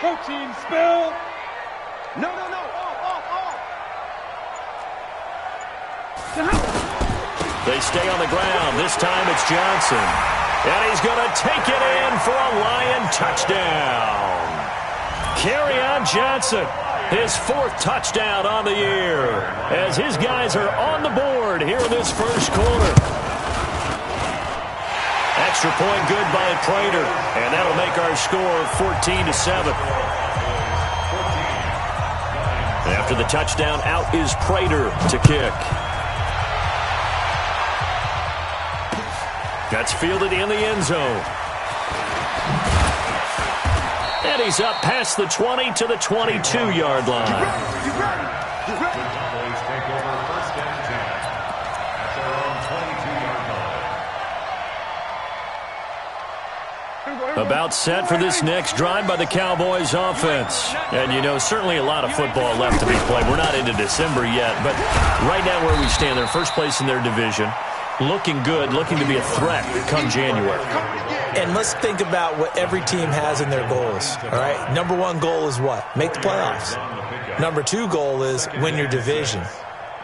Protein spill. No. Off. They stay on the ground. This time it's Johnson. And he's going to take it in for a Lion touchdown. Kerryon Johnson, his 4th touchdown on the year, as his guys are on the board here in this first quarter. Extra point good by Prater, and that'll make our score 14-7. After the touchdown, out is Prater to kick. That's fielded in the end zone. And he's up past the 20 to the 22-yard line. You ready? Cowboys take over 1st and 10 at their own 22-yard line. About set for this next drive by the Cowboys offense. And, you know, certainly a lot of football left to be played. We're not into December yet, but right now where we stand, they're first place in their division. Looking good, looking to be a threat come January. And let's think about what every team has in their goals, all right? Number 1 goal is what? Make the playoffs. Number 2 goal is win your division.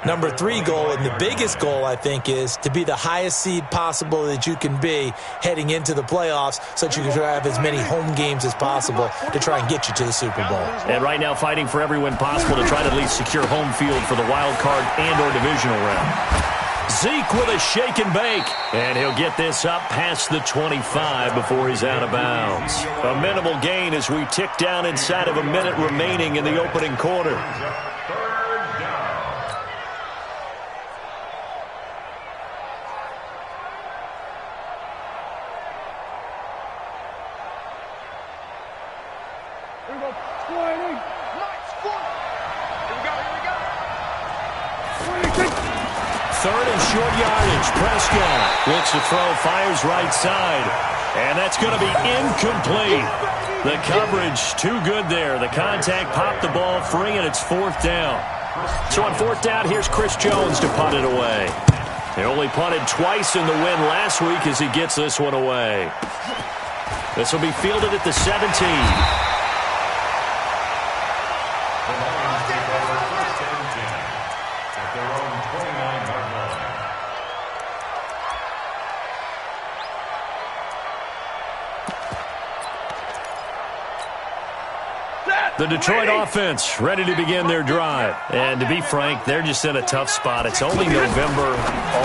Number 3 goal, and the biggest goal, I think, is to be the highest seed possible that you can be heading into the playoffs so that you can have as many home games as possible to try and get you to the Super Bowl. And right now fighting for every win possible to try to at least secure home field for the wild card and or divisional round. Zeke with a shake and bake, and he'll get this up past the 25 before he's out of bounds. A minimal gain as we tick down inside of a minute remaining in the opening quarter. Here we go. 20. Nice foot. Here we go. 26. 3rd and short yardage. Prescott looks to throw, fires right side. And that's going to be incomplete. The coverage too good there. The contact popped the ball free, and it's 4th down. So on 4th down, here's Chris Jones to punt it away. He only punted twice in the win last week as he gets this one away. This will be fielded at the 17. The Detroit offense ready to begin their drive. And to be frank, they're just in a tough spot. It's only November,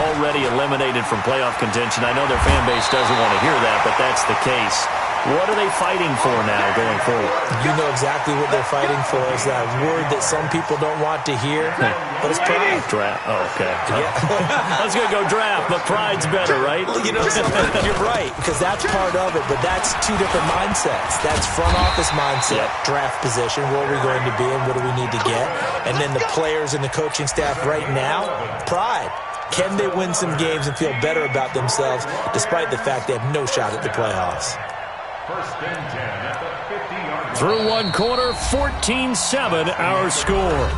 already eliminated from playoff contention. I know their fan base doesn't want to hear that, but that's the case. What are they fighting for now going forward? You know exactly what they're fighting for. Is that word that some people don't want to hear, but it's pride. Draft. Oh, okay. Yeah. I was going to go draft, but pride's better, right? Well, you know something? You're right, because that's part of it, but that's 2 different mindsets. That's front office mindset, draft position, where are we going to be and what do we need to get? And then the players and the coaching staff right now, pride. Can they win some games and feel better about themselves despite the fact they have no shot at the playoffs? 1st and 10 at the 50-yard line. Through one quarter, 14-7 our score.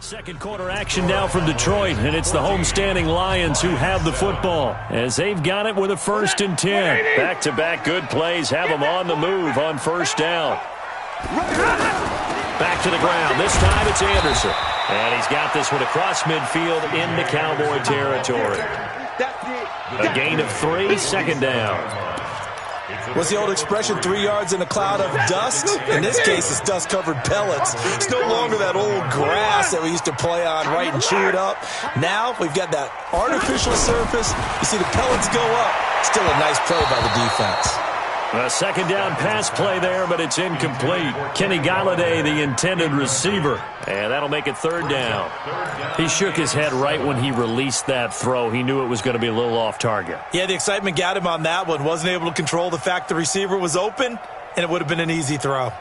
Second quarter action now from Detroit, and it's the homestanding Lions who have the football as they've got it with a 1st and 10. Back-to-back good plays have them on the move on 1st down. Back to the ground. This time it's Anderson. And he's got this one across midfield into Cowboy territory. A gain of 3, 2nd down. What's the old expression, 3 yards in a cloud of dust? In this case, it's dust-covered pellets. It's no longer that old grass that we used to play on, right, and chew it up. Now we've got that artificial surface. You see the pellets go up. Still a nice play by the defense. A 2nd down pass play there, but it's incomplete. Kenny Galladay, the intended receiver. And that'll make it 3rd down. He shook his head right when he released that throw. He knew it was going to be a little off target. Yeah, the excitement got him on that one. Wasn't able to control the fact the receiver was open, and it would have been an easy throw.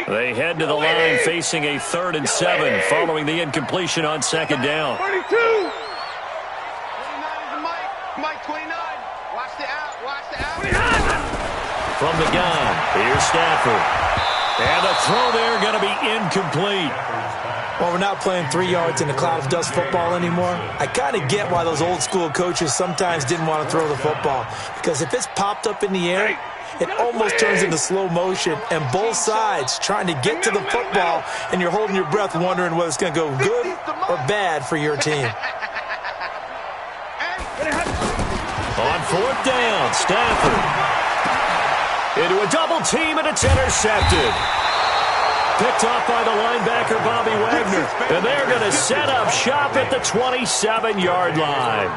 They head to the line facing a 3rd and 7 following the incompletion on 2nd down. 32. 29 is the Mike. Mike 29. Watch the out. Watch the out. From the gun, here's Stafford. And the throw there going to be incomplete. Well, we're not playing 3 yards in a cloud of dust football anymore. I kind of get why those old school coaches sometimes didn't want to throw the football. Because if it's popped up in the air, it almost turns into slow motion. And both sides trying to get to the football, and you're holding your breath wondering whether it's going to go good or bad for your team. On 4th down, Stafford. Into a double team, and it's intercepted. Picked off by the linebacker, Bobby Wagner. And they're going to set up shop at the 27-yard line.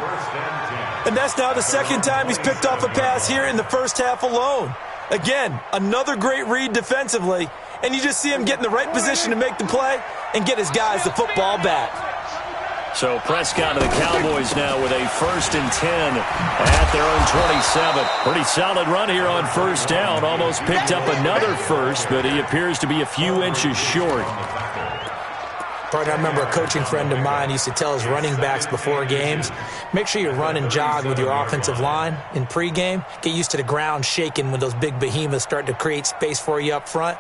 And that's now the 2nd time he's picked off a pass here in the first half alone. Again, another great read defensively. And you just see him get in the right position to make the play and get his guys the football back. So Prescott and the Cowboys now with a 1st and 10 at their own 27. Pretty solid run here on 1st down. Almost picked up another first, but he appears to be a few inches short. Partner, I remember a coaching friend of mine used to tell his running backs before games, make sure you run and jog with your offensive line in pregame. Get used to the ground shaking when those big behemoths start to create space for you up front.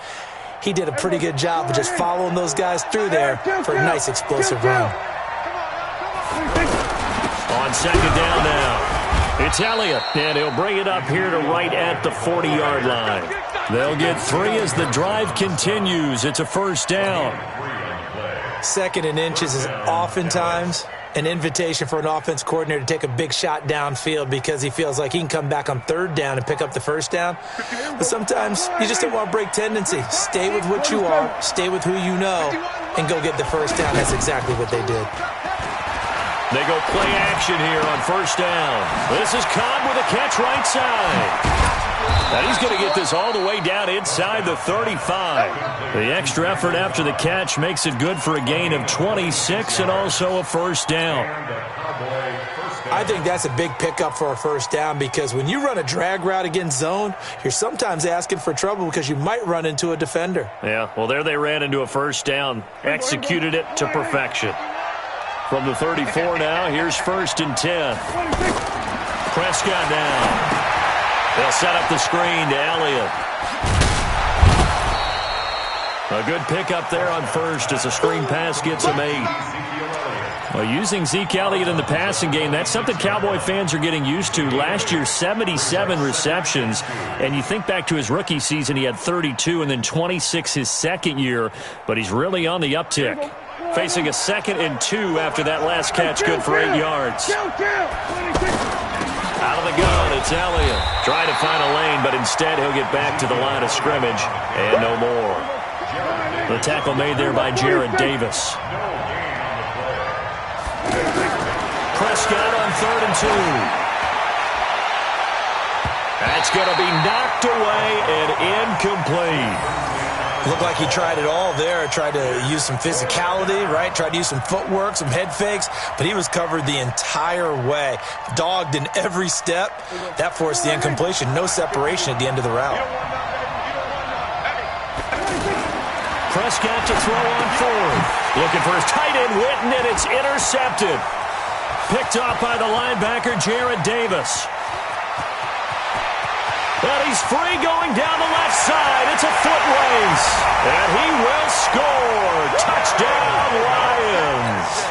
He did a pretty good job of just following those guys through there for a nice explosive run. On 2nd down now, it's Elliott, and he'll bring it up here to right at the 40-yard line. They'll get 3 as the drive continues. It's a 1st down. 2nd and inches is oftentimes an invitation for an offense coordinator to take a big shot downfield because he feels like he can come back on 3rd down and pick up the 1st down. But sometimes you just don't want to break tendency. Stay with what you are, stay with who you know, and go get the 1st down. That's exactly what they did. They go play action here on 1st down. This is Cobb with a catch right side. And he's going to get this all the way down inside the 35. The extra effort after the catch makes it good for a gain of 26 and also a 1st down. I think that's a big pickup for a 1st down because when you run a drag route against zone, you're sometimes asking for trouble because you might run into a defender. Yeah, well, there they ran into a 1st down. Executed it to perfection. From the 34 now, here's 1st and 10. Prescott down. They'll set up the screen to Elliott. A good pickup there on 1st as a screen pass gets him 8. Well, using Zeke Elliott in the passing game, that's something Cowboy fans are getting used to. Last year, 77 receptions. And you think back to his rookie season, he had 32 and then 26 his 2nd year. But he's really on the uptick. Facing a 2nd and 2 after that last catch, good for 8 yards. Out of the gun, it's Elliott. Trying to find a lane, but instead he'll get back to the line of scrimmage and no more. The tackle made there by Jared Davis. Prescott on 3rd and 2. That's going to be knocked away and incomplete. Looked like he tried it all there. Tried to use some physicality, right? Tried to use some footwork, some head fakes, but he was covered the entire way. Dogged in every step. That forced the incompletion. No separation at the end of the route. Prescott to throw on 4th. Looking for his tight end, Witten, and it's intercepted. Picked off by the linebacker, Jared Davis. And he's free going down the left side. It's a foot race. And he will score. Touchdown, Lions.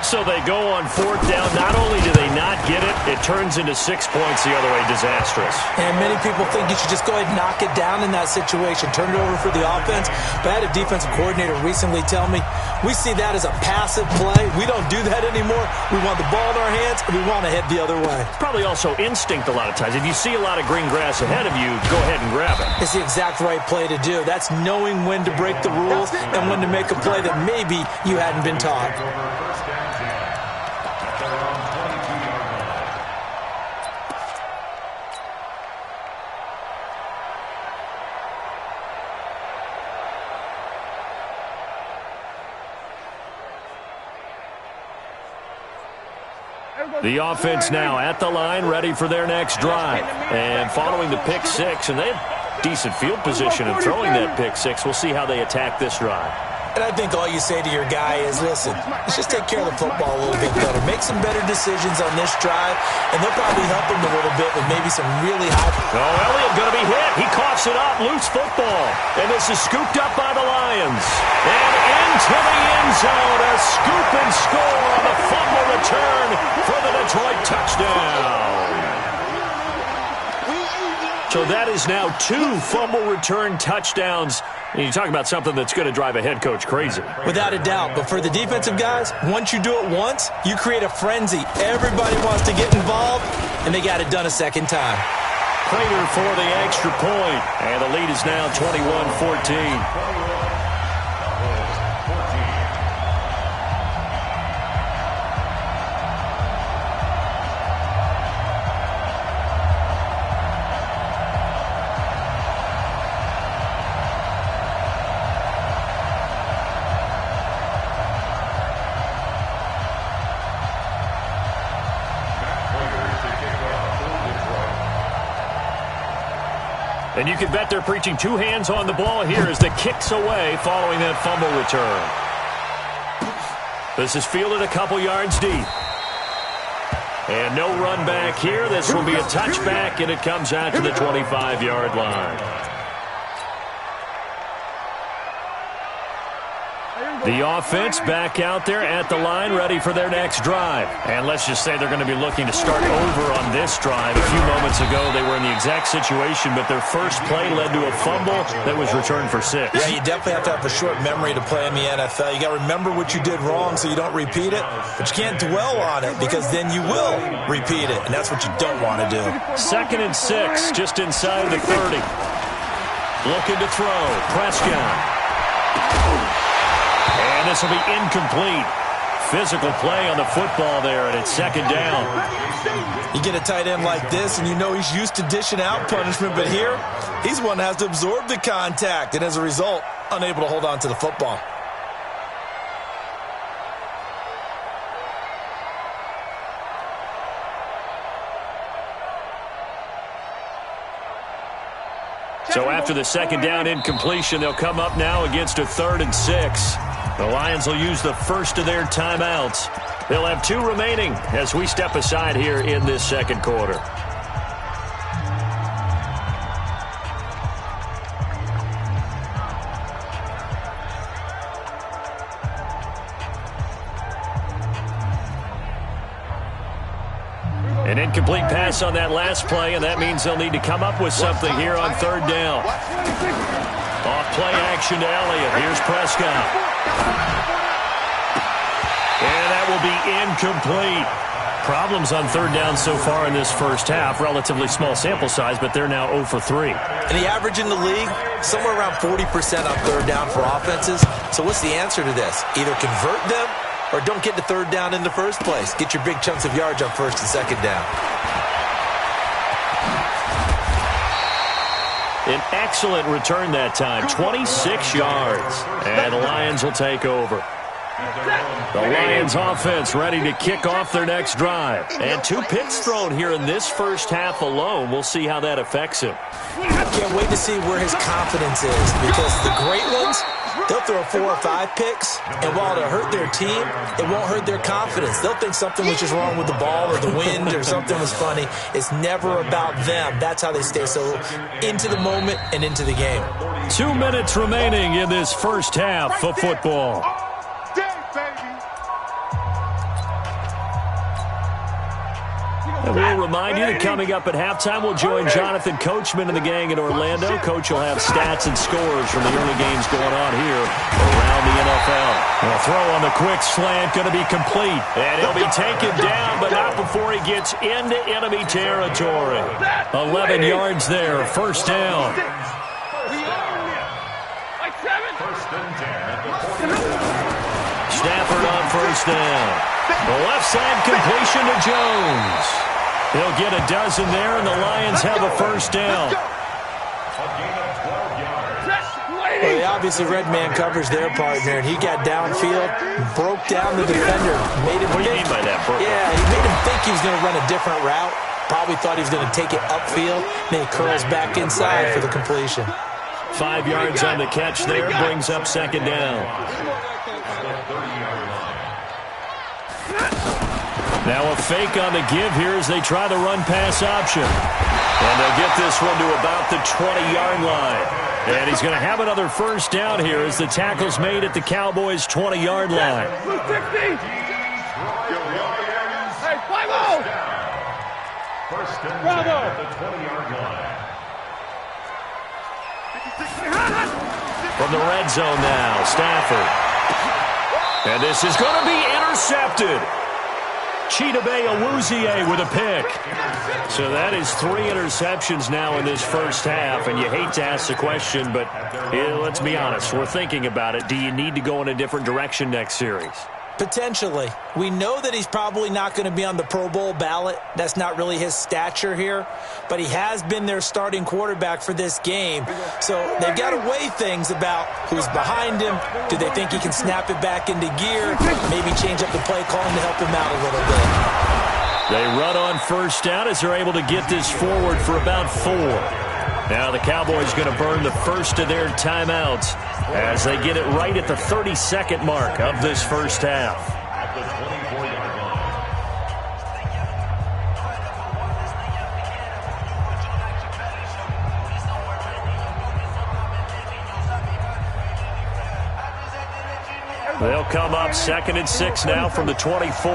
So they go on 4th down. Not only do they not get it, it turns into 6 points the other way. Disastrous. And many people think you should just go ahead and knock it down in that situation. Turn it over for the offense. But I had a defensive coordinator recently tell me, we see that as a passive play. We don't do that anymore. We want the ball in our hands, and we want to head the other way. Probably also instinct a lot of times. If you see a lot of green grass ahead of you, go ahead and grab it. It's the exact right play to do. That's knowing when to break the rules and when to make a play that maybe you hadn't been taught. The offense now at the line, ready for their next drive. And following the pick 6, and decent field position and throwing that pick six. We'll see how they attack this drive. And I think all you say to your guy is, listen, let's just take care of the football a little bit better. Make some better decisions on this drive, and they'll probably help him a little bit with maybe some really high... Oh, Elliott going to be hit. He coughs it up. Loose football. And this is scooped up by the Lions. And into the end zone. A scoop and score on the fumble return for the Detroit touchdown. So that is now 2 fumble return touchdowns. And you talk about something that's going to drive a head coach crazy. Without a doubt. But for the defensive guys, once you do it once, you create a frenzy. Everybody wants to get involved, and they got it done a second time. Prater for the extra point. And the lead is now 21-14. And you can bet they're preaching 2 hands on the ball here as the kick's away following that fumble return. This is fielded a couple yards deep. And no run back here. This will be a touchback, and it comes out to the 25-yard line. The offense back out there at the line, ready for their next drive. And let's just say they're going to be looking to start over on this drive. A few moments ago, they were in the exact situation, but their first play led to a fumble that was returned for 6. Yeah, you definitely have to have a short memory to play in the NFL. You got to remember what you did wrong so you don't repeat it, but you can't dwell on it because then you will repeat it, and that's what you don't want to do. 2nd and 6, just inside the 30. Looking to throw. Prescott. And this will be incomplete. Physical play on the football there, and it's 2nd down. You get a tight end like this, and you know he's used to dishing out punishment, but here, he's one that has to absorb the contact, and as a result, unable to hold on to the football. So after the 2nd down incompletion, they'll come up now against a 3rd and 6. The Lions will use the first of their timeouts. They'll have 2 remaining as we step aside here in this 2nd quarter. An incomplete pass on that last play, and that means they'll need to come up with something here on 3rd down. Off play action to Elliott. Here's Prescott. And that will be incomplete. Problems on 3rd down so far in this first half. Relatively small sample size, but they're now 0 for 3. And the average in the league, somewhere around 40% on 3rd down for offenses. So what's the answer to this? Either convert them or don't get to 3rd down in the first place. Get your big chunks of yards on 1st and 2nd down. An excellent return that time, 26 yards. And the Lions will take over. The Lions offense ready to kick off their next drive. And 2 picks thrown here in this first half alone. We'll see how that affects him. I can't wait to see where his confidence is, because the great ones, they'll throw 4 or 5 picks, and while it'll hurt their team, it won't hurt their confidence. They'll think something was just wrong with the ball or the wind or something was funny. It's never about them. That's how they stay so into the moment and into the game. 2 minutes remaining in this first half of football. And we'll remind you that coming up at halftime, we'll join Jonathan Coachman and the gang in Orlando. Coach will have stats and scores from the early games going on here around the NFL. And a throw on the quick slant going to be complete. And he'll be taken down, but not before he gets into enemy territory. 11 yards there, 1st down. Stafford on 1st down. The left side completion to Jones. He'll get a dozen there, and the Lions have a 1st down. Well, they obviously read man coverage their partner, and he got downfield, broke down the defender. Made him what do you mean by that, Brooke? Yeah, he made him think he was going to run a different route, Probably thought he was going to take it upfield. Then he curls back inside for the completion. 5 yards on the catch there, brings up second down. Now a fake on the give here as they try the run-pass option. And they'll get this one to about the 20-yard line. And he's going to have another first down here as the tackle's made at the Cowboys' 20-yard line. Hey, Bravo! First and 10 Bravo! at the 20-yard line. From the red zone now, Stafford. And this is going to be intercepted. Chidobe Awuzie with a pick. So that is 3 interceptions now in this first half, and you hate to ask the question, but let's be honest, we're thinking about it. Do you need to go in a different direction next series? Potentially. We know that he's probably not going to be on the Pro Bowl ballot. That's not really his stature here. But he has been their starting quarterback for this game. So they've got to weigh things about who's behind him. Do they think he can snap it back into gear? Maybe change up the play calling to help him out a little bit. They run on first down as they're able to get this forward for about 4. Now the Cowboys going to burn the first of their timeouts as they get it right at the 32nd mark of this first half. At the 24-yard line. They'll come up 2nd and 6 now from the 24.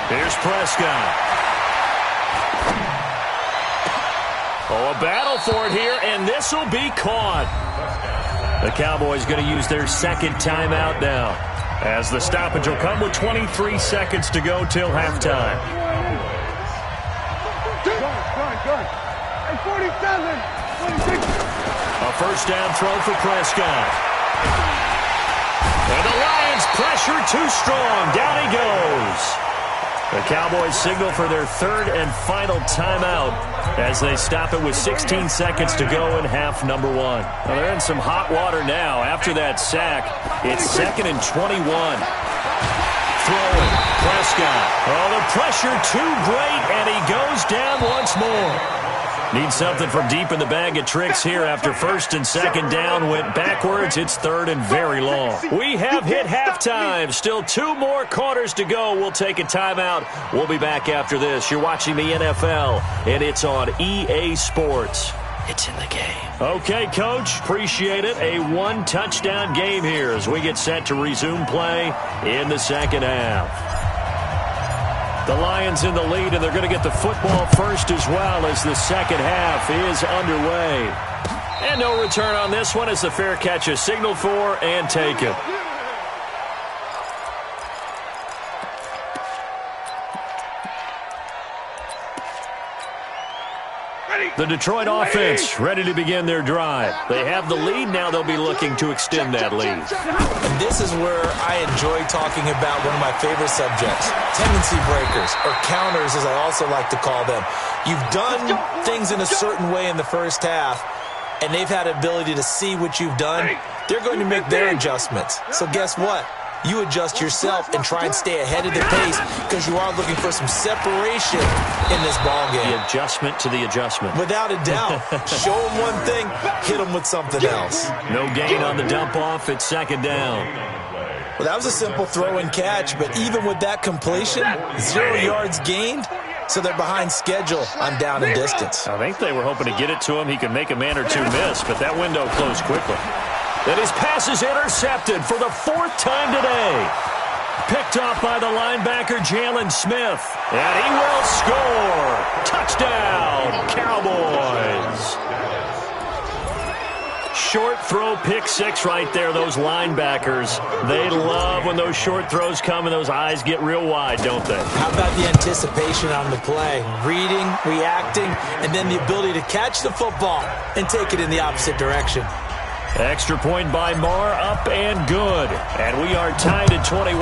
Here's Prescott. Oh, a battle for it here, and this will be caught. The Cowboys going to use their second timeout now, as the stoppage will come with 23 seconds to go till halftime. Gun. Hey, 47, 26. A first down throw for Prescott. And the Lions pressure too strong. Down he goes. The Cowboys signal for their third and final timeout as they stop it with 16 seconds to go in half number 1. Well, they're in some hot water now. After that sack, it's 2nd and 21. Throwing, Prescott. Oh, the pressure too great, and he goes down once more. Needs something from deep in the bag of tricks here after first and second down went backwards. It's third and very long. We have hit halftime. Still 2 more quarters to go. We'll take a timeout. We'll be back after this. You're watching the NFL, and it's on EA Sports. It's in the game. Okay, Coach. Appreciate it. A 1-touchdown game here as we get set to resume play in the second half. The Lions in the lead, and they're going to get the football first as well as the second half is underway. And no return on this one as the fair catch is signaled for and taken. The Detroit offense ready to begin their drive. They have the lead. Now they'll be looking to extend that lead. And this is where I enjoy talking about one of my favorite subjects, tendency breakers, or counters as I also like to call them. You've done things in a certain way in the first half, and they've had the ability to see what you've done. They're going to make their adjustments. So guess what? You adjust yourself and try and stay ahead of the pace because you are looking for some separation in this ballgame. The adjustment to the adjustment. Without a doubt. Show them one thing, hit them with something else. No gain on the dump off. It's second down. Well, that was a simple throw and catch, but even with that completion, 0 yards gained, so they're behind schedule on down and distance. I think they were hoping to get it to him. He could make a man or two miss, but that window closed quickly. And his pass is intercepted for the 4th time today. Picked off by the linebacker, Jalen Smith. And he will score. Touchdown, Cowboys. Short throw, pick 6 right there. Those linebackers, they love when those short throws come and those eyes get real wide, don't they? How about the anticipation on the play? Reading, reacting, and then the ability to catch the football and take it in the opposite direction. Extra point by Marr, up and good. And we are tied at 21.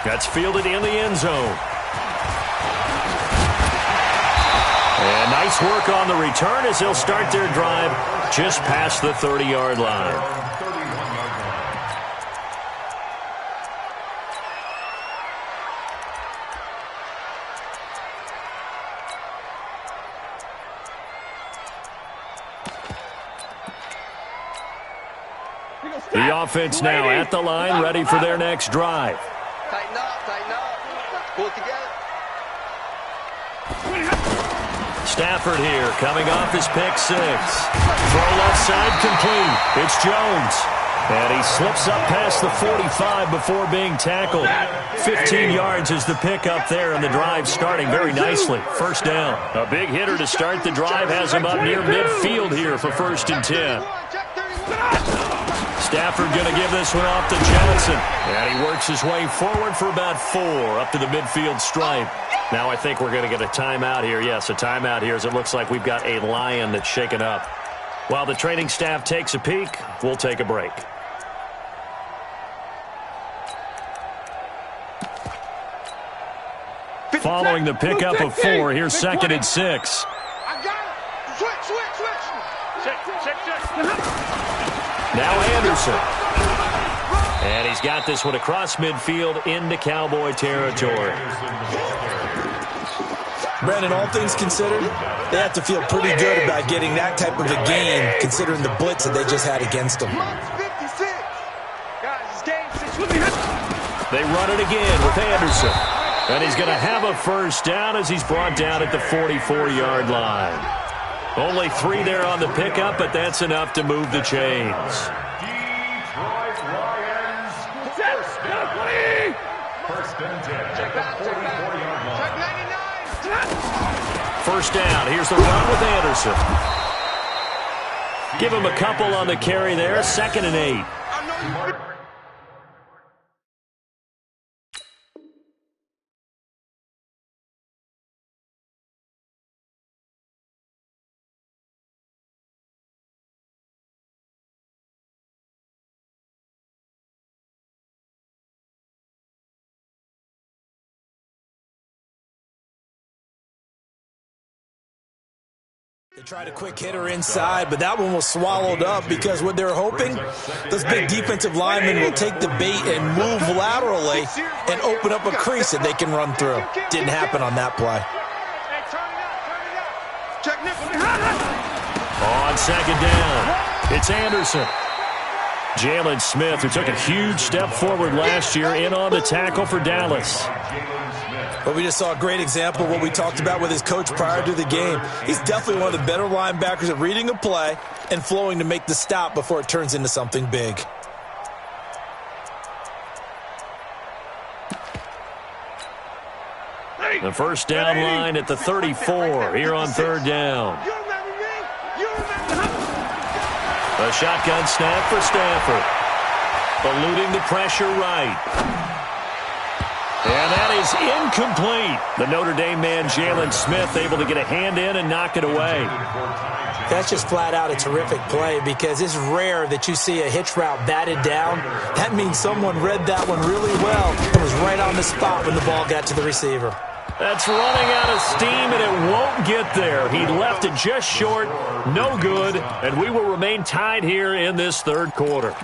That's fielded in the end zone. And nice work on the return as they'll start their drive just past the 30-yard line. The offense now at the line, ready for their next drive. Tighten up, tighten up. Pull it together. Stafford here, coming off his pick six. Throw left side complete. It's Jones. And he slips up past the 45 before being tackled. 15 yards is the pickup there, and the drive starting very nicely. First down. A big hitter to start the drive has him up near midfield here for 1st and 10. Stafford going to give this one off to Johnson. And he works his way forward for about 4 up to the midfield stripe. Now I think we're going to get a timeout here. Yes, a timeout here as it looks like we've got a lion that's shaken up. While the training staff takes a peek, we'll take a break. Following the pickup of 4, here's 2nd and 6. I got it. Switch. Now Anderson. And he's got this one across midfield into Cowboy territory. Brandon, all things considered, they have to feel pretty good about getting that type of a game considering the blitz that they just had against them. They run it again with Anderson. And he's going to have a first down as he's brought down at the 44-yard line. Only 3 there on the pickup, but that's enough to move the chains. Detroit Lions. First and 10. Check that. 44-yard line. First down. Here's the run with Anderson. Give him a couple on the carry there. 2nd and 8. They tried a quick hitter inside, but that one was swallowed up because what they're hoping, those big defensive linemen will take the bait and move laterally and open up a crease that they can run through. Didn't happen on that play. On 2nd down, it's Anderson. Jalen Smith, who took a huge step forward last year, in on the tackle for Dallas. But we just saw a great example of what we talked about with his coach prior to the game. He's definitely one of the better linebackers at reading a play and flowing to make the stop before it turns into something big. The first down line at the 34 here on 3rd down. A shotgun snap for Stafford. Eluding the pressure right. And that is incomplete. The Notre Dame man, Jalen Smith, able to get a hand in and knock it away. That's just flat out a terrific play because it's rare that you see a hitch route batted down. That means someone read that one really well and was right on the spot when the ball got to the receiver. That's running out of steam, and it won't get there. He left it just short, no good, and we will remain tied here in this 3rd quarter.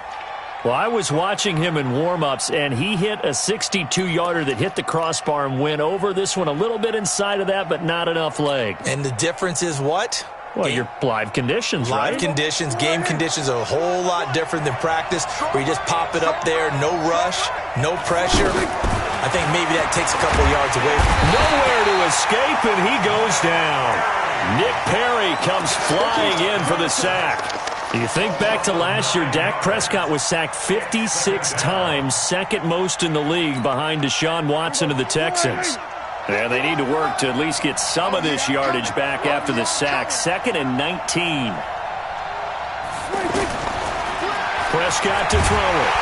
Well, I was watching him in warm-ups, and he hit a 62-yarder that hit the crossbar and went over. This one a little bit inside of that, but not enough leg. And the difference is what? Well, your live conditions, right? Live conditions, game conditions are a whole lot different than practice, where you just pop it up there, no rush, no pressure. I think maybe that takes a couple yards away. Nowhere to escape, and he goes down. Nick Perry comes flying in for the sack. You think back to last year, Dak Prescott was sacked 56 times, 2nd most in the league behind Deshaun Watson of the Texans. And they need to work to at least get some of this yardage back after the sack. 2nd and 19. Prescott to throw it.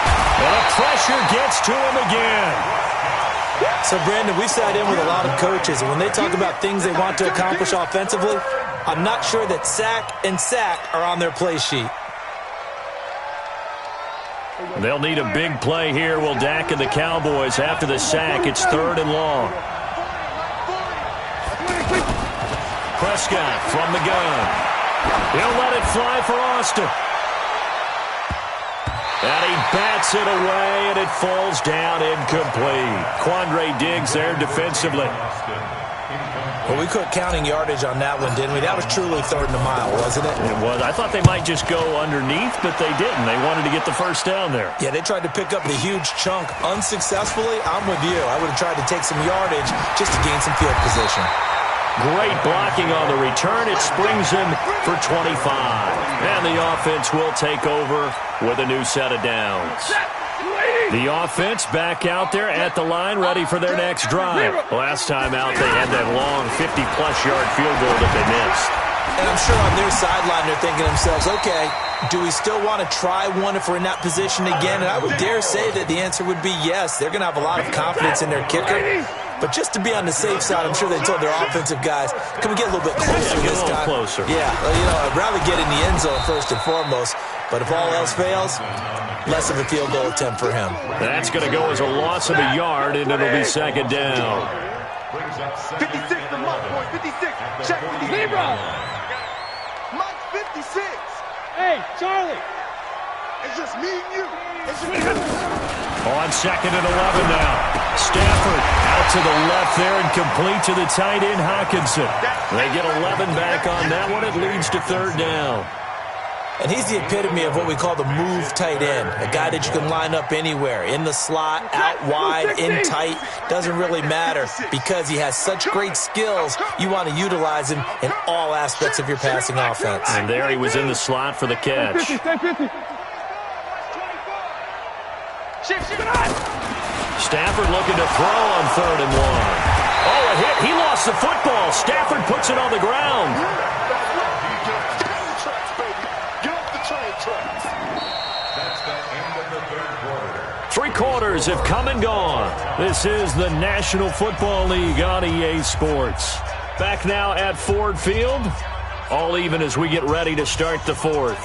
And a pressure gets to him again. So, Brandon, we sat in with a lot of coaches, and when they talk about things they want to accomplish offensively, I'm not sure that sack and sack are on their play sheet. They'll need a big play here, will Dak and the Cowboys after the sack. It's 3rd and long. Prescott from the gun. He'll let it fly for Austin. And he bats it away, and it falls down incomplete. Quandre Diggs there defensively. Well, we quit counting yardage on that one, didn't we? That was truly third and a mile, wasn't it? It was. I thought they might just go underneath, but they didn't. They wanted to get the first down there. Yeah, they tried to pick up the huge chunk unsuccessfully. I'm with you. I would have tried to take some yardage just to gain some field position. Great blocking on the return. It springs him for 25. And the offense will take over with a new set of downs. The offense back out there at the line, ready for their next drive. Last time out, they had that long 50-plus yard field goal that they missed. And I'm sure on their sideline they're thinking to themselves, okay, do we still want to try one if we're in that position again? And I would dare say that the answer would be yes. They're going to have a lot of confidence in their kicker. But just to be on the safe side, I'm sure they told their offensive guys, can we get a little bit closer this time? Closer. Yeah, I'd rather get in the end zone first and foremost. But if all else fails, less of a field goal attempt for him. That's going to go as a loss of a yard, and it'll be second down. 56 to Mike, boy. 56. Check with the Zebra. Mike, 56. Hey, Charlie. It's just me and you. On second and 11 now. Stafford out to the left there and complete to the tight end, Hockenson. They get 11 back on that one. It leads to third down. And he's the epitome of what we call the move tight end, a guy that you can line up anywhere, in the slot, out wide, in tight, doesn't really matter because he has such great skills. You want to utilize him in all aspects of your passing offense. And there he was in the slot for the catch. Stafford looking to throw on third and one. Oh, a hit. He lost the football. Stafford puts it on the ground. Three quarters have come and gone. This is the National Football League on EA Sports. Back now at Ford Field. All even as we get ready to start the fourth.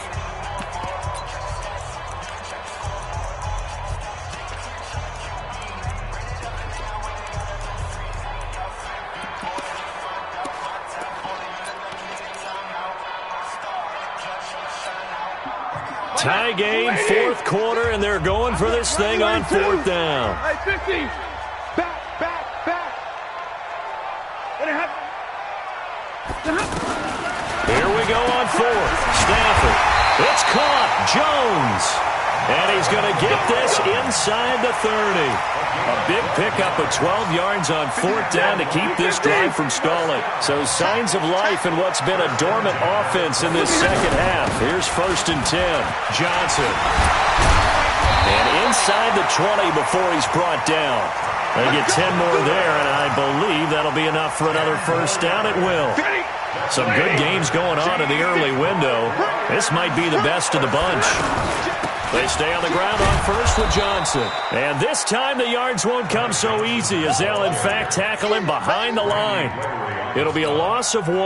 Tie game, fourth quarter, and they're going for this thing on fourth down. Hey, 50. Back. Here we go on fourth. Stafford. It's caught. Jones. And he's going to get this inside the 30. A big pickup of 12 yards on fourth down to keep this drive from stalling. So signs of life in what's been a dormant offense in this second half. Here's first and 10. Johnson. And inside the 20 before he's brought down. They get 10 more there, and I believe that'll be enough for another first down. It will. Some good games going on in the early window. This might be the best of the bunch. They stay on the ground on first with Johnson. And this time the yards won't come so easy as they'll, in fact, tackle him behind the line. It'll be a loss of 1,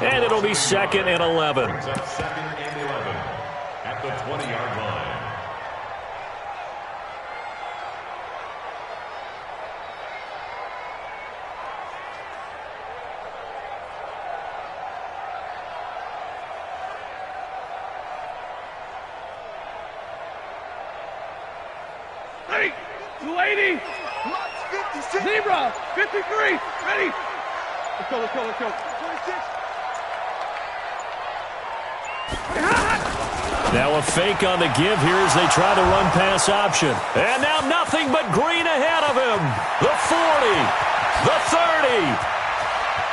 and it'll be second and 11. Second and 11 at the 20-yard line. Ready. 280. Zebra. 53. Ready. Let's go. 26. Now a fake on the give here as they try to run pass option. And now nothing but green ahead of him. The 40. The 30.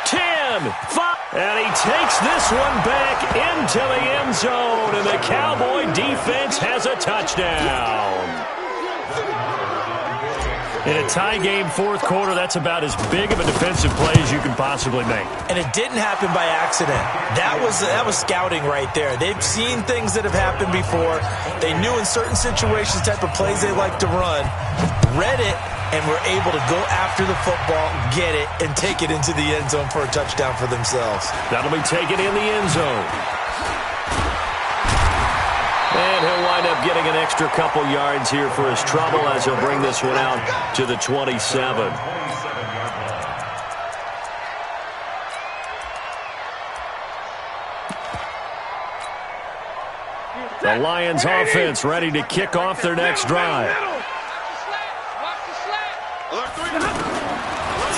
10. 5. And he takes this one back into the end zone. And the Cowboy defense has a touchdown. In a tie game, fourth quarter, that's about as big of a defensive play as you can possibly make. And it didn't happen by accident. That was scouting right there. They've seen things that have happened before. They knew in certain situations type of plays they like to run, read it, and were able to go after the football, get it, and take it into the end zone for a touchdown for themselves. That'll be taken in the end zone. And he'll wind up getting an extra couple yards here for his trouble as he'll bring this one out to the 27. The Lions offense ready to kick off their next drive.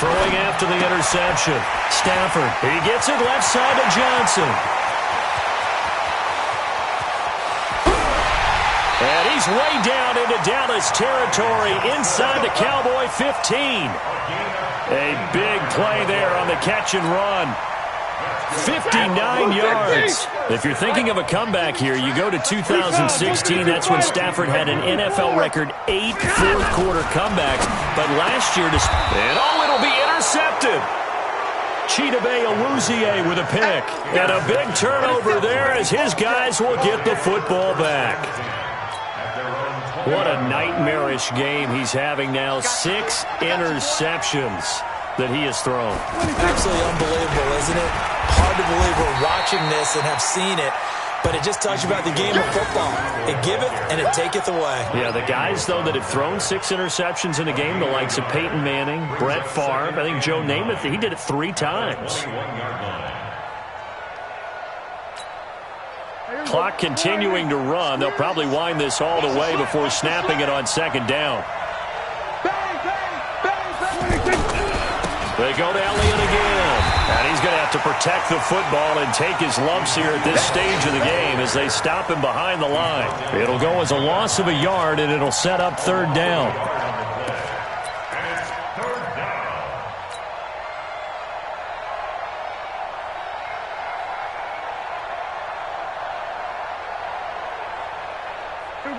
Throwing after the interception. Stafford. He gets it left side to Johnson. And he's way down into Dallas territory inside the Cowboy 15. A big play there on the catch and run. 59 yards. If you're thinking of a comeback here, you go to 2016. That's when Stafford had an NFL record 8 fourth-quarter comebacks. But last year, and it'll be intercepted. Chidobe Awuzie with a pick. And a big turnover there as his guys will get the football back. What a nightmarish game he's having now. 6 interceptions that he has thrown. Absolutely unbelievable, isn't it? Hard to believe we're watching this and have seen it, but it just tells you about the game of football. It giveth and it taketh away. Yeah, the guys, though, that have thrown 6 interceptions in a game, the likes of Peyton Manning, Brett Favre, I think Joe Namath, he did it 3 times. Clock continuing to run. They'll probably wind this all the way before snapping it on second down. They go to Elliott again. And he's going to have to protect the football and take his lumps here at this stage of the game as they stop him behind the line. It'll go as a loss of a yard, and it'll set up third down.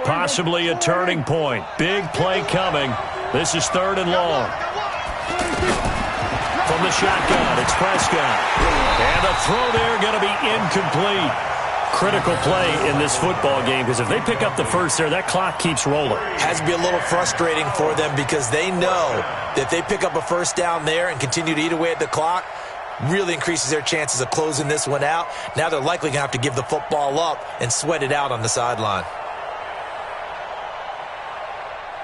Possibly a turning point. Big play coming. This is 3rd and long. From the shotgun, it's Prescott. And the throw there going to be incomplete. Critical play in this football game because if they pick up the first there, that clock keeps rolling. Has to be a little frustrating for them because they know that if they pick up a first down there and continue to eat away at the clock, really increases their chances of closing this one out. Now they're likely going to have to give the football up and sweat it out on the sideline.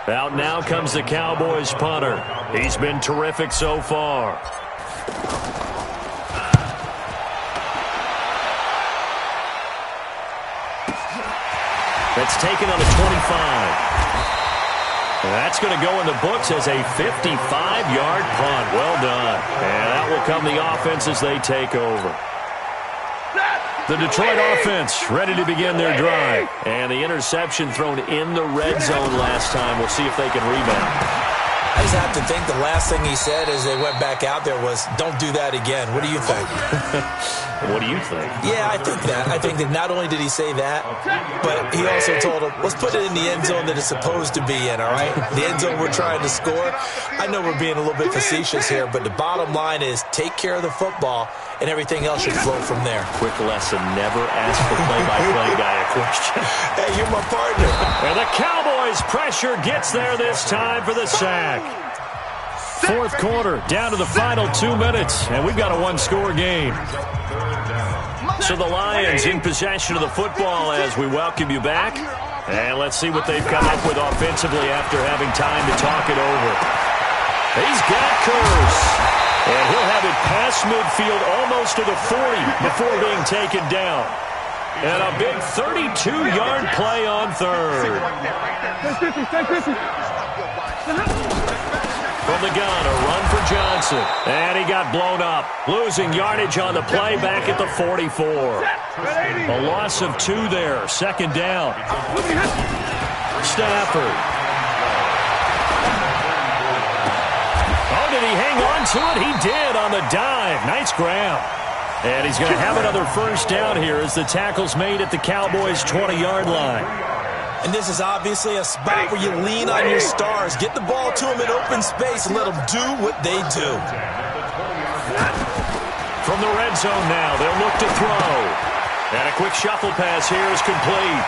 Out now comes the Cowboys punter. He's been terrific so far. That's taken on the 25. That's going to go in the books as a 55-yard punt. Well done. And that will come the offense as they take over. The Detroit offense ready to begin their drive. And the interception thrown in the red zone last time. We'll see if they can rebound. I just have to think the last thing he said as they went back out there was, don't do that again. What do you think? What do you think? Yeah, I think that. I think that not only did he say that, but he also told him, let's put it in the end zone that it's supposed to be in, all right? The end zone we're trying to score. I know we're being a little bit facetious here, but the bottom line is take care of the football, and everything else should flow from there. Quick lesson, never ask the play-by-play guy a question. Hey, you're my partner. And the Cowboys' pressure gets there this time for the sack. 4th quarter, down to the final 2 minutes, and we've got a 1-score game. So the Lions in possession of the football as we welcome you back. And let's see what they've come up with offensively after having time to talk it over. He's got Curse. And he'll have it past midfield almost to the 40 before being taken down. And a big 32-yard play on 3rd. From the gun, a run for Johnson. And he got blown up. Losing yardage on the play back at the 44. A loss of 2 there. 2nd down. Stafford. Oh, did he hang on to it? He did on the dive. Nice grab. And he's going to have another first down here as the tackle's made at the Cowboys' 20-yard line. And this is obviously a spot where you lean on your stars. Get the ball to them in open space and let them do what they do. From the red zone now, they'll look to throw. And a quick shuffle pass here is complete.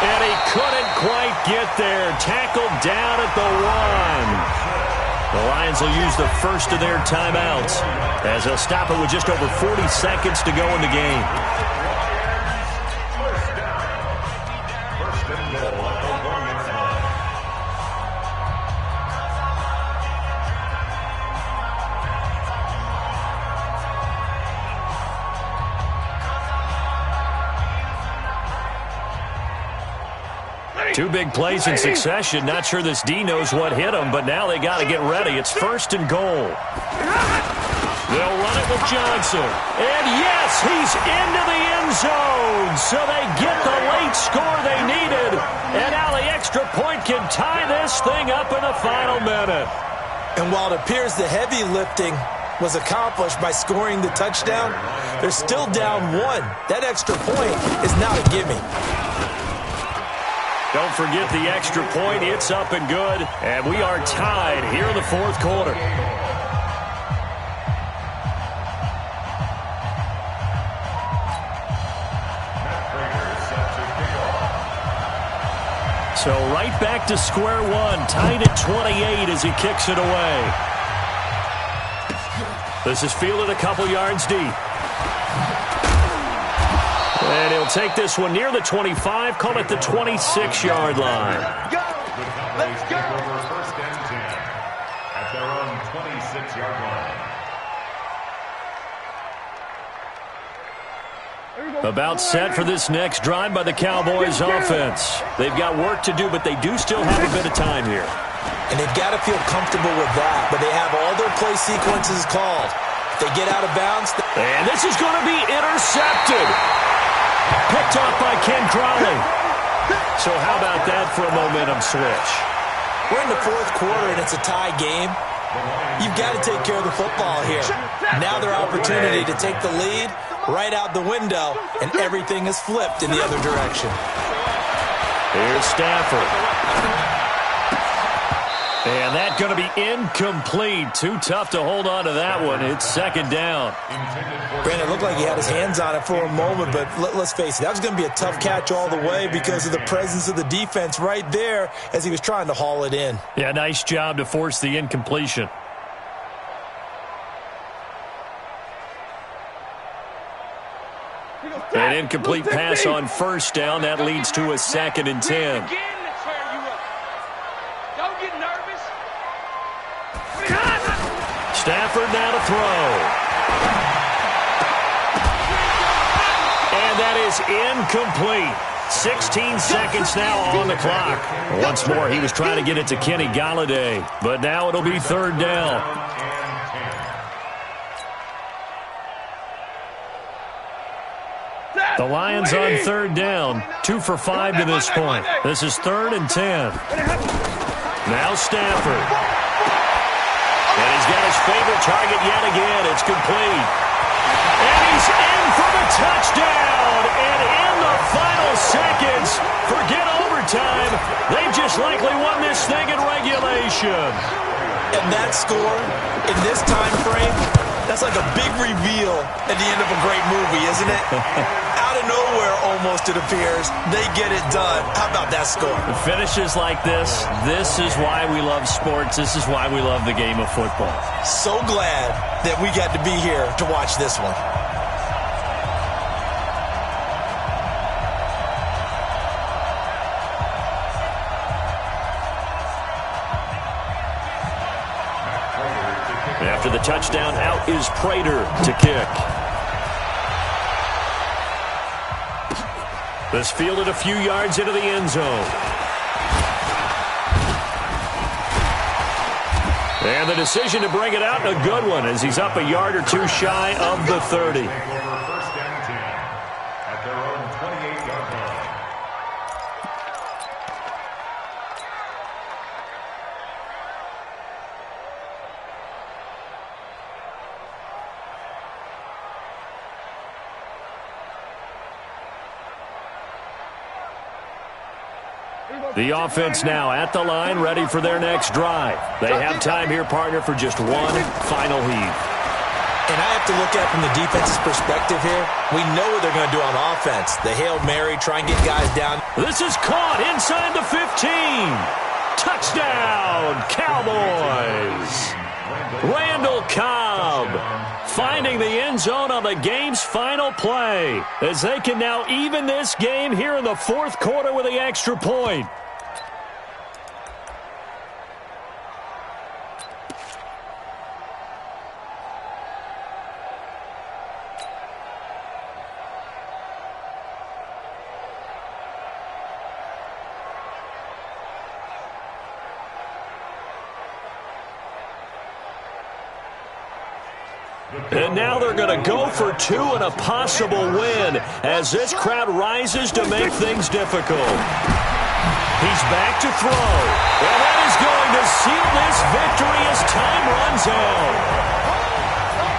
And he couldn't quite get there. Tackled down at the 1. The Lions will use the first of their timeouts as they'll stop it with just over 40 seconds to go in the game. Two big plays in succession. Not sure this D knows what hit him, but now they got to get ready. It's 1st and goal. They'll run it with Johnson. And yes, he's into the end zone. So they get the late score they needed. And now the extra point can tie this thing up in the final minute. And while it appears the heavy lifting was accomplished by scoring the touchdown, they're still down 1. That extra point is now a gimme. Don't forget the extra point. It's up and good. And we are tied here in the 4th quarter. So right back to square one, tied at 28 as he kicks it away. This is fielded a couple yards deep. And he'll take this one near the 25, call it the 26-yard line. Let's go. Over 1st and 10 at their own 26-yard line. About set for this next drive by the Cowboys offense. They've got work to do, but they do still have a bit of time here. And they've got to feel comfortable with that, but they have all their play sequences called. If they get out of bounds. And this is going to be intercepted. Picked off by Ken Crowley. So how about that for a momentum switch? We're in the 4th quarter, and it's a tie game. You've got to take care of the football here. Now their opportunity to take the lead right out the window, and everything is flipped in the other direction. Here's Stafford. And that's going to be incomplete. Too tough to hold on to that one. It's 2nd down. Brandon, it looked like he had his hands on it for a moment, but let's face it, that was going to be a tough catch all the way because of the presence of the defense right there as he was trying to haul it in. Yeah, nice job to force the incompletion. An incomplete pass on 1st down. That leads to a 2nd and 10. Stafford now to throw. And that is incomplete. 16 seconds now on the clock. Once more, he was trying to get it to Kenny Golladay, but now it'll be 3rd down. The Lions on 3rd down. 2 for 5 to this point. This is 3rd and 10. Now Stafford. And he's got his favorite target yet again. It's complete. And he's in for the touchdown. And in the final seconds, forget overtime. They've just likely won this thing in regulation. And that score in this time frame, that's like a big reveal at the end of a great movie, isn't it? Out of nowhere, almost, it appears. They get it done. How about that score? Finishes like this is why we love sports. This is why we love the game of football. So glad that we got to be here to watch this one. After the touchdown, out is Prater to kick. This fielded a few yards into the end zone. And the decision to bring it out, a good one, as he's up a yard or two shy of the 30. The offense now at the line, ready for their next drive. They have time here, partner, for just one final heave. And I have to look at it from the defense's perspective here. We know what they're going to do on offense. The Hail Mary, try and get guys down. This is caught inside the 15. Touchdown, Cowboys. Randall Cobb finding the end zone on the game's final play, as they can now even this game here in the 4th quarter with the extra point. And now they're going to go for two and a possible win as this crowd rises to make things difficult. He's back to throw. And that is going to seal this victory as time runs out.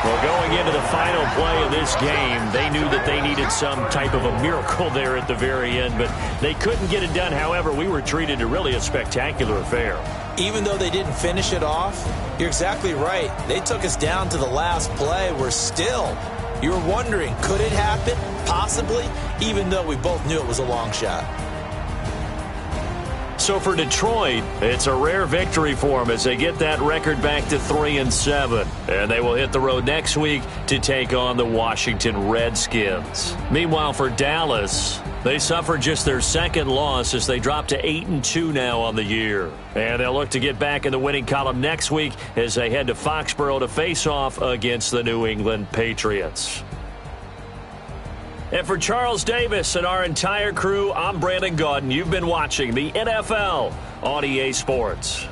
Well, going into the final play of this game, they knew that they needed some type of a miracle there at the very end, but they couldn't get it done. However, we were treated to really a spectacular affair. Even though they didn't finish it off, you're exactly right. They took us down to the last play. We're still, you were wondering, could it happen? Possibly, even though we both knew it was a long shot. So for Detroit, it's a rare victory for them as they get that record back to 3-7. And they will hit the road next week to take on the Washington Redskins. Meanwhile, for Dallas, they suffered just their second loss as they drop to 8-2 now on the year. And they'll look to get back in the winning column next week as they head to Foxborough to face off against the New England Patriots. And for Charles Davis and our entire crew, I'm Brandon Gaudin. You've been watching the NFL on EA Sports.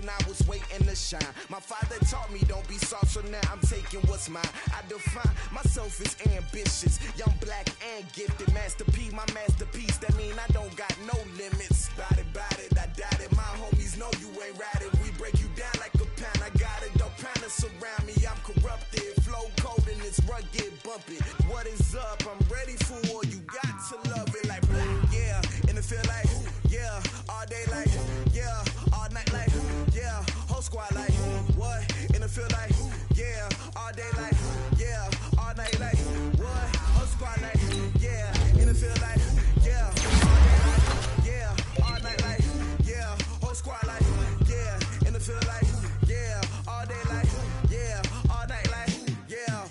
I was waiting to shine. My father taught me don't be soft, so now I'm taking what's mine. I define myself as ambitious, young, black, and gifted. Master P, my masterpiece. That mean I don't got no limits. Bout it, I doubt it. My homies know you ain't ratted. We break you down like a pound. I got it, don't pound us around me. I'm corrupted, flow cold and it's rugged, bumpy. What is up? I'm ready for war. You got to love it like black, yeah. And it feel like, yeah, all day like, yeah, all night like, yeah, whole squad like, what? And it feel like, yeah, all day like, yeah, all night like, what? Whole squad like, yeah, and it feel like, yeah, all day like, yeah, all night like, yeah, whole squad like, yeah, and it feel like, yeah, all day like, yeah, all night like, yeah.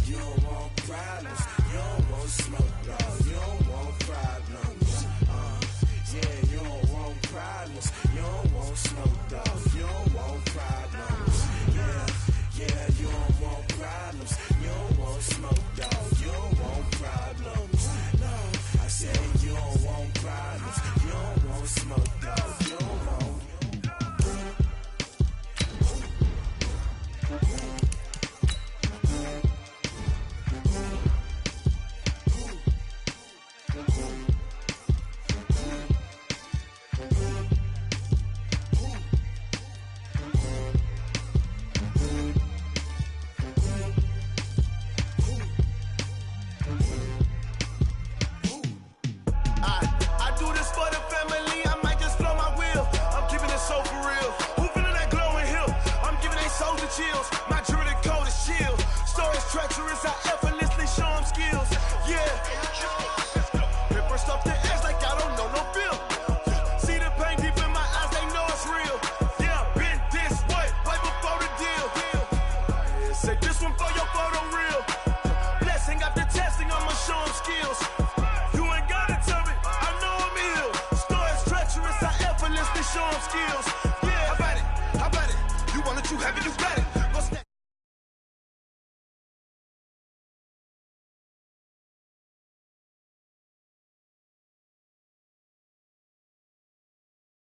You don't want problems, you don't want smoke, no, you don't want problems. Yeah, you don't want problems, you don't want smoke, dog, you don't want problems. Yeah, skills. Yeah, how about it? How about it? You want it, you have it, you got it. Go snap.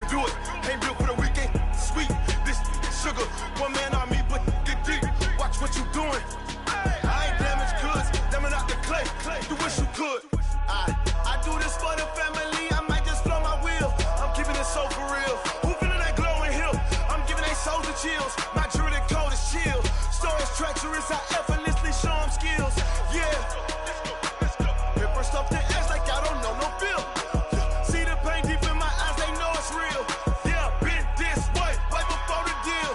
Do it. Ain't built for the weekend. Sweet. This sugar. One man army, but get deep. Watch what you doing. I ain't damaged goods. Damn it out the clay. You wish you could. I do this for the family. I might just blow my wheel. I'm keeping it so for real. Who feeling that glowing hill? I'm giving they souls the chills. My jewelry code is chill. Stories treacherous. I effortlessly show them skills. Yeah. Let's go. Paper stuff the edge like I don't know no feel. See the pain deep in my eyes. They know it's real. Yeah, been this way before the deal.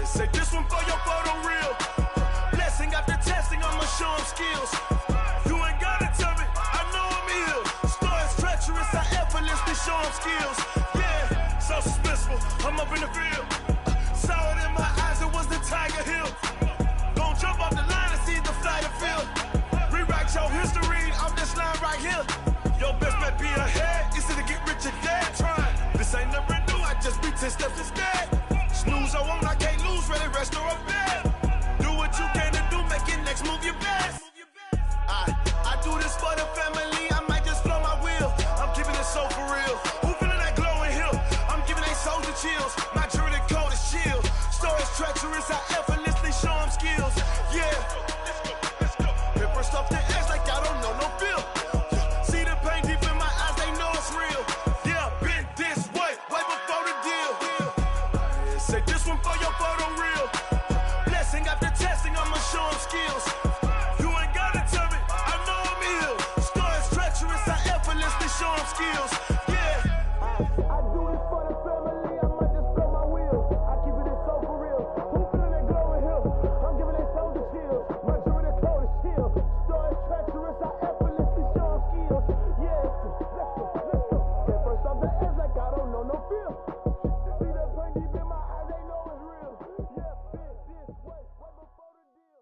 Say this one for your photo reel. Blessing after testing, I'ma show them skills. You ain't gotta tell me, I know I'm ill. Stories treacherous, I effortlessly show them skills. Yeah, so suspenseful, I'm up in the field. Saw it in my eyes, it was the Tiger Hill. Gon' jump off the line and see the flight of field. Rewrite your history off this line right here. Your best bet be ahead, easy to get rich or dead trying. This ain't never new, I just be 10 steps instead. Snooze I won't, I can't lose, ready, rest or a bed. Do what you can to do, make your next move your best. I do this for the family, I might just blow my wheel. I'm keeping it so for real. Who feeling that glowing hill? I'm giving they souls the chills. My jewelry code is chill. Stories treacherous, I effortlessly show them skills. Yeah. Let's go. Paper stuff the edge like I don't know no feel. See the pain deep in my eyes, they know it's real. Yeah, been this way before the deal. Say this one for your photo reel. Blessing after testing, I'ma show them skills. You ain't gotta tell me, I know I'm ill. Stories treacherous, I effortlessly show them skills. Yeah. I do this for the family, I might just blow my wheel. I keep it so for real. Who feeling that glowing hill? I'm giving they souls the chills. My jewelry code is chill. Stories treacherous, I effortlessly show them skills. Yeah. Let's go. Get first off the edge like I don't know no feel. See the pain deep in my eyes, they know it's real. Yeah, been this way before the deal.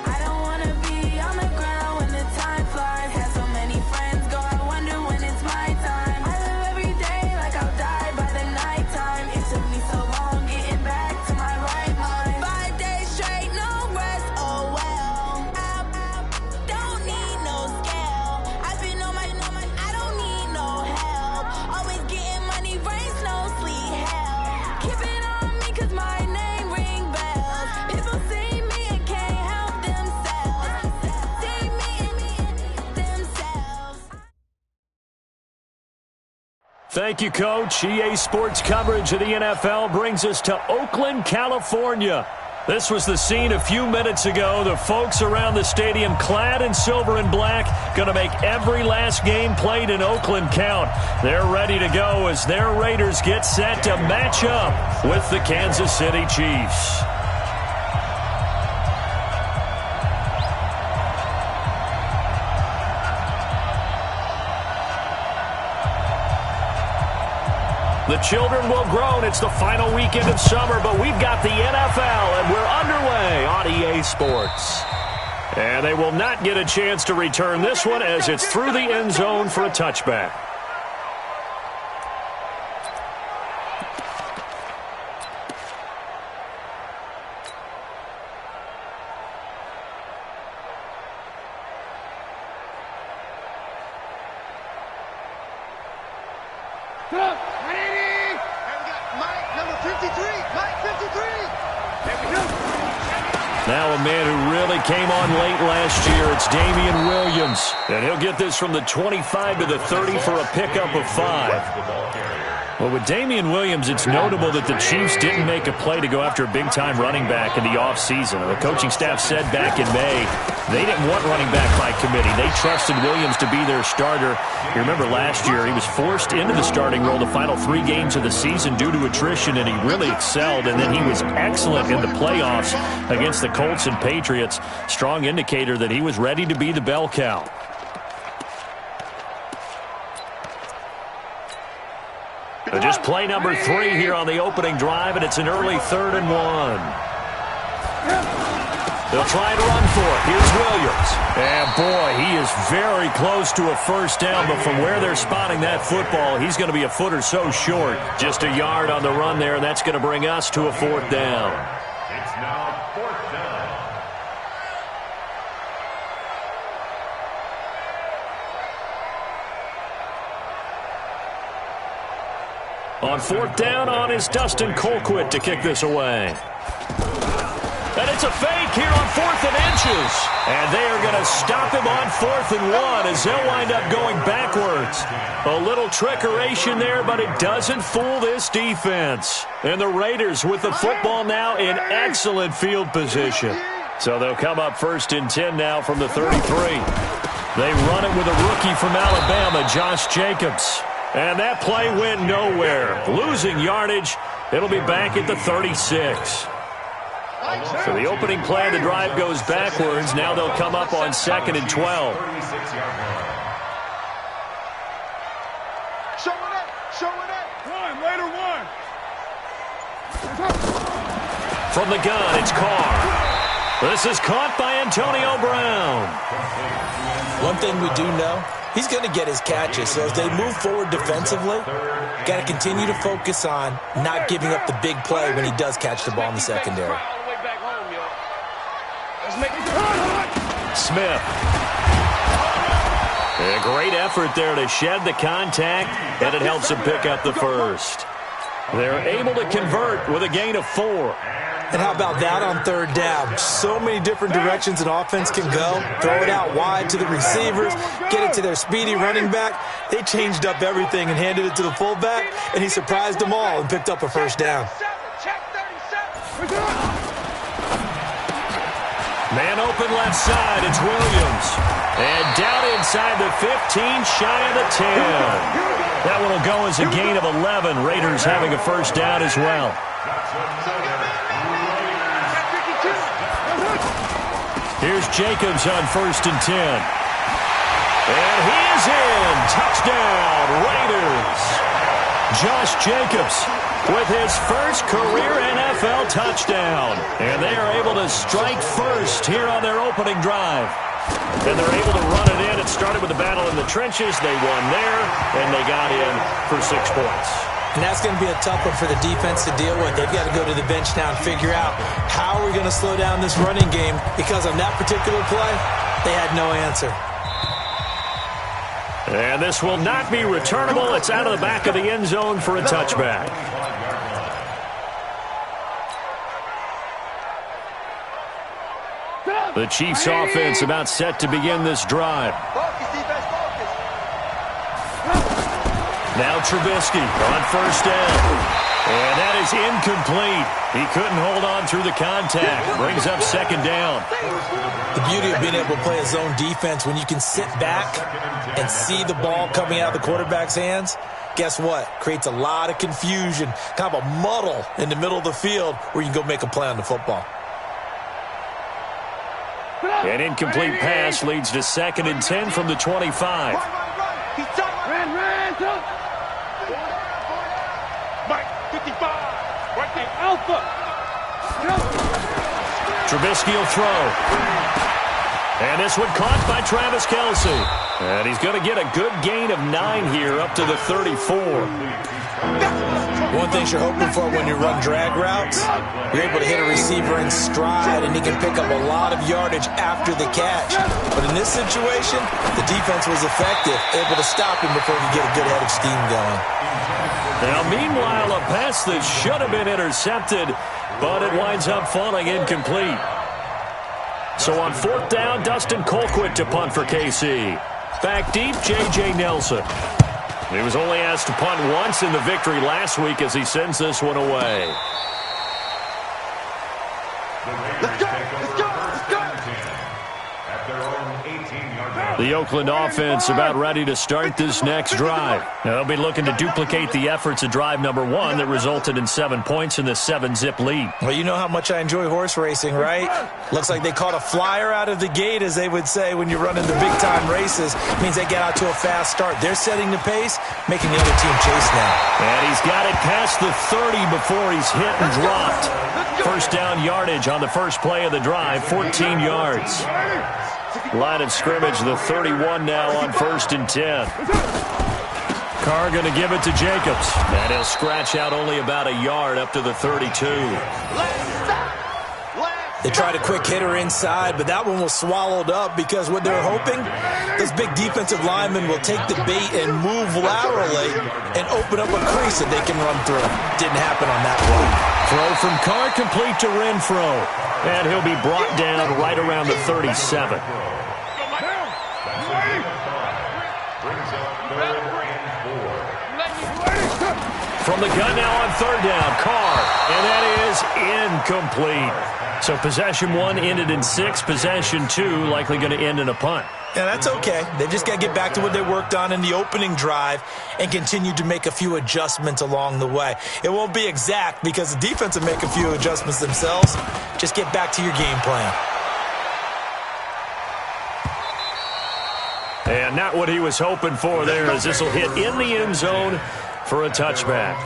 I don't wanna be on the ground when the time flies. Had so many friends go, I wonder when it's my time. I live every day like I'll die by the nighttime. It took me so long getting back to my right mind. 5 days straight, no rest, oh well. I don't need no scale. I've been on my, I don't need no help. Always getting money, rain, snow, sleet, hell. Keep it on me 'cause my name ring bells. People see me and can't help themselves. See me and themselves. Thank you, Coach. EA Sports coverage of the NFL brings us to Oakland, California. This was the scene a few minutes ago. The folks around the stadium clad in silver and black going to make every last game played in Oakland count. They're ready to go as their Raiders get set to match up with the Kansas City Chiefs. The children will groan. It's the final weekend of summer, but we've got the NFL, and we're underway on EA Sports. And they will not get a chance to return this one as it's through the end zone for a touchback. Up, 180. And we got Mike, number 53. Mike, 53. There we go. Now a man who really came on late last year, it's Damian Williams. And he'll get this from the 25 to the 30 for a pickup of 5. The ball carrier. Well, with Damian Williams, it's notable that the Chiefs didn't make a play to go after a big-time running back in the offseason. The coaching staff said back in May they didn't want running back by committee. They trusted Williams to be their starter. You remember last year he was forced into the starting role the final 3 games of the season due to attrition, and he really excelled. And then he was excellent in the playoffs against the Colts and Patriots. Strong indicator that he was ready to be the bell cow. Just play number 3 here on the opening drive, and it's an early 3rd and 1. They'll try and run for it. Here's Williams. And, boy, he is very close to a first down, but from where they're spotting that football, he's going to be a foot or so short. Just a yard on the run there, and that's going to bring us to a 4th down. It's now 4th down. On 4th down is Dustin Colquitt to kick this away. And it's a fake here on 4th and inches. And they are going to stop him on 4th and 1 as they'll wind up going backwards. A little trickeration there, but it doesn't fool this defense. And the Raiders with the football now in excellent field position. So they'll come up 1st and 10 now from the 33. They run it with a rookie from Alabama, Josh Jacobs. And that play went nowhere. Losing yardage. It'll be back at the 36. So the opening play of the drive goes backwards. Now they'll come up on 2nd and 12. One, later one. From the gun, it's Carr. This is caught by Antonio Brown. One thing we do know, he's going to get his catches. So as they move forward defensively, got to continue to focus on not giving up the big play when he does catch the ball in the secondary. Smith. A great effort there to shed the contact, and it helps him pick up the first. They're able to convert with a gain of 4. And how about that on 3rd down? So many different directions an offense can go. Throw it out wide to the receivers, get it to their speedy running back. They changed up everything and handed it to the fullback, and he surprised them all and picked up a first down. Man open left side, it's Williams. And down inside the 15, shy of the 10. That one will go as a gain of 11. Raiders having a first down as well. Here's Jacobs on 1st and 10. And he is in. Touchdown, Raiders. Josh Jacobs with his first career NFL touchdown. And they are able to strike first here on their opening drive. And they're able to run it in. It started with a battle in the trenches. They won there, and they got in for 6 points. And that's going to be a tough one for the defense to deal with. They've got to go to the bench now and figure out how are we going to slow down this running game, because on that particular play, they had no answer. And this will not be returnable. It's out of the back of the end zone for a touchback. The Chiefs offense about set to begin this drive. Now Trubisky on 1st down. And that is incomplete. He couldn't hold on through the contact. Brings up 2nd down. The beauty of being able to play a zone defense, when you can sit back and see the ball coming out of the quarterback's hands, guess what? Creates a lot of confusion, kind of a muddle in the middle of the field where you can go make a play on the football. An incomplete pass leads to 2nd and 10 from the 25. Trubisky will throw. And this one caught by Travis Kelce. And he's going to get a good gain of 9 here up to the 34. One thing you're hoping for when you run drag routes, you're able to hit a receiver in stride, and he can pick up a lot of yardage after the catch. But in this situation, the defense was effective, able to stop him before he could get a good head of steam going. Now, meanwhile, a pass that should have been intercepted, but it winds up falling incomplete. So on 4th down, Dustin Colquitt to punt for KC. Back deep, J.J. Nelson. He was only asked to punt once in the victory last week as he sends this one away. Let's go! Let's go! Let's go! At their own 18-yard line. The Oakland offense about ready to start this next drive. Now, they'll be looking to duplicate the efforts of drive number 1 that resulted in 7 points in the 7-zip lead. Well, you know how much I enjoy horse racing, right? Looks like they caught a flyer out of the gate, as they would say when you're running the big-time races. It means they get out to a fast start. They're setting the pace, making the other team chase now. And he's got it past the 30 before he's hit and dropped. First down yardage on the first play of the drive, 14 yards. Line of scrimmage, the 31 now on 1st and 10. Carr going to give it to Jacobs. And he'll scratch out only about a yard up to the 32. They tried a quick hitter inside, but that one was swallowed up because what they're hoping, this big defensive lineman will take the bait and move laterally and open up a crease that they can run through. Didn't happen on that play. Throw from Carr complete to Renfro. And he'll be brought down right around the 37. From the gun now on 3rd down, Carr. And that is incomplete. So possession 1 ended in 6. Possession 2 likely going to end in a punt. Yeah, that's okay. They've just got to get back to what they worked on in the opening drive and continue to make a few adjustments along the way. It won't be exact because the defense will make a few adjustments themselves. Just get back to your game plan. And not what he was hoping for there, as this will hit in the end zone for a touchback.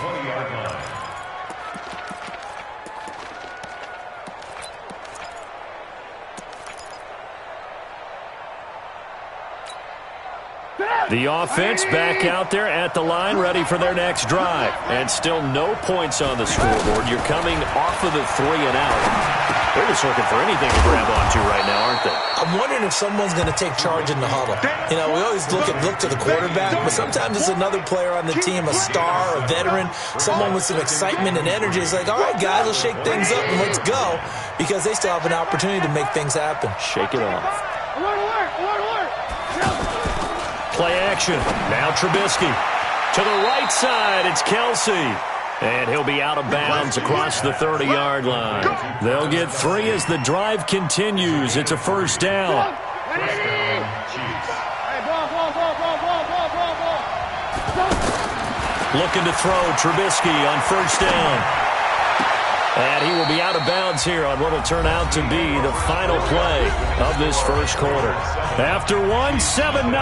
The offense back out there at the line, ready for their next drive. And still no points on the scoreboard. You're coming off of the 3 and out. They're just looking for anything to grab onto right now, aren't they? I'm wondering if someone's going to take charge in the huddle. You know, we always look to the quarterback, but sometimes it's another player on the team, a star, a veteran, someone with some excitement and energy. It's like, all right, guys, let's shake things up and let's go, because they still have an opportunity to make things happen. Shake it off. Play action. Now Trubisky. To the right side, it's Kelsey. And he'll be out of bounds across the 30-yard line. They'll get 3 as the drive continues. It's a first down. Looking to throw Trubisky on first down. And he will be out of bounds here on what will turn out to be the final play of this first quarter. After 7-0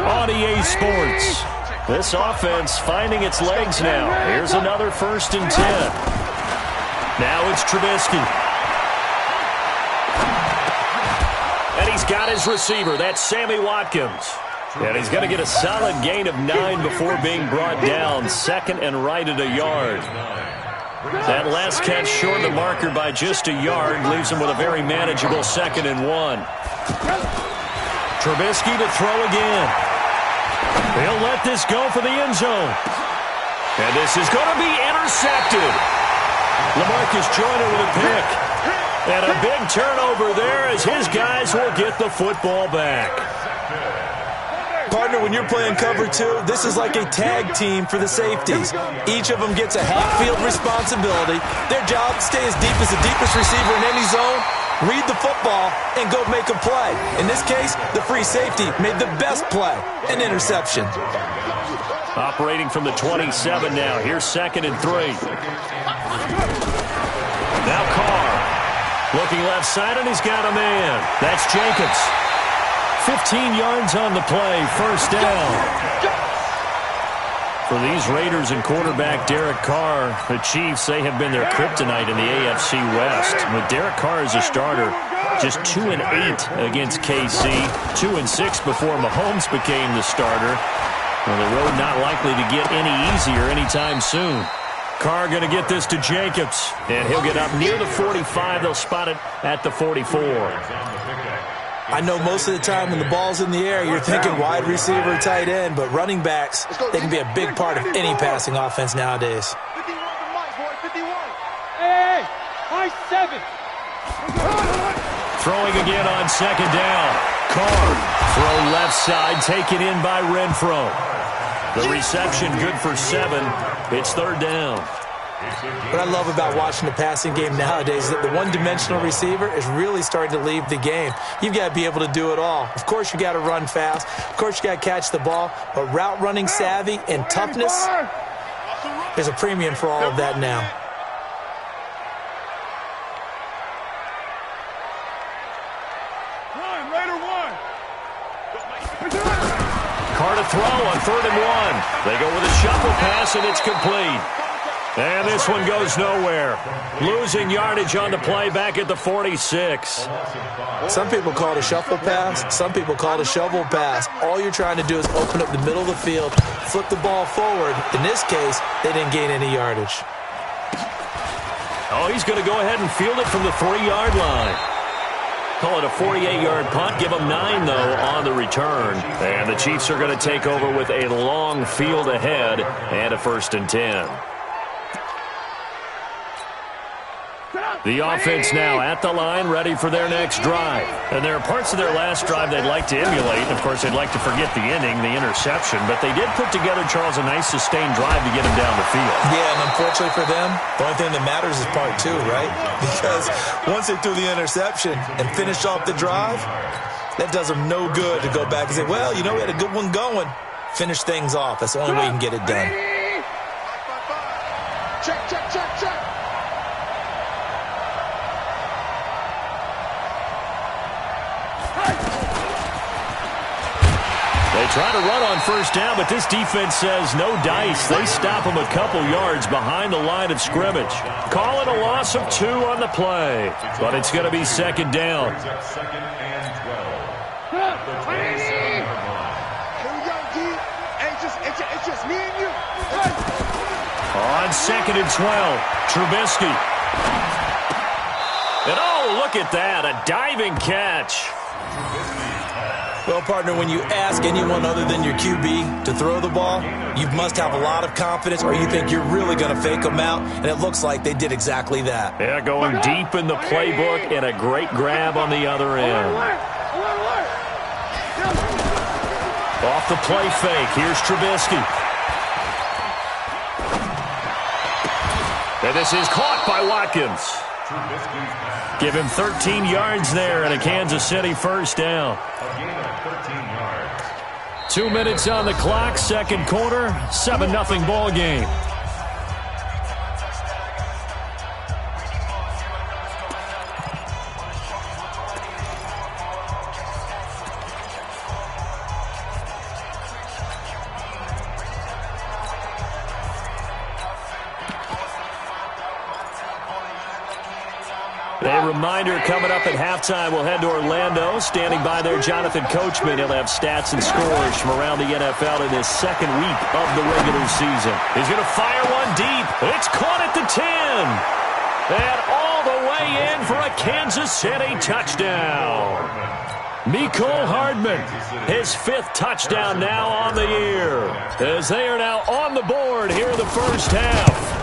on EA Sports. This offense finding its legs now. Here's another 1st and 10. Now it's Trubisky. And he's got his receiver. That's Sammy Watkins. And he's going to get a solid gain of 9 before being brought down. 2nd and right at a yard. That last catch short of the marker by just a yard leaves him with a very manageable 2nd and 1. Trubisky to throw again. He'll let this go for the end zone. And this is going to be intercepted. LaMarcus Joyner with a pick. And a big turnover there as his guys will get the football back. Partner, when you're playing cover 2, this is like a tag team for the safeties. Each of them gets a half-field responsibility. Their job, stay as deep as the deepest receiver in any zone, read the football, and go make a play. In this case, the free safety made the best play, an interception. Operating from the 27 now. Here's 2nd and 3. Now Carr. Looking left side, and he's got a man. That's Jacobs. 15 yards on the play, first down. For these Raiders and quarterback Derek Carr, the Chiefs, they have been their kryptonite in the AFC West. With Derek Carr as a starter, just 2-8 against KC, 2-6 before Mahomes became the starter. Well, the road not likely to get any easier anytime soon. Carr going to get this to Jacobs, and he'll get up near the 45. They'll spot it at the 44. I know most of the time when the ball's in the air, you're thinking wide receiver, tight end, but running backs, they can be a big part of any passing offense nowadays. 51 for Mike, boy, 51. Hey, high 7. Throwing again on 2nd down. Carr, throw left side, taken in by Renfro. The reception good for 7. It's third down. What I love about watching the passing game nowadays is that the one-dimensional receiver is really starting to leave the game. You've got to be able to do it all. Of course, you got to run fast. Of course, you got to catch the ball. But route running savvy and toughness, there's a premium for all of that now. Carr to throw on 3rd and 1. They go with a shuffle pass, and it's complete. And this one goes nowhere. Losing yardage on the play back at the 46. Some people call it a shuffle pass. Some people call it a shovel pass. All you're trying to do is open up the middle of the field, flip the ball forward. In this case, they didn't gain any yardage. Oh, he's going to go ahead and field it from the 3-yard line. Call it a 48-yard punt. Give them 9, though, on the return. And the Chiefs are going to take over with a long field ahead and a 1st and 10. The offense now at the line, ready for their next drive. And there are parts of their last drive they'd like to emulate. Of course, they'd like to forget the ending, the interception. But they did put together, Charles, a nice sustained drive to get them down the field. Yeah, and unfortunately for them, the only thing that matters is part 2, right? Because once they threw the interception and finished off the drive, that does them no good to go back and say, well, you know, we had a good one going. Finish things off. That's the only way you can get it done. Check, check, check, check. They try to run on 1st down, but this defense says no dice. They stop them a couple yards behind the line of scrimmage. Call it a loss of 2 on the play, but it's going to be 2nd down. Second and 12. Here we go, D. Hey, it's just me and you. On 2nd and 12, Trubisky. And oh, look at that, a diving catch. Well, partner, when you ask anyone other than your QB to throw the ball, you must have a lot of confidence or you think you're really going to fake them out, and it looks like they did exactly that. Yeah, going deep in the playbook and a great grab on the other end. Off the play fake, here's Trubisky. And this is caught by Watkins. Give him 13 yards there and a Kansas City 1st down. 2 minutes on the clock, 2nd quarter, 7-0 ball game. A reminder coming up at halftime, we'll head to Orlando. Standing by there, Jonathan Coachman. He'll have stats and scores from around the NFL in this 2nd week of the regular season. He's going to fire one deep. It's caught at the 10. And all the way in for a Kansas City touchdown. Mecole Hardman, his 5th touchdown now on the year. As they are now on the board here in the 1st half.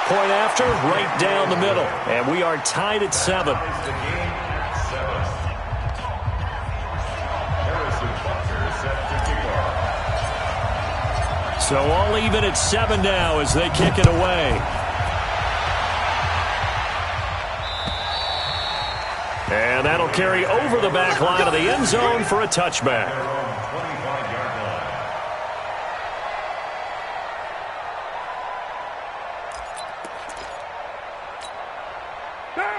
Point after, right down the middle. And we are tied at 7. So all even at 7 now as they kick it away. And that'll carry over the back line of the end zone for a touchback.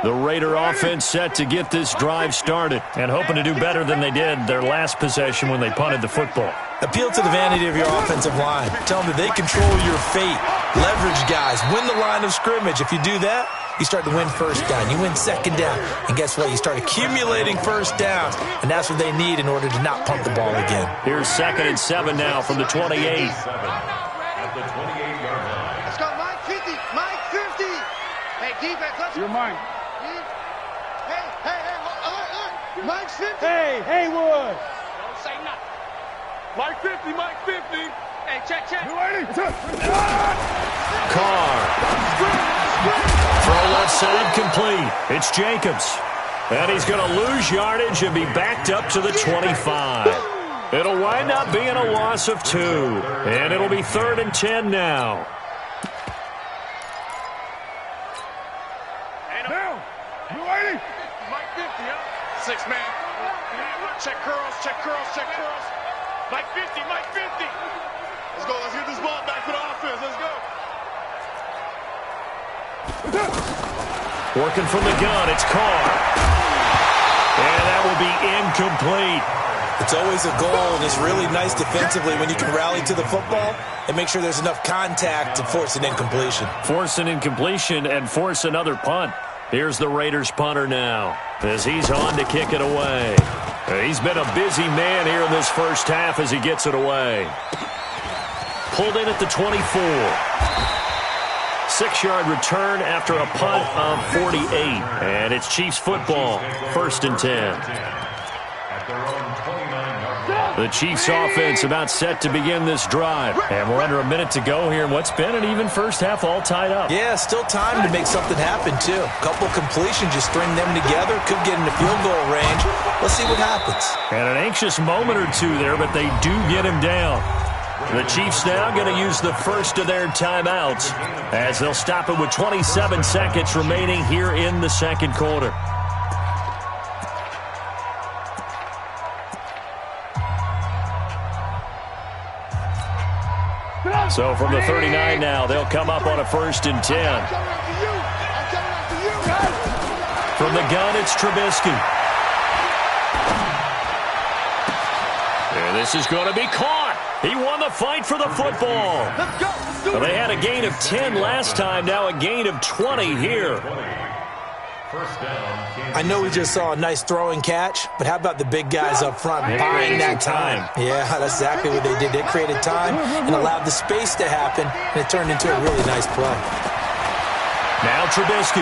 The Raider offense set to get this drive started and hoping to do better than they did their last possession when they punted the football. Appeal to the vanity of your offensive line. Tell them that they control your fate. Leverage guys. Win the line of scrimmage. If you do that, you start to win 1st down. You win 2nd down. And guess what? You start accumulating 1st downs. And that's what they need in order to not punt the ball again. Here's 2nd and 7 now from the 28. At the 28-yard line. Let's go, Mike 50. Mike 50. Hey, defense, let's You're mine. Hey, look. Mike 50. Hey, Haywood. Don't say nothing. Mike 50, Mike 50. Hey, check. Carr. Throw left side complete. It's Jacobs. And he's going to lose yardage and be backed up to the 25. It'll wind up being a loss of 2. And it'll be 3rd and 10 now. Mike 50, huh? 6 man. Check curls, check curls, check curls. Mike 50, Mike 50. Let's go, let's get this ball back for the offense. Let's go. Working from the gun, it's Carr. And that will be incomplete. It's always a goal, and it's really nice defensively when you can rally to the football and make sure there's enough contact to force an incompletion. Force an incompletion and force another punt. Here's the Raiders punter now as he's on to kick it away. He's been a busy man here in this first half as he gets it away. Pulled in at the 24. 6-yard return after a punt of 48. And it's Chiefs football, 1st and 10. The Chiefs offense about set to begin this drive. And we're under a minute to go here in what's been an even first half, all tied up. Yeah, still time to make something happen, too. A couple completions, just string them together. Could get into field goal range. Let's see what happens. And an anxious moment or two there, but they do get him down. The Chiefs now going to use the first of their timeouts as they'll stop it with 27 seconds remaining here in the second quarter. So from the 39 now, they'll come up on a 1st and 10. From the gun, it's Trubisky. And this is going to be caught. He won the fight for the football. Well, they had a gain of 10 last time, now a gain of 20 here. I know we just saw a nice throwing catch, but how about the big guys up front buying that time? Yeah, that's exactly what they did. They created time and allowed the space to happen, and it turned into a really nice play. Now Trubisky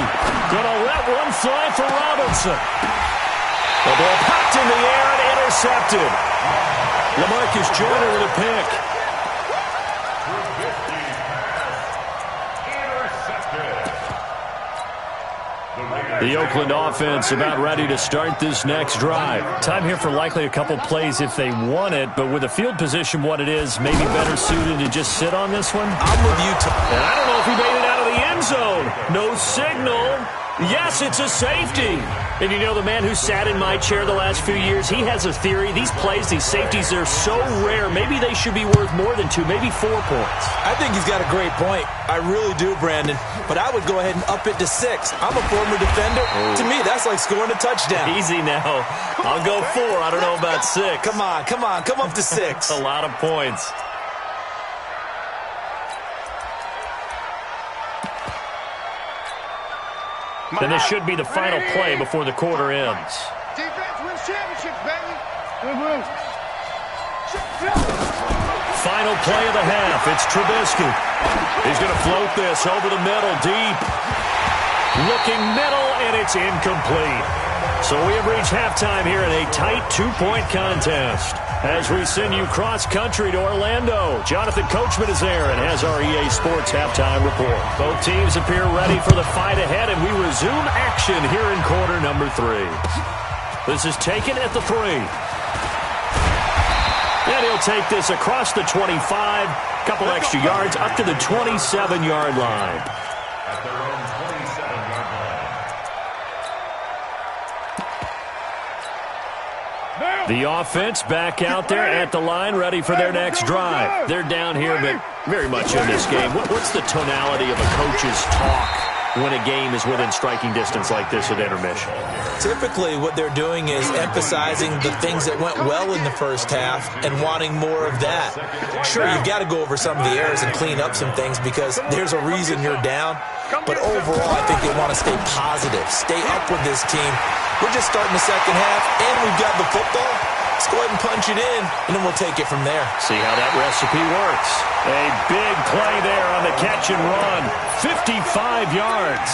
gonna let one fly for Robinson. The ball popped in the air and intercepted. LaMarcus Joyner with a pick. The Oakland offense about ready to start this next drive. Time here for likely a couple plays if they want it, but with the field position what it is, maybe better suited to just sit on this one. I'm with you, Tom. And I don't know if he made it out of the end zone. No signal. Yes, it's a safety. And you know, the man who sat in my chair the last few years, he has a theory. These plays, these safeties, they're so rare. Maybe they should be worth more than 2, maybe 4 points. I think he's got a great point. I really do, Brandon. But I would go ahead and up it to 6. I'm a former defender. Oh. To me, that's like scoring a touchdown. Easy now. I'll go 4. I don't know about 6. Come on. Come up to 6. A lot of points. And this should be the final play before the quarter ends. Defense wins championships, baby. Final play of the half. It's Trubisky. He's going to float this over the middle, deep. Looking middle, and it's incomplete. So we have reached halftime here in a tight 2-point contest. As we send you cross-country to Orlando, Jonathan Coachman is there and has our EA Sports halftime report. Both teams appear ready for the fight ahead, and we resume action here in quarter number 3. This is taken at the 3. And he'll take this across the 25, couple extra yards, up to the 27-yard line. At their own 27-yard line. The offense back out there at the line, ready for their next drive. They're down here, but very much in this game. What's the tonality of a coach's talk when a game is within striking distance like this at intermission? Typically, what they're doing is emphasizing the things that went well in the first half and wanting more of that. Sure, you've got to go over some of the errors and clean up some things because there's a reason you're down. But overall, I think they want to stay positive, stay up with this team. We're just starting the second half, and we've got the football. Let's go ahead and punch it in, and then we'll take it from there. See how that recipe works. A big play there on the catch and run. 55 yards.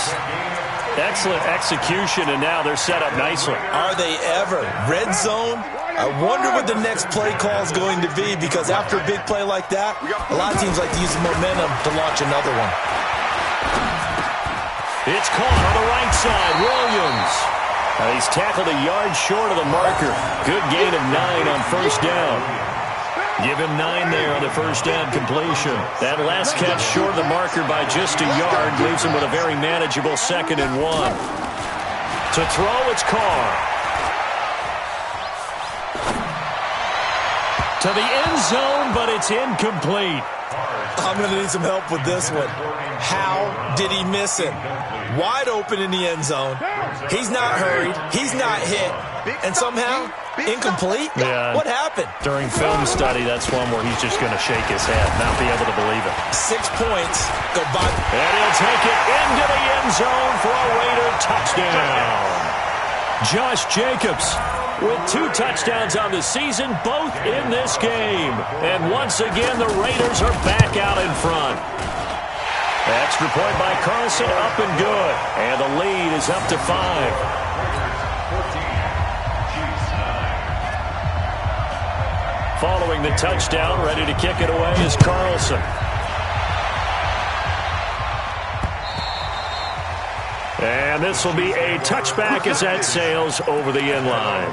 Excellent execution, and now they're set up nicely. Are they ever? Red zone? I wonder what the next play call is going to be because after a big play like that, a lot of teams like to use the momentum to launch another one. It's caught on the right side. Williams. He's tackled a yard short of the marker. Good gain of 9 on first down. Give him 9 there on the first down completion. That last catch short of the marker by just a yard leaves him with a very manageable 2nd and 1. To throw, it's Carr. To the end zone, but it's incomplete. I'm going to need some help with this one. How did he miss it? Wide open in the end zone. He's not hurried. He's not hit. And somehow, incomplete? Yeah. What happened? During film study, that's one where he's just going to shake his head, not be able to believe it. 6 points. Go by. And he'll take it into the end zone for a Raider touchdown. Josh Jacobs with 2 touchdowns on the season, both in this game. And once again, the Raiders are back out in front. Extra point by Carlson, up and good. And the lead is up to 5. Following the touchdown, ready to kick it away is Carlson. And this will be a touchback as that sails over the end line.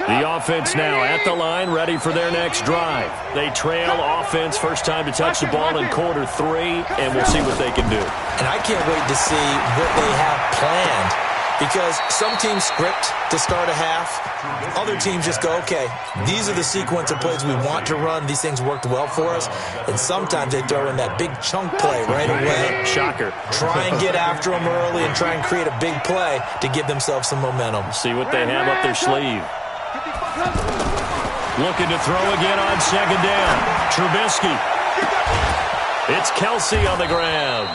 The offense now at the line, ready for their next drive. They trail offense, first time to touch the ball in quarter 3, and we'll see what they can do. And I can't wait to see what they have planned, because some teams script to start a half. Other teams just go, okay, these are the sequence of plays we want to run. These things worked well for us. And sometimes they throw in that big chunk play right away. Shocker. Try and get after them early and try and create a big play to give themselves some momentum. See what they have up their sleeve. Looking to throw again on 2nd down. Trubisky. It's Kelsey on the ground.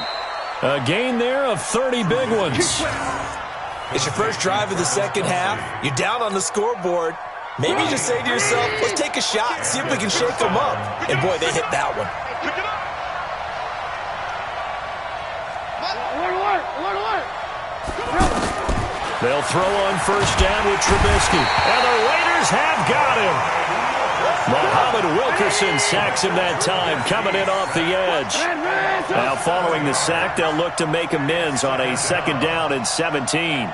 A gain there of 30 big ones. It's your first drive of the second half. You're down on the scoreboard. Maybe you just say to yourself, let's take a shot, see if we can shake them up. And boy, they hit that one. They'll throw on first down with Trubisky. And the Raiders have got him. Muhammad Wilkerson sacks him that time, coming in off the edge. Now following the sack, they'll look to make amends on a 2nd down and 17.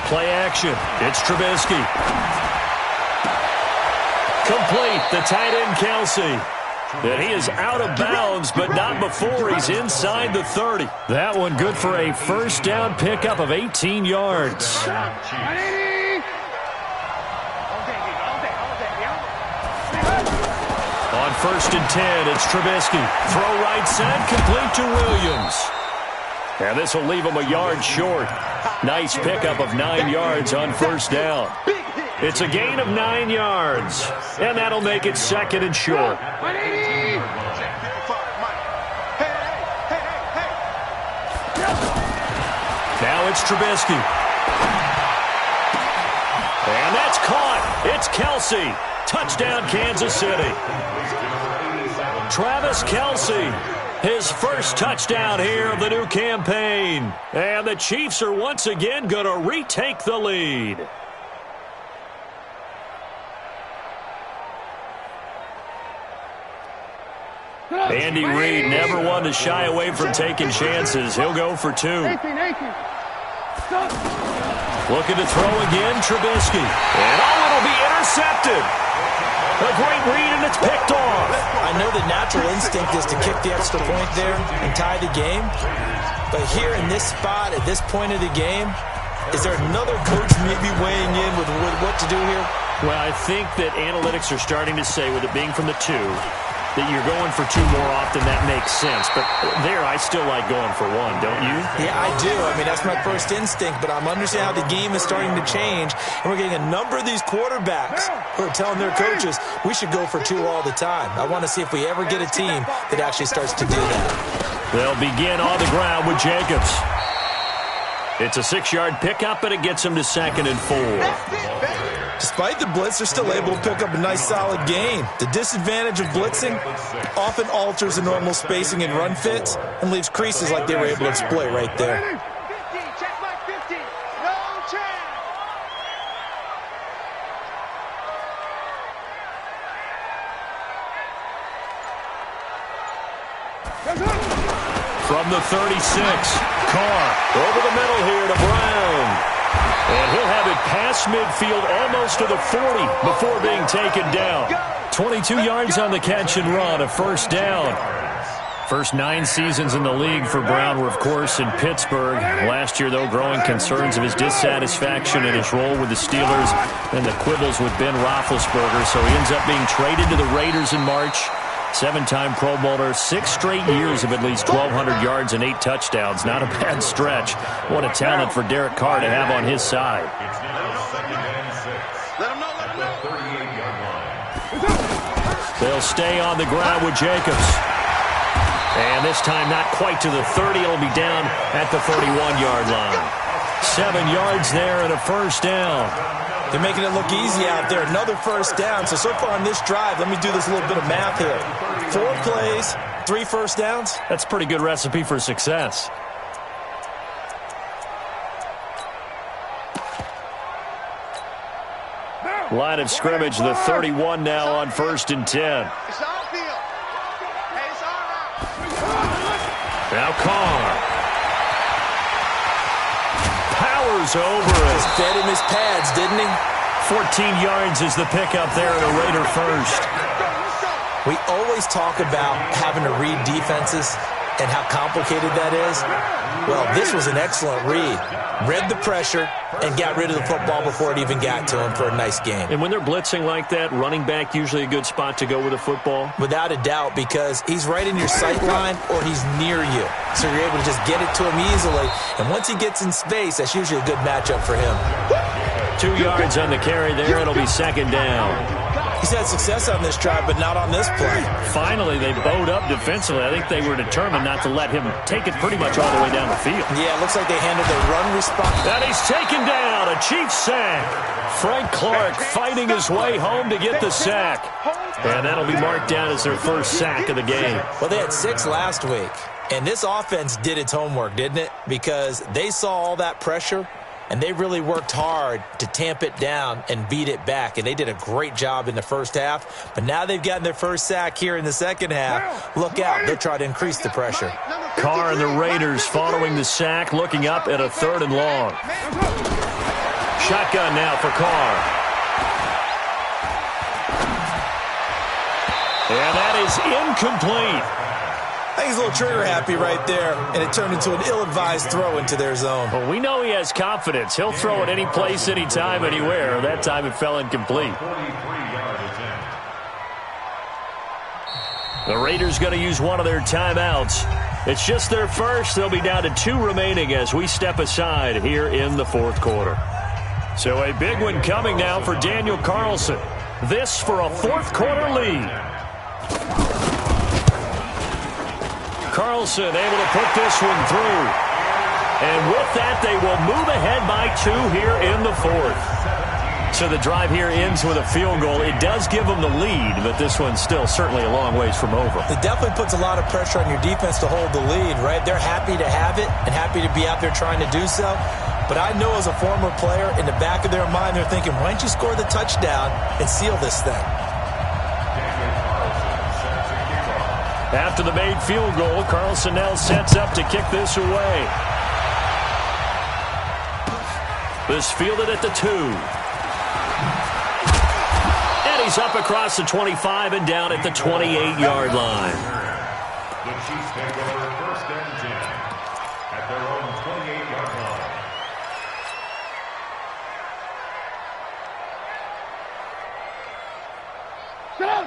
Play action. It's Trubisky. Complete. The tight end, Kelsey. And he is out of bounds, but not before he's inside the 30. That one good for a first down pickup of 18 yards. On 1st and 10, it's Trubisky. Throw right side, complete to Williams. And this will leave him a yard short. Nice pickup of 9 yards on first down. It's a gain of 9 yards. And that'll make it 2nd and short. Now it's Trubisky. And that's caught. It's Kelsey. Touchdown, Kansas City. Travis Kelsey. His first touchdown here of the new campaign. And the Chiefs are once again going to retake the lead. Andy Reid never one to shy away from taking chances. He'll go for 2. Looking to throw again, Trubisky. And it'll be intercepted. A great read, and it's picked off. I know the natural instinct is to kick the extra point there and tie the game. But here in this spot, at this point of the game, is there another coach maybe weighing in with what to do here? Well, I think that analytics are starting to say, with it being from the 2, that you're going for 2 more often. That makes sense. But there, I still like going for 1, don't you? Yeah, I do. I mean, that's my first instinct, but I'm understanding how the game is starting to change, and we're getting a number of these quarterbacks who are telling their coaches, we should go for 2 all the time. I want to see if we ever get a team that actually starts to do that. They'll begin on the ground with Jacobs. It's a 6-yard pickup, and it gets him to 2nd and 4. Despite the blitz, they're still able to pick up a nice solid gain. The disadvantage of blitzing often alters the normal spacing and run fits and leaves creases like they were able to exploit right there. From the 36, Carr over the middle here to Brown. And he'll have it past midfield almost to the 40 before being taken down. 22 yards on the catch and run, a first down. First 9 seasons in the league for Brown were, of course, in Pittsburgh. Last year, though, growing concerns of his dissatisfaction in his role with the Steelers and the quibbles with Ben Roethlisberger. So he ends up being traded to the Raiders in March. 7-time Pro Bowler, 6 straight years of at least 1,200 yards and 8 touchdowns. Not a bad stretch. What a talent for Derek Carr to have on his side. It's now 2nd and 6. At the 38-yard line. They'll stay on the ground with Jacobs. And this time not quite to the 30. It'll be down at the 31-yard line. 7 yards there and a first down. They're making it look easy out there. Another first down. So far on this drive, let me do this little bit of math here. 4 plays, 3 first downs. That's a pretty good recipe for success. Line of scrimmage, the 31 now on 1st and 10. Now Carr. Powers over it. Just fed him his pads, didn't he? 14 yards is the pickup there at a Raider first. We always talk about having to read defenses and how complicated that is. Well, this was an excellent read. Read the pressure and got rid of the football before it even got to him for a nice game. And when they're blitzing like that, running back usually a good spot to go with a football? Without a doubt, because he's right in your sight line or he's near you. So you're able to just get it to him easily. And once he gets in space, that's usually a good matchup for him. 2 yards on the carry there. It'll be 2nd down. He's had success on this drive, but not on this play. Finally, they bowed up defensively. I think they were determined not to let him take it pretty much all the way down the field. Yeah, it looks like they handled their run response. And he's taken down. A Chiefs sack. Frank Clark fighting his way home to get the sack. And that'll be marked down as their first sack of the game. Well, they had 6 last week. And this offense did its homework, didn't it? Because they saw all that pressure, and they really worked hard to tamp it down and beat it back. And they did a great job in the first half. But now they've gotten their first sack here in the second half. Look out. They'll try to increase the pressure. Carr and the Raiders following the sack, looking up at a 3rd and long. Shotgun now for Carr. And that is incomplete. I think he's a little trigger happy right there, and it turned into an ill-advised throw into their zone. Well, we know he has confidence. He'll throw it any place, anytime, anywhere. That time it fell incomplete. The Raiders going to use one of their timeouts. It's just their first. They'll be down to 2 remaining as we step aside here in the 4th quarter. So a big one coming now for Daniel Carlson. This for a 4th quarter lead. Carlson able to put this one through. And with that, they will move ahead by 2 here in the 4th. So the drive here ends with a field goal. It does give them the lead, but this one's still certainly a long ways from over. It definitely puts a lot of pressure on your defense to hold the lead, right? They're happy to have it and happy to be out there trying to do so. But I know as a former player, in the back of their mind, they're thinking, why don't you score the touchdown and seal this thing? After the made field goal, Carlson now sets up to kick this away. This fielded at the 2. And he's up across the 25 and down at the 28-yard line. The Chiefs take over 1st and 10 at their own 28-yard line.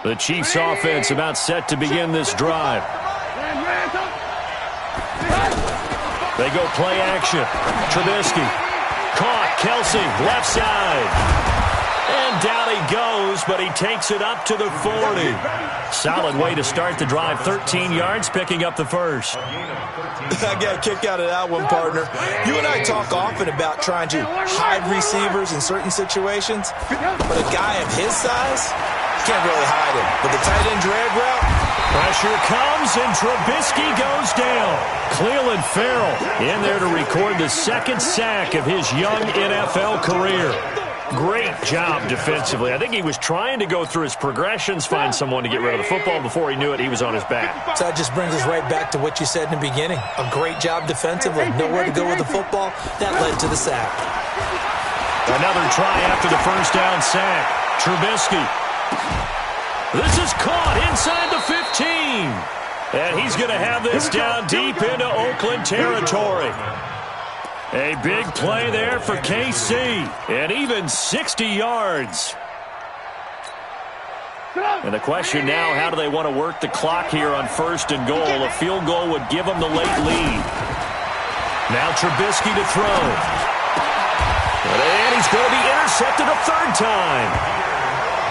The Chiefs offense about set to begin this drive. They go play action. Trubisky. Caught. Kelsey. Left side. And down he goes, but he takes it up to the 40. Solid way to start the drive. 13 yards, picking up the first. I got a kick out of that one, partner. You and I talk often about trying to hide receivers in certain situations, but a guy of his size can't really hide him. But the tight end drag route, pressure comes, and Trubisky goes down. Cleveland Farrell in there to record the 2nd sack of his young NFL career. Great job defensively. I think he was trying to go through his progressions, find someone to get rid of the football. Before he knew it, he was on his back. So that just brings us right back to what you said in the beginning. A great job defensively. Nowhere to go with the football. That led to the sack. Another try after the first down sack. Trubisky. This is caught inside the 15. And he's going to have this down deep into Oakland territory. A big play there for KC. And even 60 yards. And the question now, how do they want to work the clock here on 1st and goal? A field goal would give them the late lead. Now Trubisky to throw. And he's going to be intercepted a third time.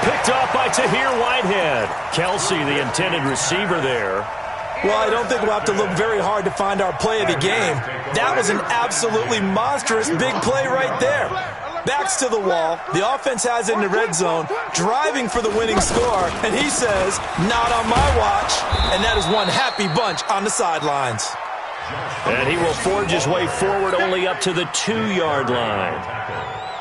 Picked off by Tahir Whitehead. Kelsey, the intended receiver there. Well, I don't think we'll have to look very hard to find our play of the game. That was an absolutely monstrous big play right there. Backs to the wall. The offense has it in the red zone, driving for the winning score. And he says, not on my watch. And that is one happy bunch on the sidelines. And he will forge his way forward only up to the 2-yard line.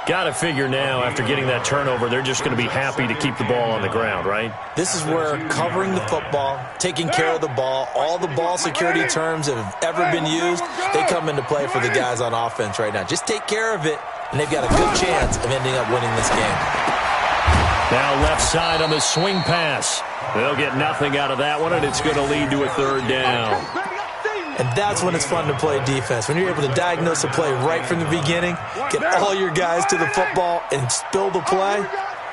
Got to figure now, after getting that turnover, they're just going to be happy to keep the ball on the ground, right? This is where covering the football, taking care of the ball, all the ball security terms that have ever been used, they come into play for the guys on offense right now. Just take care of it, and they've got a good chance of ending up winning this game. Now left side on the swing pass. They'll get nothing out of that one, and it's going to lead to a third down. And that's when it's fun to play defense. When you're able to diagnose a play right from the beginning, get all your guys to the football and spill the play,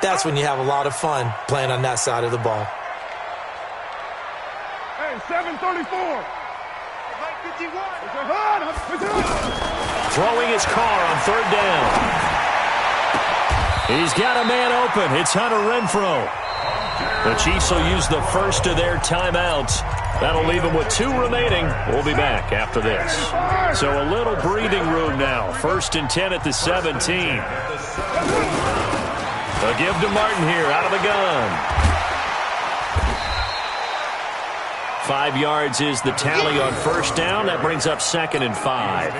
that's when you have a lot of fun playing on that side of the ball. Hey, 734. Throwing his car on 3rd down. He's got a man open. It's Hunter Renfrow. The Chiefs will use the first of their timeouts. That'll leave them with 2 remaining. We'll be back after this. So a little breathing room now. 1st and 10 at the 17. A give to Martin here out of the gun. 5 yards is the tally on 1st down. That brings up 2nd and 5.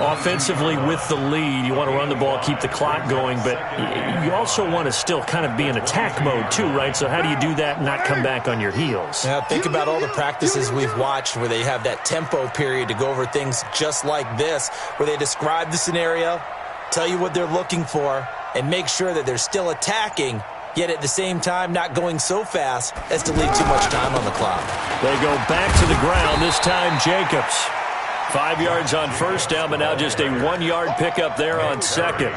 Offensively with the lead, you want to run the ball, keep the clock going, but you also want to still kind of be in attack mode too, right? So how do you do that and not come back on your heels? Yeah, think about all the practices we've watched where they have that tempo period to go over things just like this, where they describe the scenario, tell you what they're looking for, and make sure that they're still attacking, yet at the same time not going so fast as to leave too much time on the clock. They go back to the ground, this time Jacobs. 5 yards on 1st down, but now just a 1-yard pickup there on 2nd.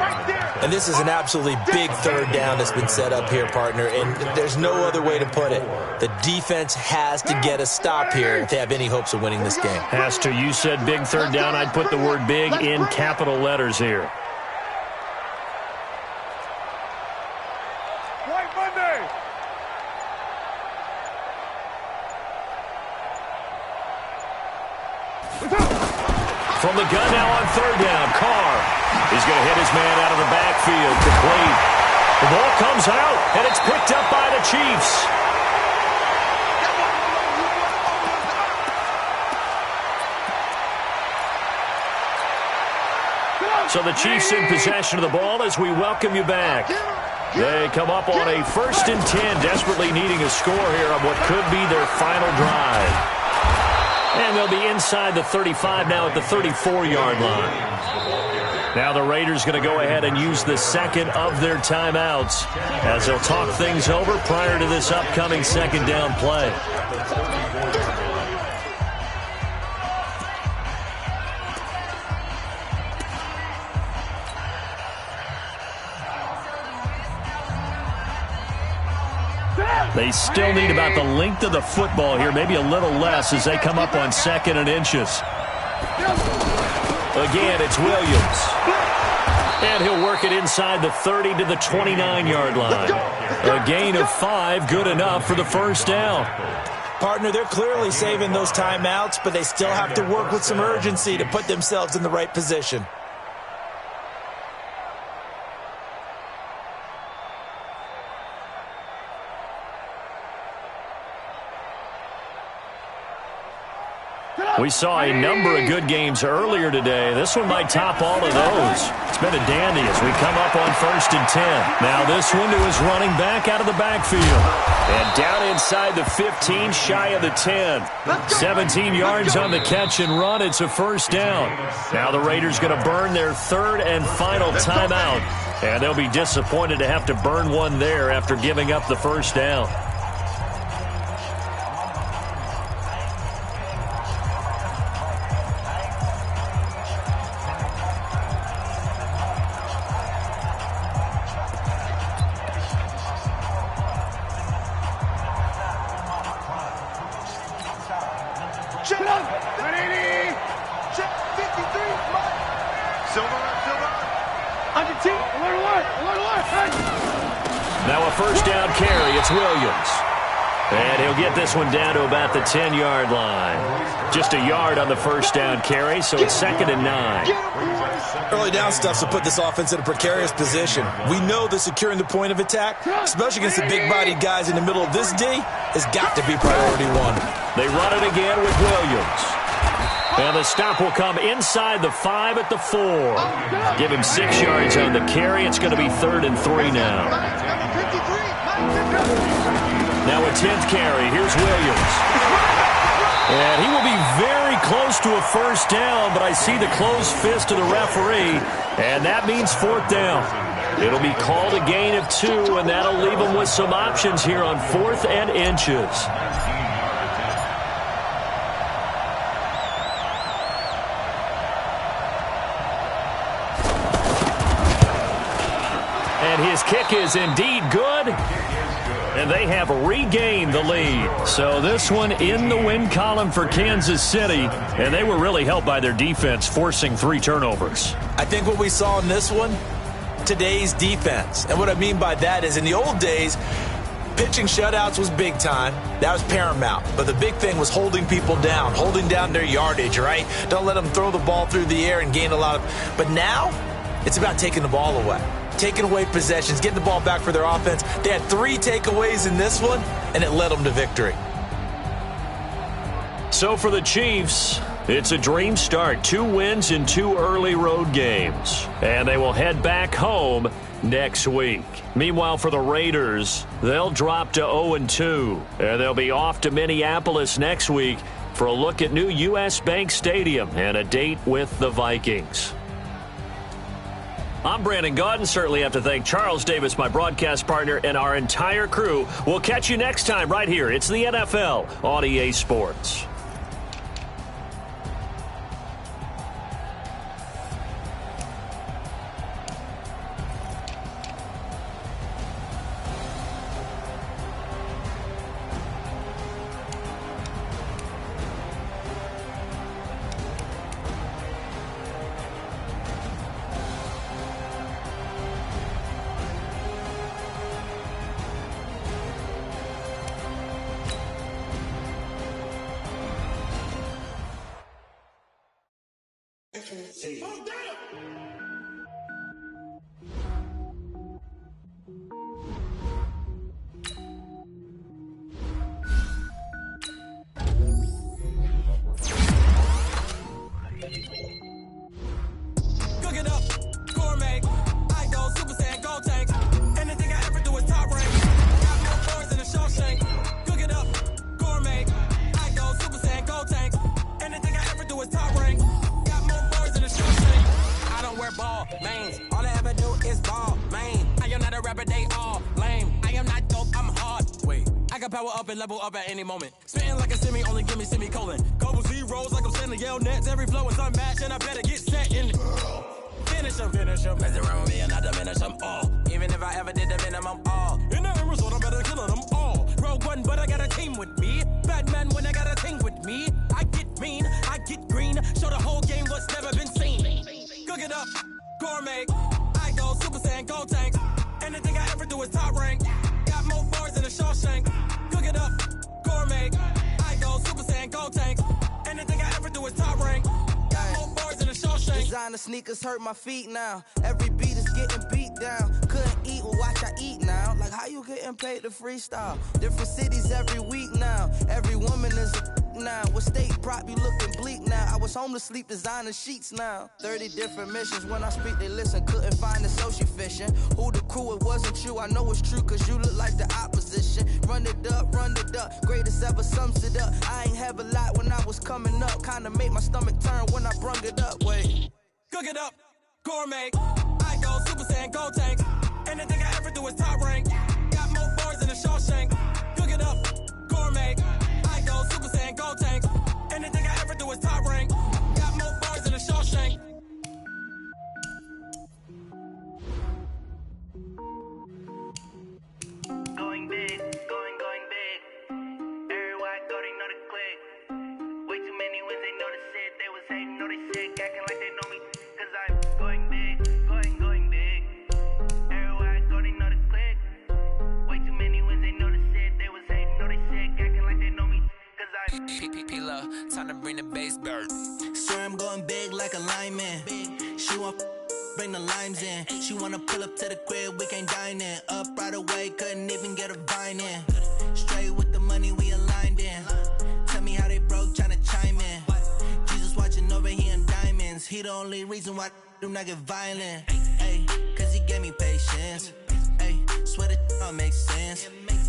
And this is an absolutely big 3rd down that's been set up here, partner, and there's no other way to put it. The defense has to get a stop here if they have any hopes of winning this game. Has to. You said big 3rd down. I'd put the word big in capital letters here. White Monday. From the gun now on 3rd down, Carr is going to hit his man out of the backfield, complete. The ball comes out, and it's picked up by the Chiefs. So the Chiefs in possession of the ball as we welcome you back. They come up on a 1st and 10, desperately needing a score here on what could be their final drive. And they'll be inside the 35 now at the 34-yard line. Now the Raiders going to go ahead and use the 2nd of their timeouts as they'll talk things over prior to this upcoming 2nd down play. They still need about the length of the football here, maybe a little less as they come up on 2nd and inches. Again, it's Williams. And he'll work it inside the 30 to the 29-yard line. A gain of 5, good enough for the 1st down. Partner, they're clearly saving those timeouts, but they still have to work with some urgency to put themselves in the right position. We saw a number of good games earlier today. This one might top all of those. It's been a dandy as we come up on 1st and 10. Now this one to his running back out of the backfield. And down inside the 15, shy of the 10. 17 yards on the catch and run. It's a first down. Now the Raiders going to burn their third and final timeout. And they'll be disappointed to have to burn one there after giving up the first down. Now a first down carry. It's Williams. And he'll get this one down to about the 10-yard line. Just a yard on the first down carry, so it's 2nd and 9. Early down stuff will put this offense in a precarious position. We know that securing the point of attack, especially against the big-bodied guys in the middle of this D, has got to be priority one. They run it again with Williams. And the stop will come inside the 5 at the 4. Give him 6 yards on the carry. It's going to be 3rd and 3 now. Now a 10th carry. Here's Williams. And he will be very close to a first down, but I see the closed fist of the referee, and that means 4th down. It'll be called a gain of 2, and that'll leave them with some options here on 4th and inches. And his kick is indeed good. And they have regained the lead. So this one in the win column for Kansas City. And they were really helped by their defense, forcing 3 turnovers. I think what we saw in this one, today's defense. And what I mean by that is in the old days, pitching shutouts was big time. That was paramount. But the big thing was holding people down, holding down their yardage, right? Don't let them throw the ball through the air and gain a lot of. But now, it's about taking the ball away. Taking away possessions, getting the ball back for their offense. They had 3 takeaways in this one, and it led them to victory. So for the Chiefs, it's a dream start. 2 wins in 2 early road games. And they will head back home next week. Meanwhile, for the Raiders, they'll drop to 0-2. And they'll be off to Minneapolis next week for a look at new U.S. Bank Stadium and a date with the Vikings. I'm Brandon Gaudin. Certainly have to thank Charles Davis, my broadcast partner, and our entire crew. We'll catch you next time right here. It's the NFL on EA Sports. Level up at any moment. Spitting like a semi, only give me semicolon. Couple zeros like I'm sending yell nets. Every flow is unmatched, and I better get set in. Finish them. Mess around with me and I diminish them all. Even if I ever did the minimum, all. In the result, I better kill them all. Rogue one, but I got a team with me. Batman when I got a team with me. I get mean, I get green. Show the whole game what's never been seen. Cook it up, gourmet. I go Super Saiyan, Gold Tank. Anything I ever do is top rank. Got more bars than a Shawshank. Cook it up, gourmet. I go Super Saiyan, Gold Tank. Anything I ever do is top rank. Got more bars than a Shawshank. Designer sneakers hurt my feet now. Every beat is getting beat down. Couldn't eat, well watch I eat now. Like how you getting paid to freestyle? Different cities every week now. Every woman is a now. With state prop, you looking bleak now. I was home to sleep, designer sheets now. 30 different missions. When I speak, they listen. Couldn't find the social fishing. Who the crew, it wasn't you. I know it's true, cause you look like the opposition. Run it up. Greatest ever sums it up. I ain't have a lot when I was coming up. Kinda made my stomach turn when I brung it up. Wait. Cook it up, gourmet. I go Super Saiyan, gold tank. Anything I ever do is top rank. Got more bars than a Shawshank. Cook it up, gourmet. I go Super Saiyan, gold tank. Anything I ever do is top rank. Got more bars than a Shawshank. Going big, going big. Everywhere I go, they know the click. Way too many wins, they know the shit. They was hating, know they sick, acting like they know me. Cause I'm going big, going big. Everywhere I go, they know the click. Way too many wins, they know the shit. They was hating, know they sick, acting like they know me. Cause I'm P-P-P-Love, time to bring the bass bird. Swear I'm going big like a lineman. She want bring the limes in. She wanna pull up to the crib, we can't dine in. Up right away, couldn't even get a vine in. Straight with the money we aligned in. Tell me how they broke, tryna chime in. Jesus watching over here in diamonds. He the only reason why do not get violent. Ay, cause he gave me patience. Ay, swear that all makes sense.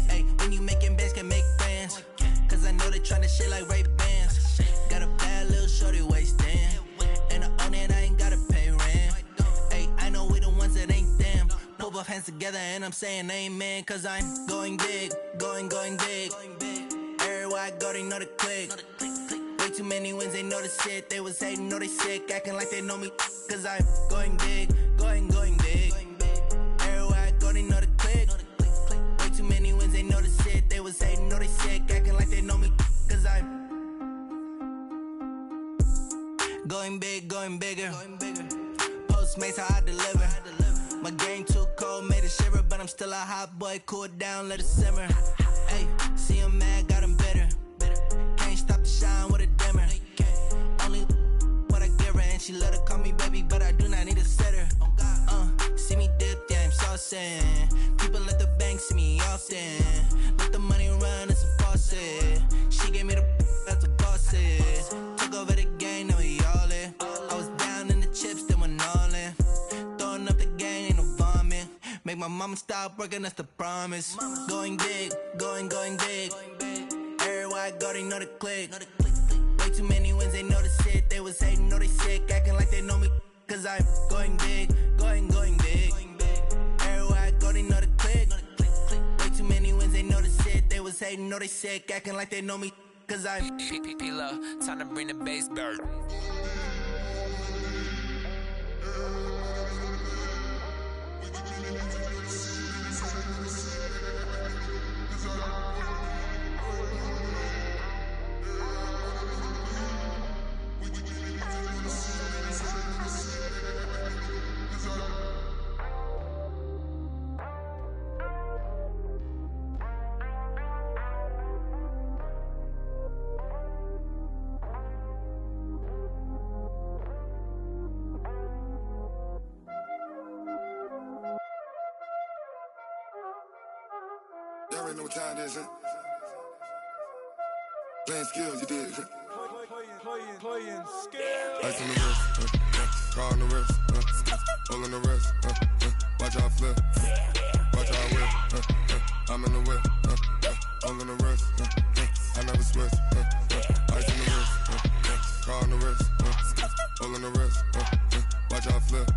Ay, when you making bands, can make friends. Cause I know they tryna shit like Ray Bans. Got a bad little shorty wasting. And I own it, I ain't gotta pay rent. Ay, I know we the ones that ain't them. Pull both hands together and I'm saying amen. Cause I'm going big, going big. Everywhere I go, they know the click. Way too many wins, they know the shit. They was hating, know they sick, acting like they know me. Cause I'm going big, going big. Everywhere I go, they know the click. Way too many wins, they know the shit. They was hating, know they sick, acting like they know me. Cause I'm going big, going bigger. Postmates, how I deliver. My game too cold, made it shiver. But I'm still a hot boy, cool it down, let it simmer. Hey, see him mad, got him bitter. Can't stop the shine with a dimmer. Only what I give her, and she let her call me baby, but I do not need a sitter. See me dip, yeah, I'm saucing. People at the bank see me often. Let the money run, it's a faucet. She gave me the that's a boss it. Took over the game, now we all in. I was down in the chips, then went all in. Throwing up the game, ain't no vomit. Make my mama stop working, that's the promise. Going big, going big. Everywhere I go, they know the click. Way too many wins, they know the shit. They was hating, know they sick, acting like they know me. Cause I'm going big, going big. Everywhere I go, they know the click. Way too many wins, they know the shit. They was hating, know they sick, acting like they know me. Cause I'm P-P-P-Love, time to bring the bass bird. Y'all already know what time it is, huh? Playing skills, you did. Playing skills. Ice on the wrist, car on the wrist, hole on the wrist, watch how I flip, watch how I whip, I'm in the whip, hole on the wrist, I never switch, ice on the wrist, car on the wrist, hole on the wrist, watch how I flip,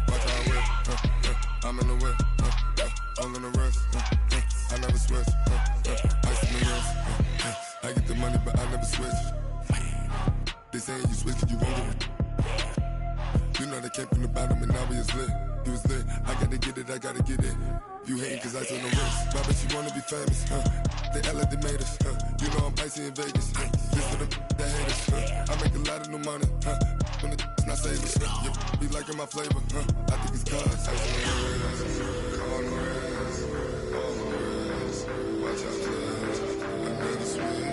watch how I whip, I'm in the whip, hole on the wrist, I never switch, ice on the wrist, I get the money but I never switch. They saying you switch cause you won't get it. You know they came from the bottom and now we is lit. You was lit, I gotta get it, I gotta get it. You hating cause ice on the wrist. Why bet you wanna be famous, They act like they made us, You know I'm icy in Vegas, This for the that hate us, I make a lot of new money, When the not saving, You be liking my flavor, I think it's cause ice on the wrist, on the wrist, on the wrist. Watch out, cuz I never switch,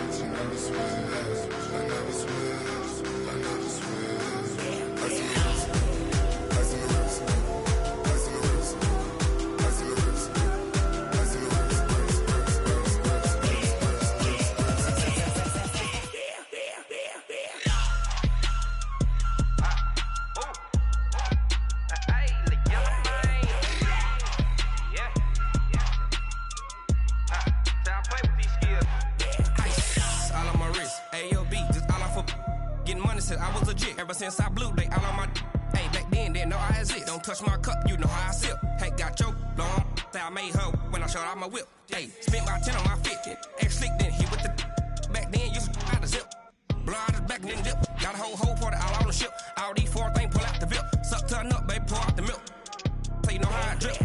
I never switch. I never switch, I never switch. Ice on the wrist, ice on the wrist, ice on the wrist, ice on the wrist, ice on the wrist, touch my cup, you know how I sip. Hey, got your long, that I made her when I showed out my whip. Hey, spent my 10 on my fit. Ex slick, then hit with the back then, used to out the zip. Blow out his back, then dip. Got a whole party out on the ship. All these four things, pull out the VIP. Suck, turn up, baby, pour out the milk. So you know how I drip.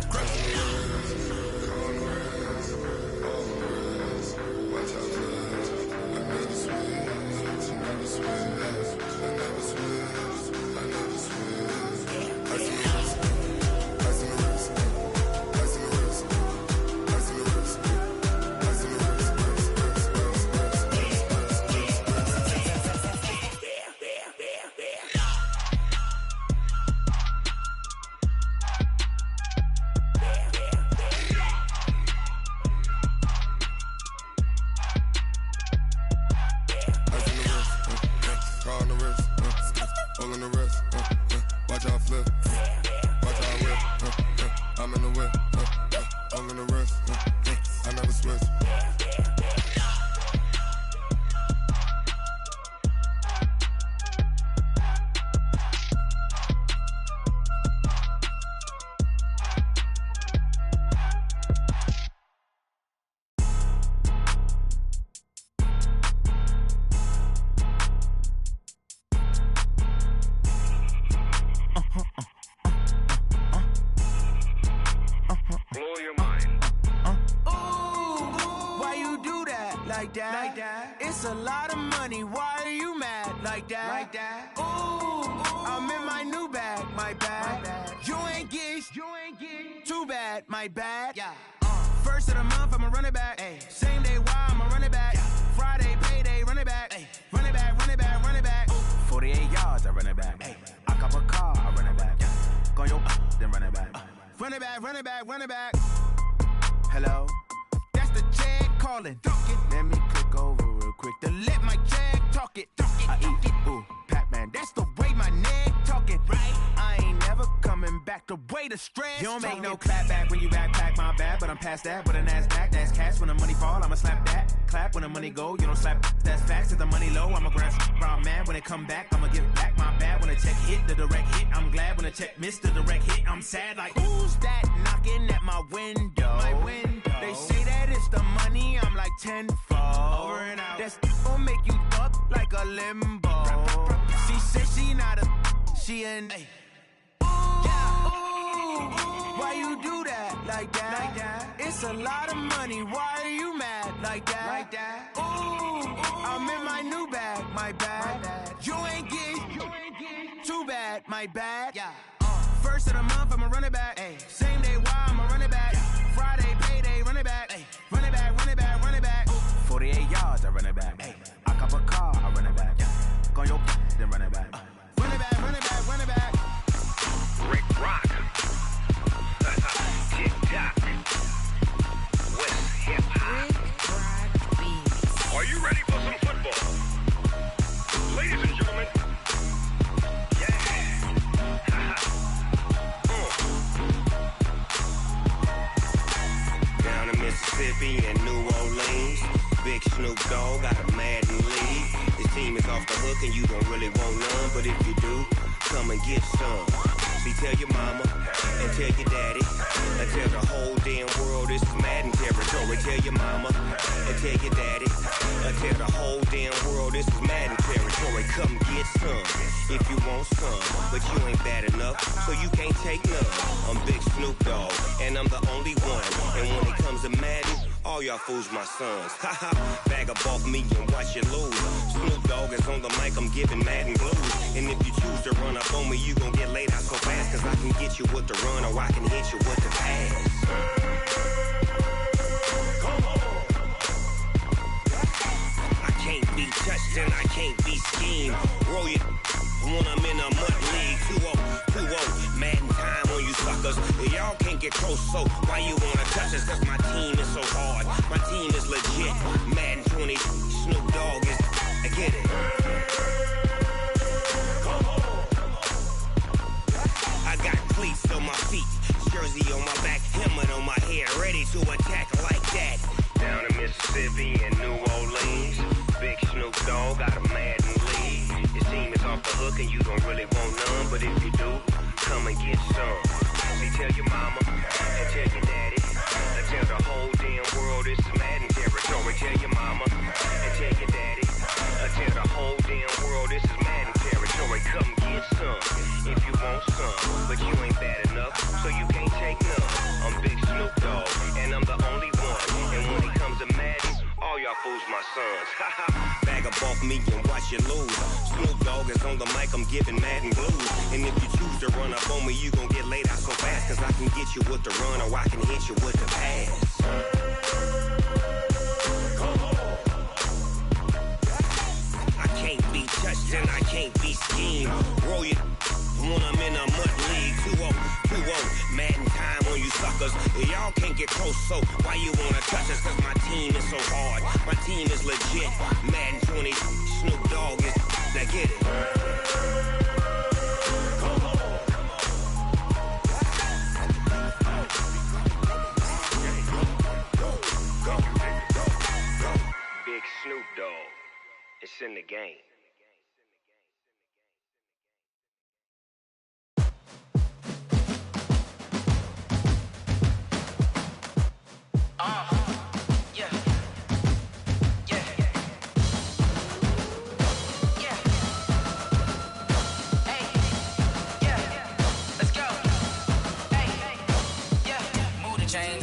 It's a lot of money, why are you mad like that? Ooh, I'm in my new bag, my bad. You ain't get too bad, my bad. First of the month, I'ma run it back. Same day, why I'ma run it back. Friday, payday, run it back. Run it back, run it back, run it back. 48 yards, I run it back. I cop a car, I run it back. Go your then run it back. Run it back, run it back, run it back. Hello? That's the check calling. Let me click over real quick to let my check talk it. I eat it, ooh, Pac-Man. That's the way my neck talking. Right? I ain't never coming back the way the stress. You don't make no clap back when you backpack, my bad, but I'm past that. With a NASDAQ, that's cash. When the money fall, I'ma slap that. Clap when the money go, you don't slap. That's facts. If the money low, I'ma grab brown man. When it come back, I'ma give back my bad. When the check hit, the direct hit, I'm glad. When the check missed the direct hit, I'm sad. Like, who's that knocking at my window? My window. They say that it's the money, I'm like tenfold. Over and out. That's gon' make you up like a limbo. She said she not a, she an. Ooh, why you do that like that? It's a lot of money, why are you mad like that? Ooh, I'm in my new bag, my bad. You ain't get too bad, my bad. First of the month, I'ma run it back. Same day, why I'ma run it back. Friday, payday, run it back. Run it back, run it back, run it back. 48 yards, I run it back. I cop a car, I run it back. Go your then run it back. Run it back, run it back, run it back. Rick Rock. TikTok. West Hip Hop. Are you ready for some football? Ladies and gentlemen. Down in Mississippi and New Orleans, Big Snoop Dogg got a Madden lead. His team is off the hook and you don't really want none, but if you do, come and get some. See, tell your mama and tell your daddy and tell the whole damn world this is Madden territory. Tell your mama and tell your daddy and tell the whole damn world this is Madden territory. Come get some if you want some, but you ain't bad enough, so you can't take none. I'm Big Snoop Dogg and I'm the only one, and when it comes to Madden, all y'all fools my sons. Haha, bag up off me and watch you lose. Snoop Dogg is on the mic, I'm giving Madden blues. And if you choose to run up on me, you gon' get laid out so fast, cause I can get you with the run or I can hit you with the pass. Come on. I can't be touched and I can't be schemed. Roll you when I'm in a mud league. 2-0, Madden time on you suckers. Y'all can't get close, so why you wanna touch us? Cause my team is so hard, my team is legit. Madden 20, Snoop Dogg is, I get it. Come on. I got cleats on my feet, jersey on my back, helmet on my head, ready to attack like that. Down in Mississippi and New Orleans, Big Snoop Dogg got a Madden lead. His team is off the hook and you don't really want none, but if you do, come and get some. See, tell your mama and tell your daddy. And tell the whole damn world this is Madden territory. Tell your mama and tell your daddy. And tell the whole damn world this is Madden territory. Come get some if you want some. But you ain't bad enough, so you can't take none. I'm Big Snoop Dogg, and I'm the only one. And when it comes to Madden, all y'all fools my sons. Bag up off me and watch you lose. Snoop Dogg is on the mic, I'm giving Madden blues. And if you choose to run up on me, you gon' get laid out so fast. Cause I can get you with the run or I can hit you with the pass. I can't be touched and I can't be schemed. Roll you when I'm in a mud league. 2-0, Madden time on you suckers. Y'all can't get close, so why you wanna touch us? Cause my team is so hard, my team is legit. Madden 20, Snoop Dogg is, now get it. Big Snoop Dogg, it's in the game.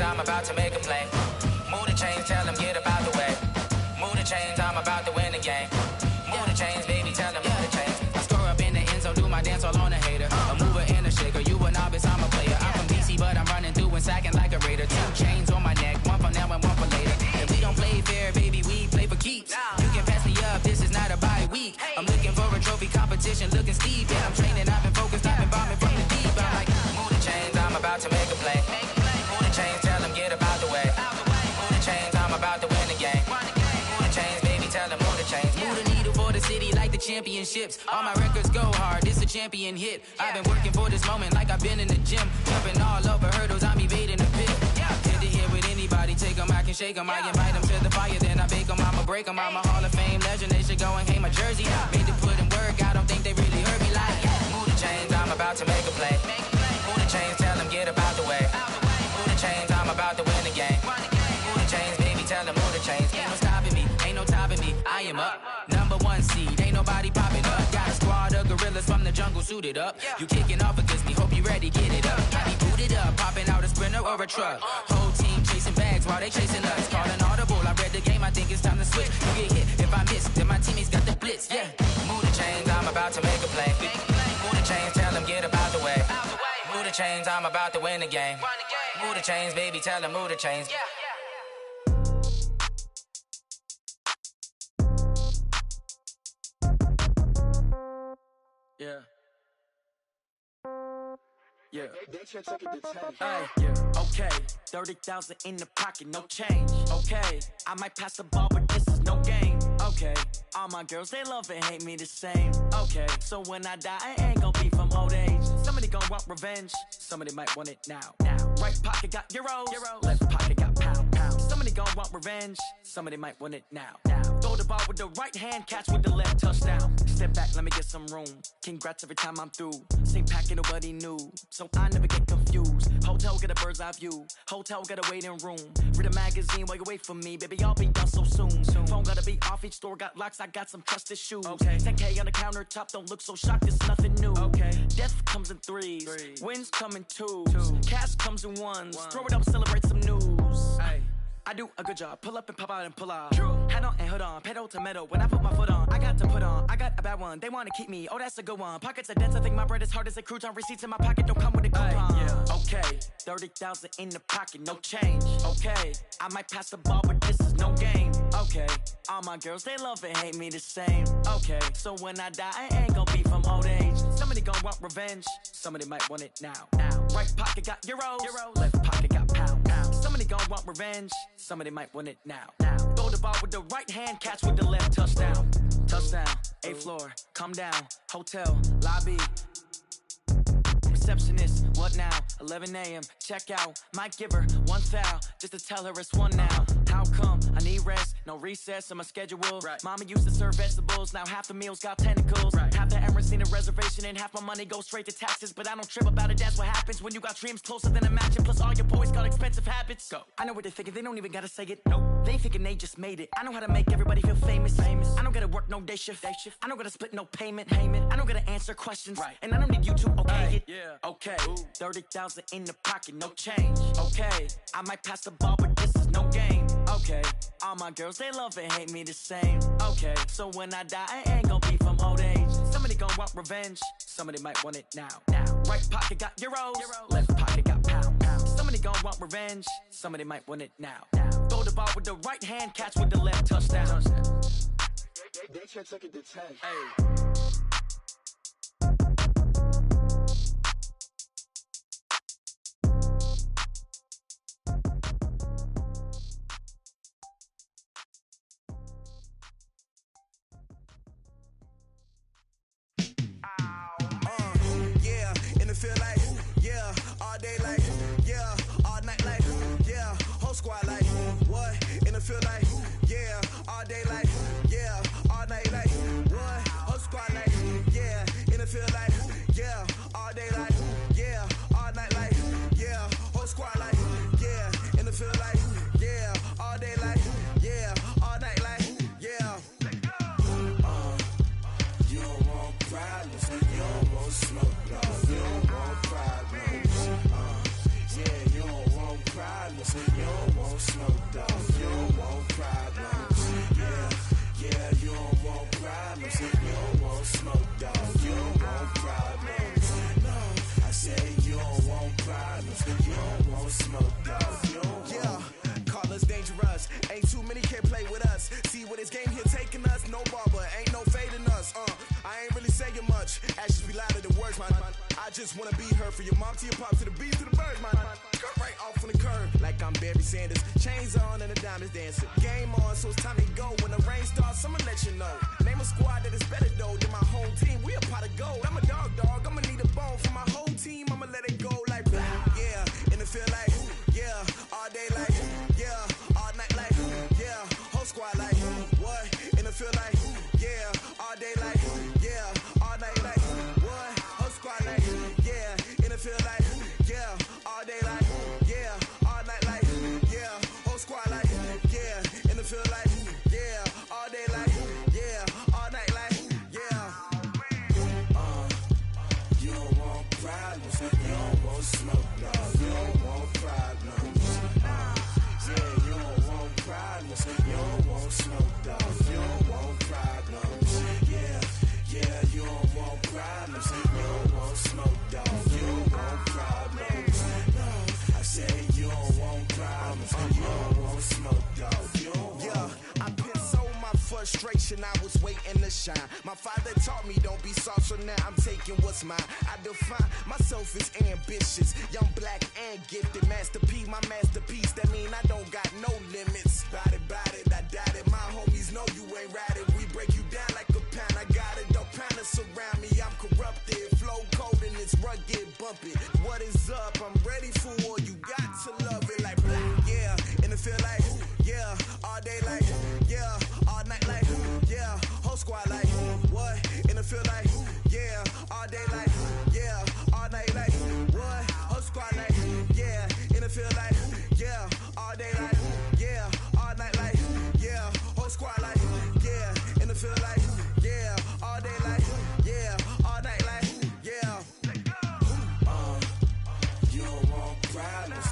I'm about to make a play. Move the chains, tell them get up out the way. Move the chains, I'm about to win the game. Move the chains, baby, tell them move the chains. I score up in the end zone, do my dance all on a hater. A mover and a shaker, you a novice, I'm a player. I'm from DC, but I'm running through and sacking like a raider. 2 chains on my neck, one for now and one for later. And we don't play fair, baby, we play for keeps. You can pass me up, this is not a bye week. I'm looking for a trophy competition, looking steep. And I'm training, I've been focused, I've been bombing from the deep. I'm like, move the chains, I'm about to make a play. Move the chains, tell them get up out the way. Move the chains, I'm about to win the game. Move the chains, baby, tell them move the chains. Move the needle for the city like the championships. All my records go hard, this a champion hit. I've been working for this moment like I've been in the gym. Jumping all over hurdles, I'm evading the pit. Hit to hit with anybody, take them, I can shake them. I invite them to the fire, then I bake them, I'ma break them. I'm a Hall of Fame legend, they should go and hang my jersey. Made to put in work, I don't think they really heard me like. Move the chains, I'm about to make a play. Move the chains, tell them get up out the way. Move the chains, I'm about to win the game. Move the chains, baby, tell them move the chains. Ain't no stopping me, ain't no topping me. I am up, #1 seed, ain't nobody popping up. Got a squad of gorillas from the jungle suited up. You kicking off against me, hope you ready, get it up. I be booted up, popping out a sprinter or a truck. Whole team chasing bags while they chasing us. Calling audible, I read the game, I think it's time to switch. You get hit, if I miss, then my teammates got the blitz, yeah. Move the chains, I'm about to make a play. Move the chains, tell them get up out the way. Move the chains, I'm about to win the game. Move the chains, baby, tell them move the chains. Yeah. Yeah. Hey, yeah. Okay. 30,000 in the pocket, no change. Okay. I might pass the ball, but this is no game. Okay. All my girls, they love and hate me the same. Okay. So when I die, I ain't gon' be from old age. Somebody gon' want revenge. Somebody might want it now. Right pocket got euros. Left pocket got pound. Somebody gon' want revenge. Somebody might want it now. Throw the ball with the right hand, catch with the left, touchdown. Step back, let me get some room. Congrats every time I'm through. Same packet, nobody knew. So I never get confused. Hotel get a bird's eye view. Hotel got a waiting room. Read a magazine while you wait for me. Baby, I'll be done so soon. Phone gotta be off, each store got locks. I got some trusted shoes. 10K on the countertop, don't look so shocked, it's nothing new. Death comes in threes. Wins come in twos. Cash comes in ones. Throw it up, celebrate some news. I do a good job. Pull up and pop out and pull out. Head on and hood on. Pedal to metal. When I put my foot on, I got to put on. I got a bad one. They want to keep me. Oh, that's a good one. Pockets are dense. I think my bread is hard as a crouton. Receipts in my pocket don't come with a coupon. Okay. 30,000 in the pocket. No change. Okay. I might pass the ball, but this is no game. Okay. All my girls, they love and hate me the same. Okay. So when I die, I ain't gonna be from old age. Somebody gon' want revenge. Somebody might want it now. Right pocket got euros. Left pocket got pound. Somebody gon' want revenge. Somebody might want it now. Throw the ball with the right hand, catch with the left, touchdown. Touchdown, 8th floor, come down, hotel, lobby. Receptionist, what now? 11 a.m., check out. Might give her one foul, just to tell her it's one now. How come? I need rest, no recess in my schedule. Right. Mama used to serve vegetables, now half the meals got tentacles. Right. Half the Emirates need a reservation and half my money goes straight to taxes. But I don't trip about it, that's what happens when you got dreams closer than a match. And plus all your boys got expensive habits. Go. I know what they're thinking, they don't even gotta say it. Nope. They thinking they just made it. I know how to make everybody feel famous. I don't gotta work no day shift. I don't gotta split no payment. I don't gotta answer questions. Right. And I don't need you to okay it. Yeah. Okay. 30,000 in the pocket, no change. Okay. I might pass the ball, but this is no game. Okay. All my girls, they love and hate me the same. Okay. So when I die, I ain't gonna be from old age. Somebody gonna want revenge. Somebody might want it now. Right pocket got euros. Left pocket got pounds. Somebody gonna want revenge. Somebody might want it now. Throw the ball with the right hand, catch with the left, touchdown. They took it to 10. Hey. Yeah, in the field like, yeah, all day like, yeah, all night like, yeah, whole squad like, what? In the field like, yeah, all day like, yeah, all night like, what? Whole squad like, yeah, in the field like, yeah, all day like, yeah, all night like, yeah, whole squad like, yeah, in the field like, yeah, all day like, yeah, all night like, yeah. You don't want problems, you don't want smoke, dog. You don't want problems. Yeah, you don't want problems, you don't want smoke, dog. You don't want problems. Yeah, you don't want problems, you don't want smoke, dog. You don't want problems. No, I said you don't want problems, you don't want smoke, dog. You don't want. Call us dangerous. Ain't too many can play with us. See where this game here taking us. No barber, ain't no fading us. I ain't really saying much. Actions be louder than words, man. I just wanna be heard from your mom to your pop to the beat to the birds, man. Cut right off on the curb, like I'm Barry Sanders. Chains on and the diamonds dancing. Game on, so it's time to go. When the rain starts, I'ma let you know. Name a squad that is better though than my home team. We a pot of gold. I'm a dog. I'ma need a bone for my whole team. I'ma let it go like, yeah. In the field like, yeah. All day like, yeah. All night like, yeah. Whole squad like, what? In the field like, yeah. All day like, yeah. All night like, what? Whole squad like, yeah. In the field like, yeah. All day like, yeah. All night like, yeah. Whole squad like, yeah. In the field like, yeah. All day like, yeah. All night like, yeah. You don't want problems, you don't want smoke, no. You don't want problems. Yeah, you don't want problems, you don't want smoke, dog. You don't want problems. Yeah, you don't want problems, you don't want smoke, dog. You don't want problems. No, I said you don't want problems, you don't want smoke, dog. You don't want. Yeah, I pissed so my frustration, I was waiting to shine. My father taught me don't be soft, so now I'm taking what's mine. I define myself as ambitious, young, black, and gifted. Master P, my masterpiece. That mean I don't got no limits. Bout it, I doubt it. My homies know you ain't ratted. We break you down like a pound. I got it, don't panic surround me. I'm corrupted, flow cold and it's rugged, bumpy. What is up? I'm ready for war. You got to love it like black. Yeah, in the field like, yeah. All day like, yeah. All night like, yeah. Whole squad like, what? In the field like, yeah. All day like, yeah. All night like, what? Whole squad like, yeah. In the field like, yeah. All day like, yeah. All night like, yeah. Whole squad like, yeah. In the field like, yeah. All day like, yeah. All night like, yeah. You don't want problems,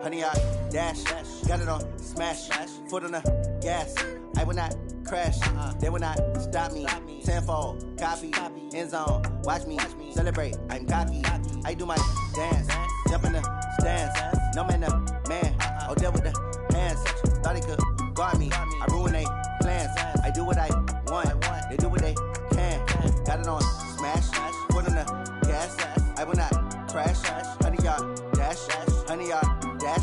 Honey, I dash, got it on smash, foot on the gas. I will not crash, they will not stop me. Tenfold, copy, end zone, watch me celebrate. I'm cocky, I do my dance, jump in the stands. No man, the man, oh, deal with the hands. Thought he could guard me, I ruin they plans. I do what I want, they do what they can. Got it on smash, foot on the gas. I will not crash, honey, y'all dash, honey, y'all dash,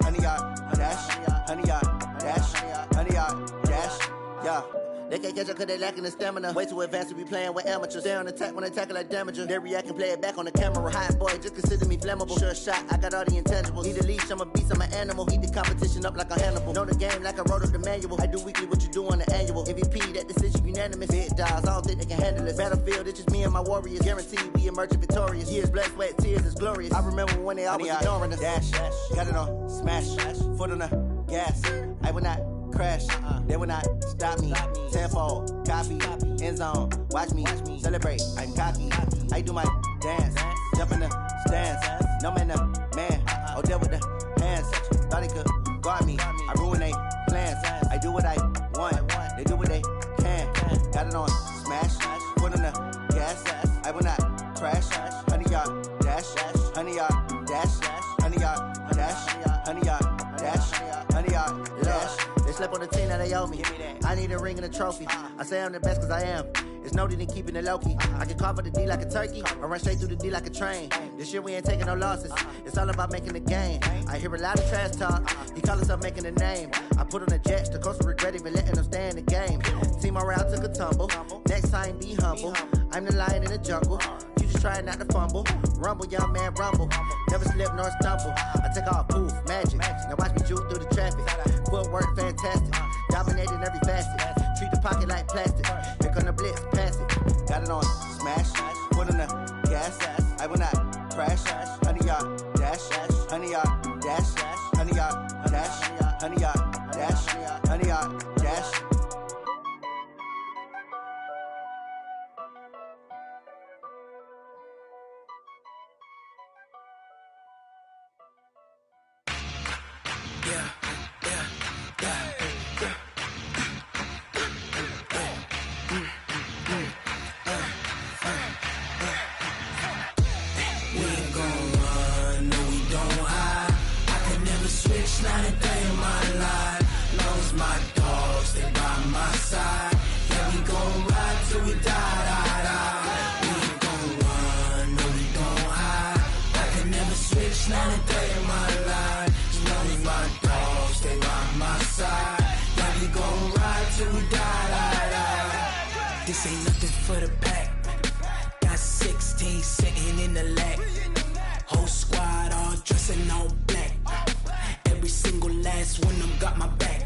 honey, y'all dash, honey, y'all dash, honey, y'all dash, yeah. They can't catch up cause they lacking the stamina. Way too advanced to be playing with amateurs. Stay on attack when they tackle like damager. They react and play it back on the camera. Hot boy, just consider me flammable. Sure shot, I got all the intangibles. Need a leash, I'm a beast, I'm an animal. Heat the competition up like a Hannibal. Know the game like I wrote up the manual. I do weekly what you do on the annual. MVP, that decision unanimous. Big dials, I don't think they can handle it. Battlefield, it's just me and my warriors. Guaranteed we emerging victorious. Years, blood, sweat, tears, it's glorious. I remember when they always ignoring us. Dash, got it on smash, foot on the gas. I will not crash, they will not stop me. Tenfold, copy, end zone, watch me celebrate. I'm cocky, I do my dance, jump in the stands. No man, the man, oh, deal with the hands. Thought he could guard me, I ruin they plans. I do what I want, they do what they can. Got it on smash, foot on the gas. I will not crash, honey, y'all dash, honey, y'all dash, honey, y'all dash, honey, y'all dash, honey, y'all dash. They slept on the team that they owe me. I need a ring and a trophy. I say I'm the best cause I am. It's no need in keeping it low-key. I can carve up the D like a turkey or run straight through the D like a train. This year we ain't taking no losses. It's all about making the game. I hear a lot of trash talk. He call himself making a name. I put on the jets. The coach will regret even letting them stay in the game. Team around took a tumble. Next time be humble. I'm the lion in the jungle. You just trying not to fumble. Rumble, young man, rumble. Never slip nor stumble. I take off, poof, magic. Now watch me juke through the traffic. Footwork fantastic. Dominating every facet. Treat the pocket like plastic. Here come the blitz, pass it. Got it on smash, foot on the gas. I will not crash. Honey, y'all dash, honey, y'all dash, honey, y'all dash, honey, y'all dash, honey, y'all dash. Not a day in my life. Long as my dogs, they by my side. Yeah, we gon' ride till we die. We ain't gon' run, no, we gon' hide. I can never switch, not a day in my life. As long as my dogs, they by my side. Yeah, we gon' ride till we die. This ain't nothing for the pack. Got 16 sitting in the lap. Whole squad all dressing all black. Every single last one of them got my back.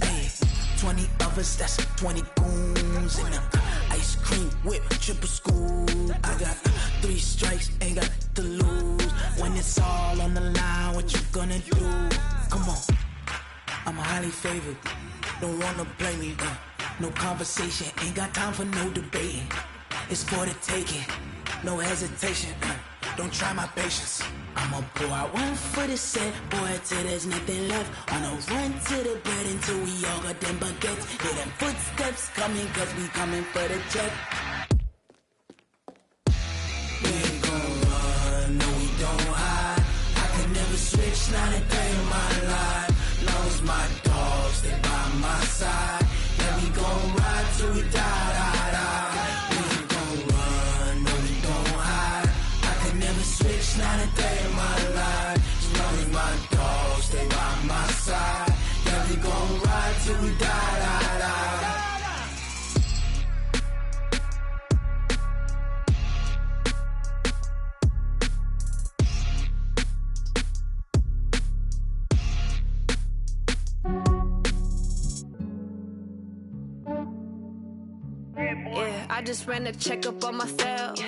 Hey, 20 of us, that's 20 goons. And ice cream whip, triple scoop. I got 3 strikes, ain't got to lose. When it's all on the line, what you gonna do? Come on, I'm highly favored. Don't wanna blame me, no conversation, ain't got time for no debating. It's for the taking, no hesitation. Don't try my patience. I'ma pour out one for the set, boy, till there's nothing left. On a run to the bed until we all got them baguettes. Hear them footsteps coming, cause we coming for the check. We ain't gon' run, no, we don't hide. I could never switch, not a day in my life. Long as my dogs, they by my side. Yeah, we gon' ride till we die. Switch, not a day in my life. As long as my dogs stay by my side. Yeah, we gon' ride till we die. Yeah, I just ran a checkup on myself.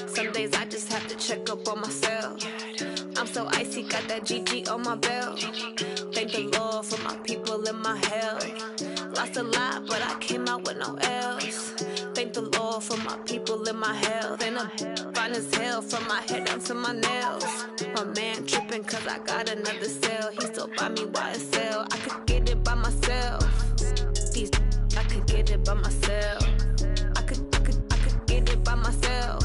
Some days I just have to check up on myself. I'm so icy, got that GG on my belt. Thank the Lord for my people in my hell. Lost a lot, but I came out with no L's. Thank the Lord for my people in my health. And I'm fine as hell from my head down to my nails. My man tripping cause I got another sale. He still buy me YSL. I could get it by myself. These I could get it by myself. I could get it by myself.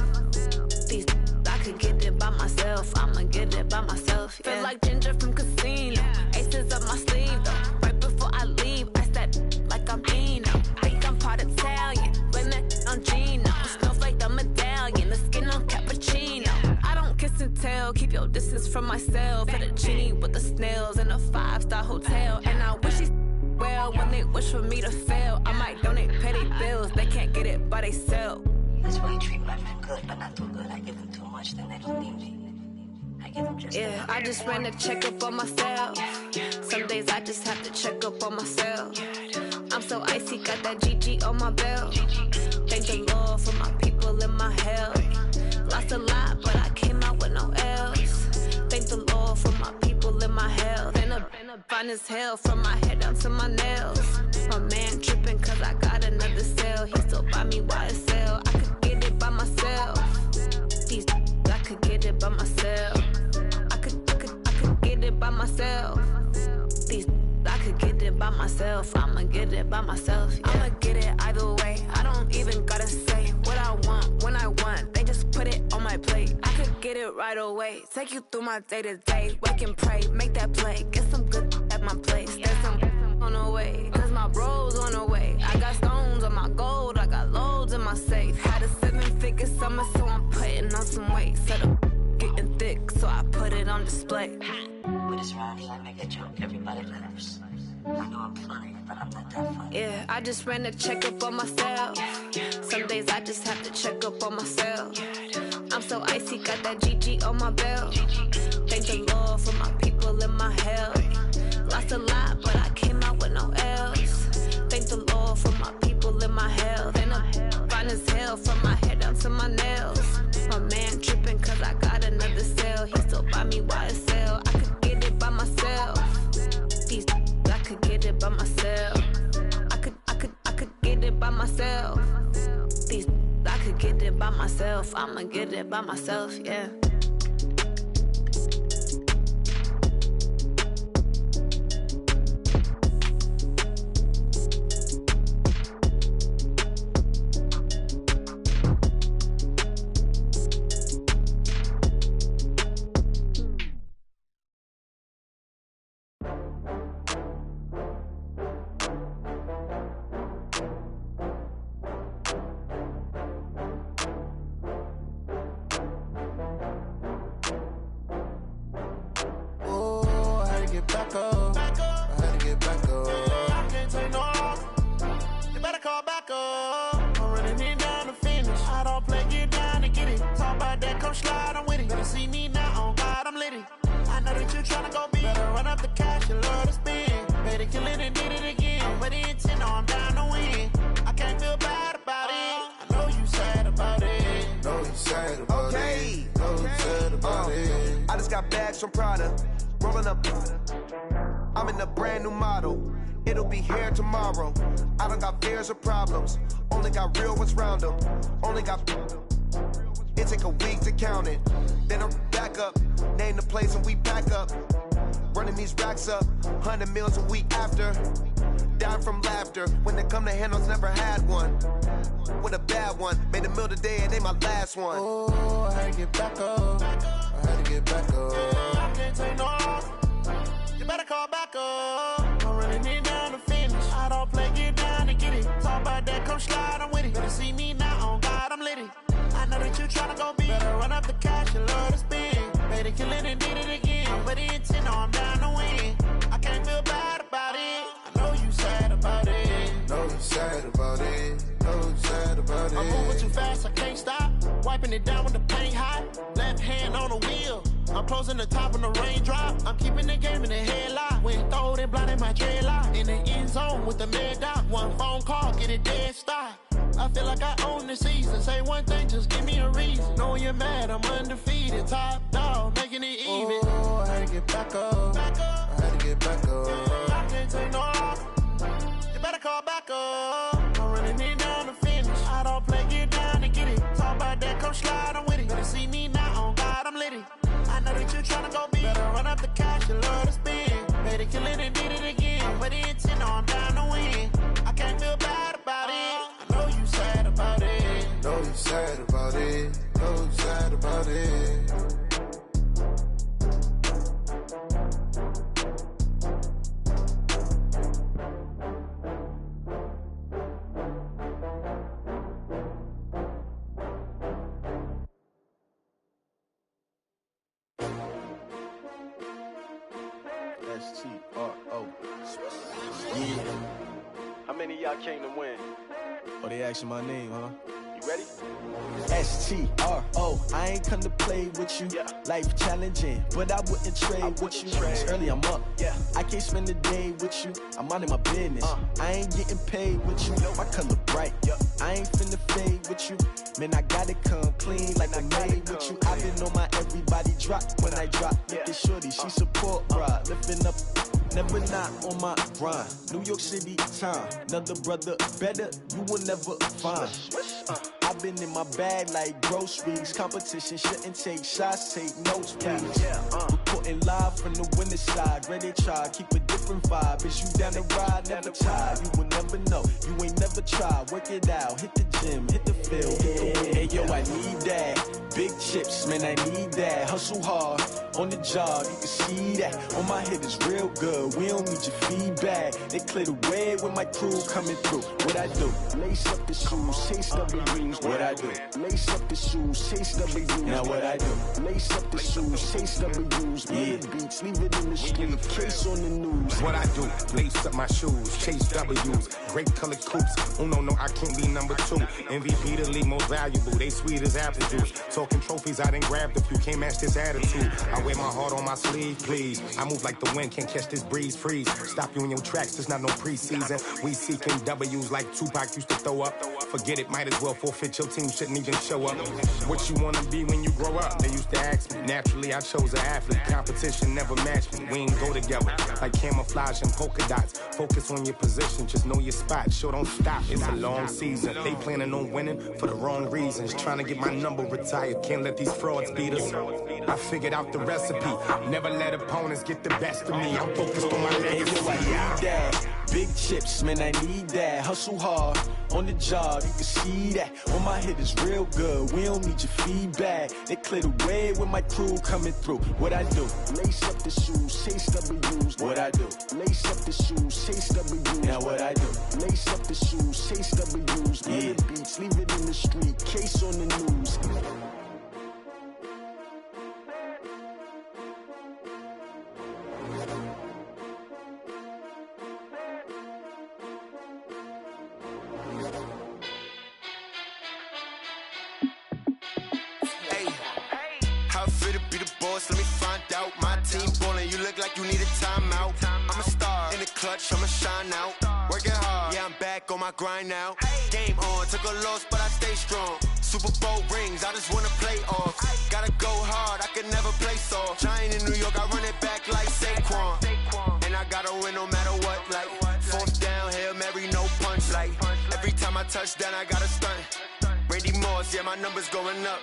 These I could get it by myself. I'ma get it by myself. Yeah. Feel like Ginger from Casino. Aces up my sleeve though. Right before I leave, I step like I'm Dino. Think I'm part Italian. Blame that on Gino. Smells like the medallion. The skin on cappuccino. I don't kiss and tell. Keep your distance from myself. Hit a genie with the snails in a 5-star hotel. And I wish he's well when they wish for me to fail. I might donate petty bills. They can't get it by they sell. That's why you treat my men good, but not too good. I give them too much, then they don't need me. I give them just yeah, I just ran to check up on myself. Some days I just have to check up on myself. I'm so icy, got that GG on my belt. Thank the Lord for my people in my health. Lost a lot, but I came out with no L's. Thank the Lord for my people in my health. And I'm fine as hell from my head down to my nails. My man tripping cause I got another sale. He still buy me YSL. I could get it by myself. These I could get it by myself. I could get it by myself. These I could get it by myself. I'ma get it by myself. Yeah. I'ma get it either way. I don't even gotta say what I want when I want. They just put it on my plate. I could get it right away. Take you through my day to day. Wake and pray, make that play. Get some good at my place. There's some on the way. Cause my bro's on the way. I got stones on my gold. I got loads in my safe. Had a 7-figure summer, so I'm putting on some weight. Set up getting thick, so I put it on display. With this round here, I make a joke. Everybody laughs. I know I'm funny, but I'm not that funny. Yeah, I just ran to check up on myself. Some days I just have to check up on myself. I'm so icy, got that GG on my belt. Thank the Lord for my people in my health. Lost a lot, but I came out with no L's. Thank the Lord for my people in my health. And I'm fine as hell from my head down to my nails. My man tripping cause I got another sale. He still buy me YSL. I could get it by myself. These I could get it by myself. I could get it by myself. These I could get it by myself. I'ma get it by myself, yeah. Back up. I had to get back up. I can't take no loss. You better call back up. I'm running it down to finish. I don't play, get down to get it. Talk about that, come slide, I'm with it. Better see me now, on God, I'm litty. I know that you tryna go big. Better run up the cash, you love to spend. Better kill it and did it again. I'm ready intent, no, I'm down to win. I can't feel bad about it. I know you sad about it. Know you sad about it. Know you sad about it. I just got bags from Prada. Rolling up, I'm in a brand new model. It'll be here tomorrow. I don't got fears or problems. Only got real ones round them. Only got. It take a week to count it. Then I'm back up. Name the place and we pack up. Running these racks up. 100 meals a week after. Down from laughter. When they come to handles, never had one. With a bad one. Made a meal today and ain't my last one. Oh, I had to get back up. I had to get back up. I can't take no loss. You better call back up. I'm running it down to finish. I don't play, get down to get it. Talk about that, come slide, I'm with it. Better see me now, on God, I'm litty. I know that you tryna go big. Better run up the cash, you love to spend. Better kill it and did it again. I'm ready intent, no, I'm down to win. I can't feel bad about it. I know you sad about it. Know you sad about it. Know you sad about it. I'm moving too fast, I can't stop. Wiping it down with the paint hot. Left hand on the wheel. I'm closing the top when the raindrop. I'm keeping the game in the headlock. When throwed and blinded my dreadlock. In the end zone with the mad dot. One phone call, get it dead stop. I feel like I own the season. Say one thing, just give me a reason. Knowing you're mad, I'm undefeated. Top dog, making it easy. believe it. Oh, I had to get back up. I had to get back up. I can't take no loss. You better call back up. I'm running it down to finish. I don't play, get down to get it. Talk about that, come slide, I'm with it. Better see me now, on God, I'm litty. I know that you tryna go big. Better run up the cash, you love to spend. Better kill it and did it again. I put in 10, I'm down to win. I can't feel bad about it. I know you sad about it. Know you sad about it. Know you sad about it. S-T-R-O. Yeah. How many of y'all came to win? Oh, they asking my name, huh? You ready? S-T-R-O. I ain't come to play with you. Yeah. Life challenging, but I wouldn't trade with you. It's early, I'm up. Yeah. I can't spend the day with you. I'm minding my business. I ain't getting paid with you. My color bright. I ain't finna fade with you. Man, I gotta come clean like I'm made with you. I've been on my everybody drop when I drop. Look at shorty, she support ride. Lifting up, never not on my grind. New York City time. Another brother better, you will never find. I've been in my bag like groceries. Competition shouldn't take shots, take notes, please. Reporting live from the winning side. Ready to try, keep a different vibe. Is you down the ride, never tired. You will never know, you ain't never tried. Work it out, hit the gym, hit the field, hit the wind. Hey yo, I need that. Big chips, man, I need that. Hustle hard, on the job, you can see that. On my head is real good, we don't need your feedback. They clear the way with my crew coming through. What I do? Lace up the shoes, chase W's. What I do? Lace up the shoes, chase W's. Now what I do? Lace up the shoes, chase W's. Yeah. Beats, leave it in the street, case on the news. What I do? Lace up my shoes, chase W's. Great colored coops. Oh no, I can't be number 2. MVP the league most valuable. They sweet as apple juice. Talking trophies, I done grabbed a few. Can't match this attitude. I wear my heart on my sleeve, please. I move like the wind, can't catch this breeze. Freeze. Stop you in your tracks. There's not no preseason. We seeking W's like Tupac used to throw up. Forget it, might as well forfeit. Your team shouldn't even show up. What you wanna be when you grow up? They used to ask me. Naturally, I chose an athlete. Competition never matched me. We ain't go together like camouflage and polka dots. Focus on your position, just know your spot. Sure, don't stop. It's a long season. They planning on winning for the wrong reasons. Trying to get my number retired. Can't let these frauds beat us. I figured out the recipe. Never let opponents get the best of me. I'm focused on my legacy. I need that. Big chips, man, I need that. Hustle hard, on the job, you can see that. On my head is real good, we don't need your feedback. They clear the way with my crew coming through. What I do? Lace up the shoes, chase W's. What I do? Lace up the shoes, chase W's. Now what I do? Lace up the shoes, chase W's. Yeah. Beats, leave it in the street, case on the news. Let me find out. My team ballin', you look like you need a timeout. I'm a star in the clutch, I'ma shine out. Working hard, yeah, I'm back on my grind now. Game on, took a loss, but I stay strong. Super Bowl rings, I just wanna play off. Gotta go hard, I can never play soft. Giant in New York, I run it back like Saquon. And I gotta win no matter what, like fourth down, Hail Mary, no punch. Like every time I touch down, I gotta stunt. Randy Moss, yeah, my numbers going up.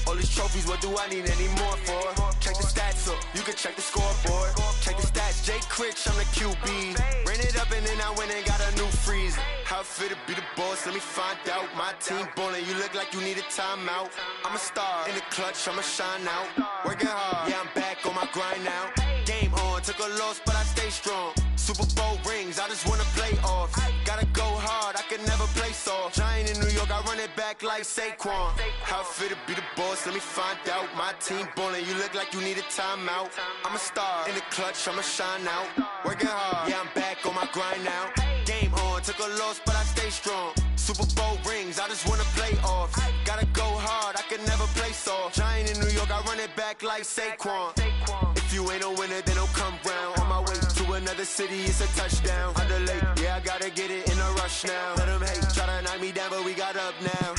All these trophies, what do I need any more for? Check the stats up, you can check the scoreboard. Check the stats, Jay Critch, I'm the QB. Ran it up and then I went and got a new freeze. How fit to be the boss, let me find out. My team ballin', you look like you need a timeout. I'm a star in the clutch, I'ma shine out. Working hard, yeah, I'm back on my grind now. Game on, took a loss, but I stay strong. Super Bowl rings, I just wanna play off. Gotta go hard, I can never play soft. Giant in New York, I run it back like Saquon. How fit to be the boss, let me find out. My team ballin', you look like you need a timeout. I'm a star in the clutch, I'ma shine out. Working hard, yeah, I'm back on my grind now. Game on, took a loss, but I stay strong. Super Bowl rings, I just wanna play off. Gotta go hard, I can never play soft. Giant in New York, I run it back like Saquon. If you ain't a winner, then don't come round. On my way to another city, it's a touchdown. Underlay, yeah, I gotta get it in a rush now. Let them hate, try to knock me down, but we got up now.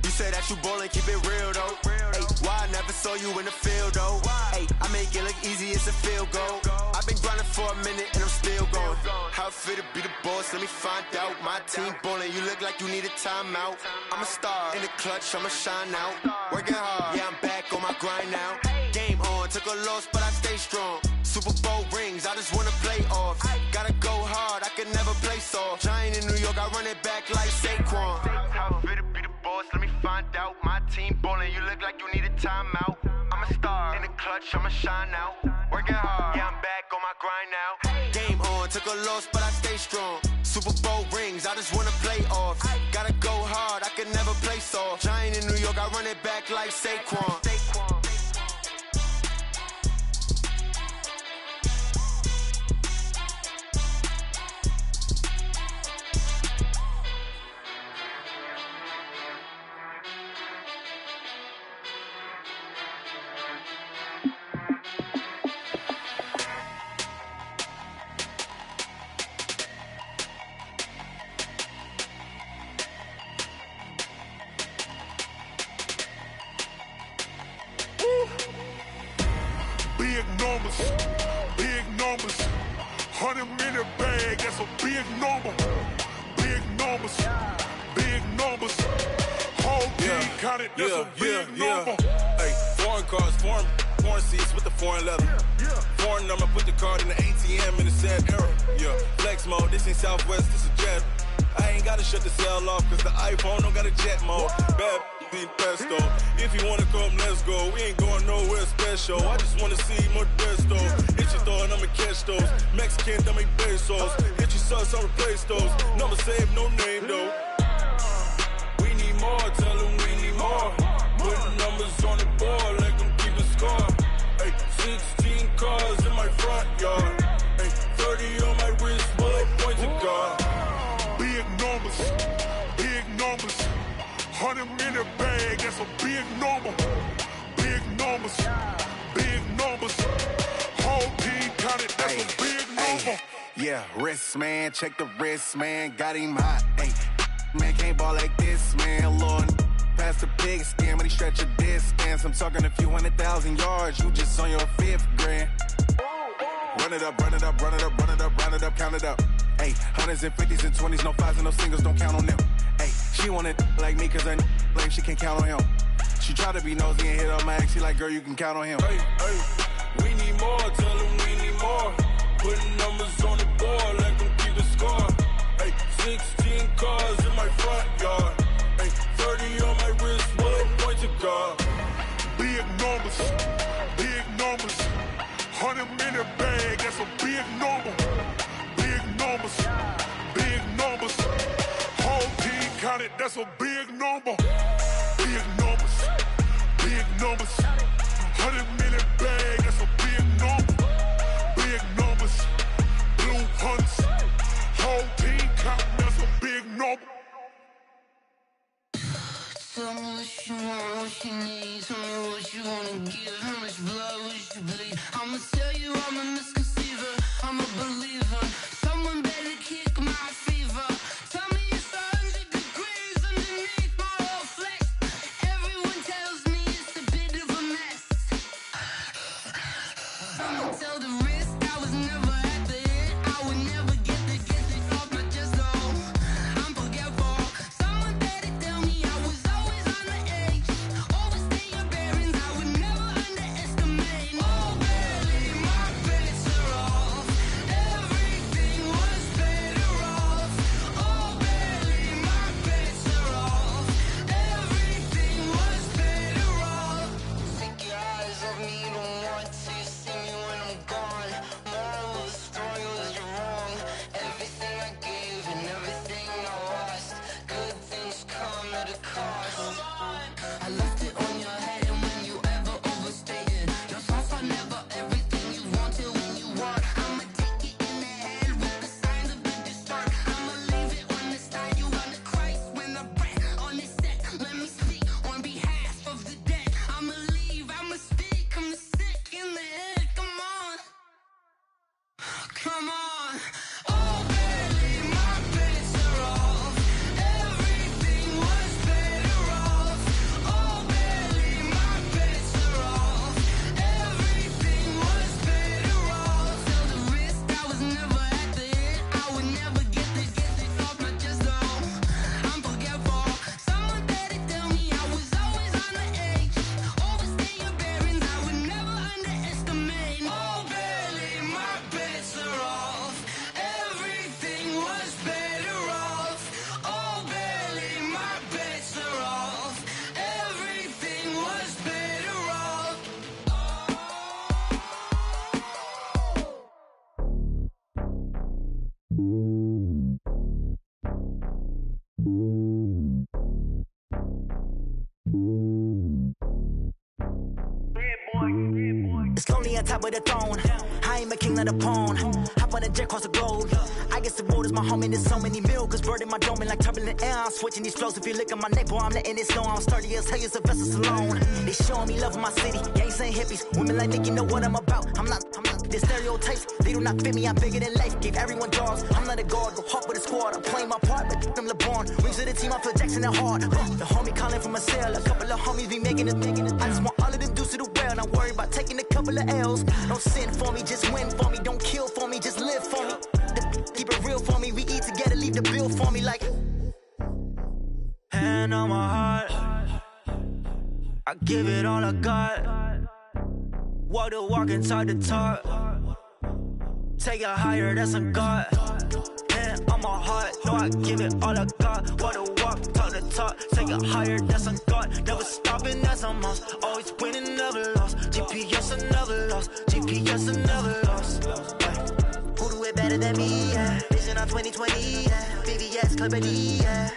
You say that you ballin', keep it real though. Hey, why I never saw you in the field, though. Hey, I make it look easy, it's a field goal. I've been grinding for a minute and I'm still going. How it feel to be the boss, let me find out. My team ballin', you look like you need a timeout. I'm a star in the clutch, I'ma shine out. Working hard, yeah, I'm back on my grind now. Game on, took a loss, but I stay strong. Super Bowl rings, I just wanna play off. Gotta go hard, I can never play soft. Giant in New York, I run it back like Saquon. How it feel to be the boss, let me find out. My team ballin', you look like you need a timeout. I'm a star in the clutch, I'ma shine out. Working hard, yeah, I'm back on my grind now. Game on, took a loss, but I stay strong. Super Bowl rings, I just wanna play off. Gotta go hard, I can never play soft. Giant in New York, I run it back like Saquon. Big numbers, 100-minute bag, that's a big number. Big numbers, whole team counted, that's a big number. Hey, foreign cars, foreign seats with the foreign leather. Foreign number, put the card in the ATM in the sad era. Yeah, flex mode, this ain't Southwest, this a jet. I ain't gotta shut the cell off, cause the iPhone don't got a jet mode. Bad pesto. If you wanna come, let's go. We ain't going nowhere special. I just wanna see Modesto. Hit your thought, I'ma catch those. Mexican, dame pesos. Hit your sus, I'll replace those. Number saved, no name though. We need more, tell them we need more. Putting numbers on the board, let them keep a score. Hey, 16 cars in my front yard. Hey, 30 on my wrist, bullet point to God. Big numbers, 100-minute bag, that's a big number. Big numbers, whole team counted, that's a big number. Yeah, wrist, man, check the wrist, man, got him hot. Ay, man, can't ball like this, man, Lord. Past the pig skin, but he stretch a distance. I'm talking a few 100,000 yards, you just on your 5th grand. Run it up, count it up. Ay, 100s and 50s and 20s, no 5s and no singles, don't count on them. Ay, she want it like me, cause her like she can't count on him. She try to be nosy and hit on my ex, she like, girl, you can count on him. Hey, we need more, tell them we need more. Putting numbers on the board, let them keep the score. Hey, 16 cars in my front yard. Hey, 30 on my wrist, bullet point to God. Big numbers, 100-minute bag, that's a big number. Big numbers, whole team counted, that's a big number. Big numbers, 100-minute bag, that's a big number. Big numbers, blue hunts, whole team counting, that's a big number. Tell me what you want, what you need. Tell me what you wanna give. How much blood would you bleed? I'ma tell you I'm a misconceiver. I'm a believer. Someone better kick my fever. Tell me it's 100 degrees underneath my whole flesh. Everyone tells me it's a bit of a mess. I'ma tell the risk I was never at the end. I would never get this off my chest though. I'm forgetful. Someone better tell me I was always on the edge. Overstay your bearings, I would never underestimate. Oh, barely, my bets are off. Everything It's lonely on top of the throne. I ain't a king of the pawn. Hop on a jet across the globe. I guess the road is my home and there's so many milkers birding my dome and like turbulent air. I'm switching these flows. If you look at my neck, boy, I'm letting it snow. I'm sturdy as hell, it's a vessel alone. They showing me love in my city. Gangs ain't hippies. Women like Nicki know what I'm about. I'm not the stereotypes. They do not fit me. I'm bigger than life. Gave everyone jaws. I'm not a guard. Go hard with a squad. I'm playing my part, but I'm LeBron. Wings of the team. I feel Jackson and hard. The homie calling from a cell. A couple of homies be making it. I just want all of them dudes to the well. Not worry about taking a couple of L's. Don't sin for me, just win for me. Don't kill for me, just live for me. Keep it real for me. We eat together, leave the bill for me like. Hand on my heart, I give it all I got. Walk the walk and talk the talk. Take it higher, that's a God. Hand on my heart, no, I give it all I got. Walk the walk, talk the talk. Take it higher, that's a God. Never stopping, that's a must. Always winning, never lost. GPS, I never lost. GPS, I never lost. Who do it better than me? Yeah. Vision on 2020. Yeah. VVS, Clippity. Yeah.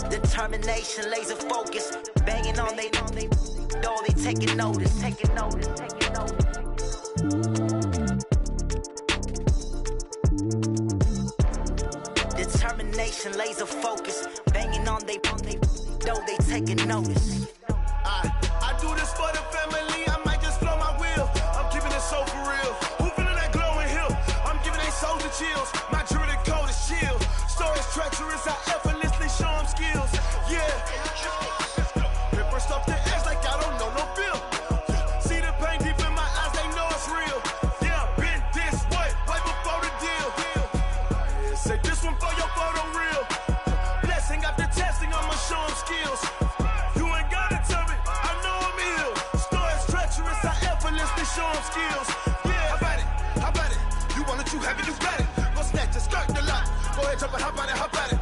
Determination, laser focus. Banging on they know they taking notice. Taking notice. Taking notice. Determination, laser focus. Banging on they know they taking notice. I do this for the family. I might just blow my wheel. I'm keeping it so for real. Who feeling that glowing hill? I'm giving they souls the chills. My jewelry cold as shield. Stories treacherous. I effortlessly show them skills. Yeah. Paper stuff the edge like I don't know no feel. See the pain deep in my eyes. They know it's real. Yeah, been this way before the deal. Say this one for your photo real. Blessing after testing. I'ma show them skills. Show them skills. Yeah, how about it? You want it, you have it, you got it. Go snatch it, skirt the lot. Go ahead, jump it, how about it?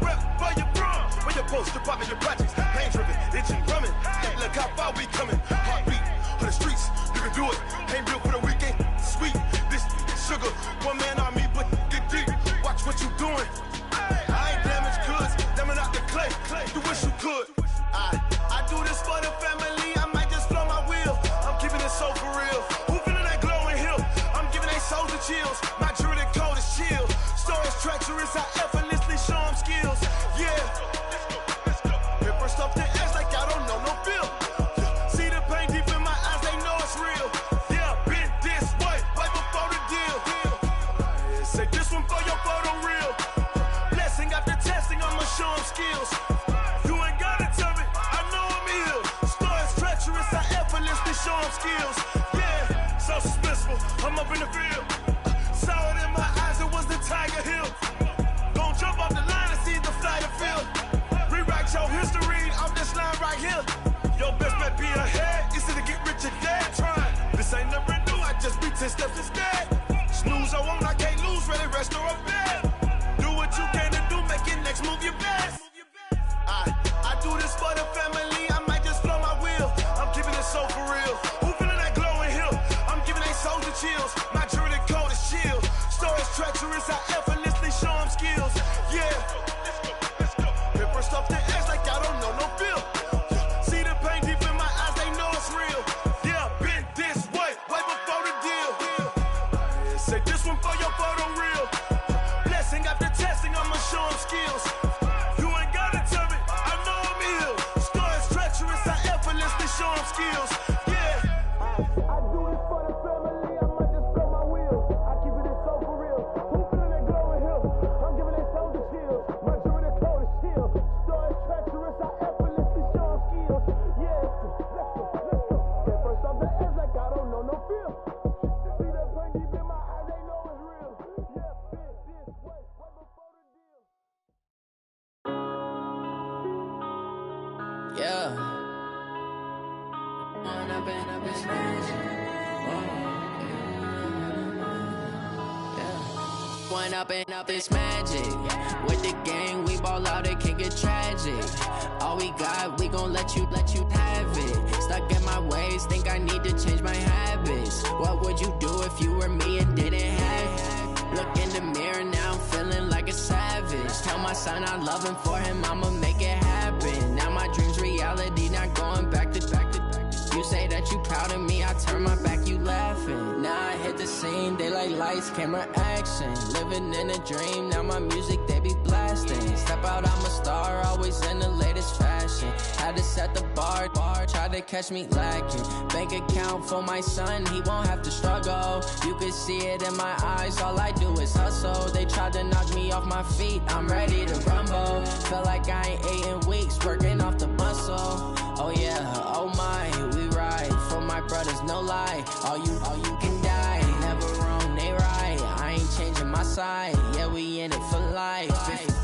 Rep for your bro, for your post, department, your projects. Pain driven, itching, drumming. Look how far we coming. Heartbeat for the streets, you can do it. Ain't built for the weekend, sweet. This sugar, one man army, but get deep. Watch what you doing. I ain't damaged goods, damn it out the clay. You wish you could. I do this for the family. I might just blow my wheel. I'm keeping it so for real. Who feeling that glowing hill? I'm giving they souls the chills. My jewelry cold as shield. Stories treacherous. I effortlessly show them skills. Yeah. Paper stuff the edge like I don't know no feel. See the pain deep in my eyes. They know it's real. Yeah, been this way before the deal. Say this one for your photo real. Blessing after testing. I'ma show them skills. Show them skills, yeah, so suspenseful. I'm up in the field. Saw it in my eyes, it was the Tiger Hill. Gon' jump off the line and see the fly the field. Rewrite your history off this line right here. Your best bet be ahead, easy to get rich or dead. Trying, this ain't never new, I just be 10 steps instead. Snooze I won't, I can't lose, ready, rest or a bed. Do what you can to do, make your next move your best. I do this for the family, I might just blow my wheel. I'm keeping it so for real. Who feeling that glowing hill? I'm giving they souls the chills. My jewelry cold as shield. Stories treacherous. I effortlessly show them skills. Yeah. Paper stuff the edge like I don't know no feel. See the pain deep in my eyes. They know it's real. Yeah, been this way before the deal. Say this one for your photo real. Blessing after testing. I'ma show them skills. Show them skills, yeah. I do this for the family, I might just blow my wheel. I keep it so for real. Who feeling that glowing hill? I'm giving it so the chills. My jewelry cold as shield. Stories treacherous, I effortlessly show them skills, yeah. Let's go. Get first off the edge like I don't know no feel. See the pain deep in my eyes, they know it's real. Yeah, been this way before the deal. Yeah. One up and up, it's magic. With the gang, we ball out, it can get tragic. All we got, we gon' let you have it. Stuck in my ways, think I need to change my habits. What would you do if you were me and didn't have it? Look in the mirror, now I'm feeling like a savage. Tell my son I love him, for him I'ma make it happen. Now my dream's reality, not going back to. You say that you proud of me, turn my back, you laughing. Now I hit the scene, they like lights, camera, action. Living in a dream, now my music, they be blasting. Step out, I'm a star, always in the latest fashion. Had to set the bar, try to catch me lacking. Bank account for my son, he won't have to struggle. You can see it in my eyes, all I do is hustle. They tried to knock me off my feet, I'm ready to rumble. Feel like I ain't ate in weeks, working off the muscle. Oh yeah, oh my, we ride for my brothers, no lie. All you can die, never wrong, they right. I ain't changing my side, yeah, we in it for life.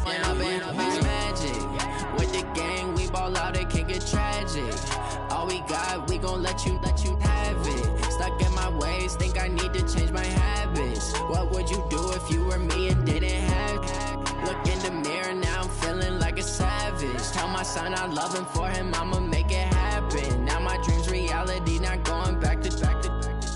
When I've been magic, with the gang, we ball out, it can get tragic. All we got, we gon' let you have it. Stuck in my ways, think I need to change my habits. What would you do if you were me and didn't have it? Look in the mirror, now I'm feeling like a savage. Tell my son I love him, for him I'ma make it happen. Now my dream's reality, not going back to.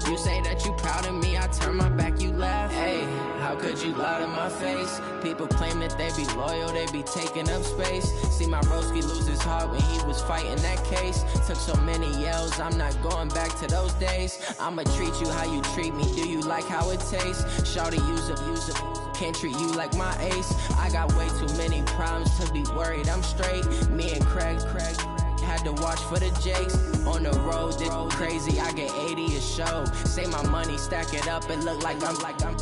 You say that you proud of me, I turn my back, you laugh. Hey, how could you lie to my face? People claim that they be loyal, they be taking up space. See my broski lose his heart when he was fighting that case. Took so many yells, I'm not going back to those days. I'ma treat you how you treat me, do you like how it tastes? Shawty, use it, can't treat you like my ace. I got way too many problems to be worried, I'm straight. Me and Craig had to watch for the Jakes. On the road, this crazy, I get 80 a show. Say my money, stack it up, it look like I'm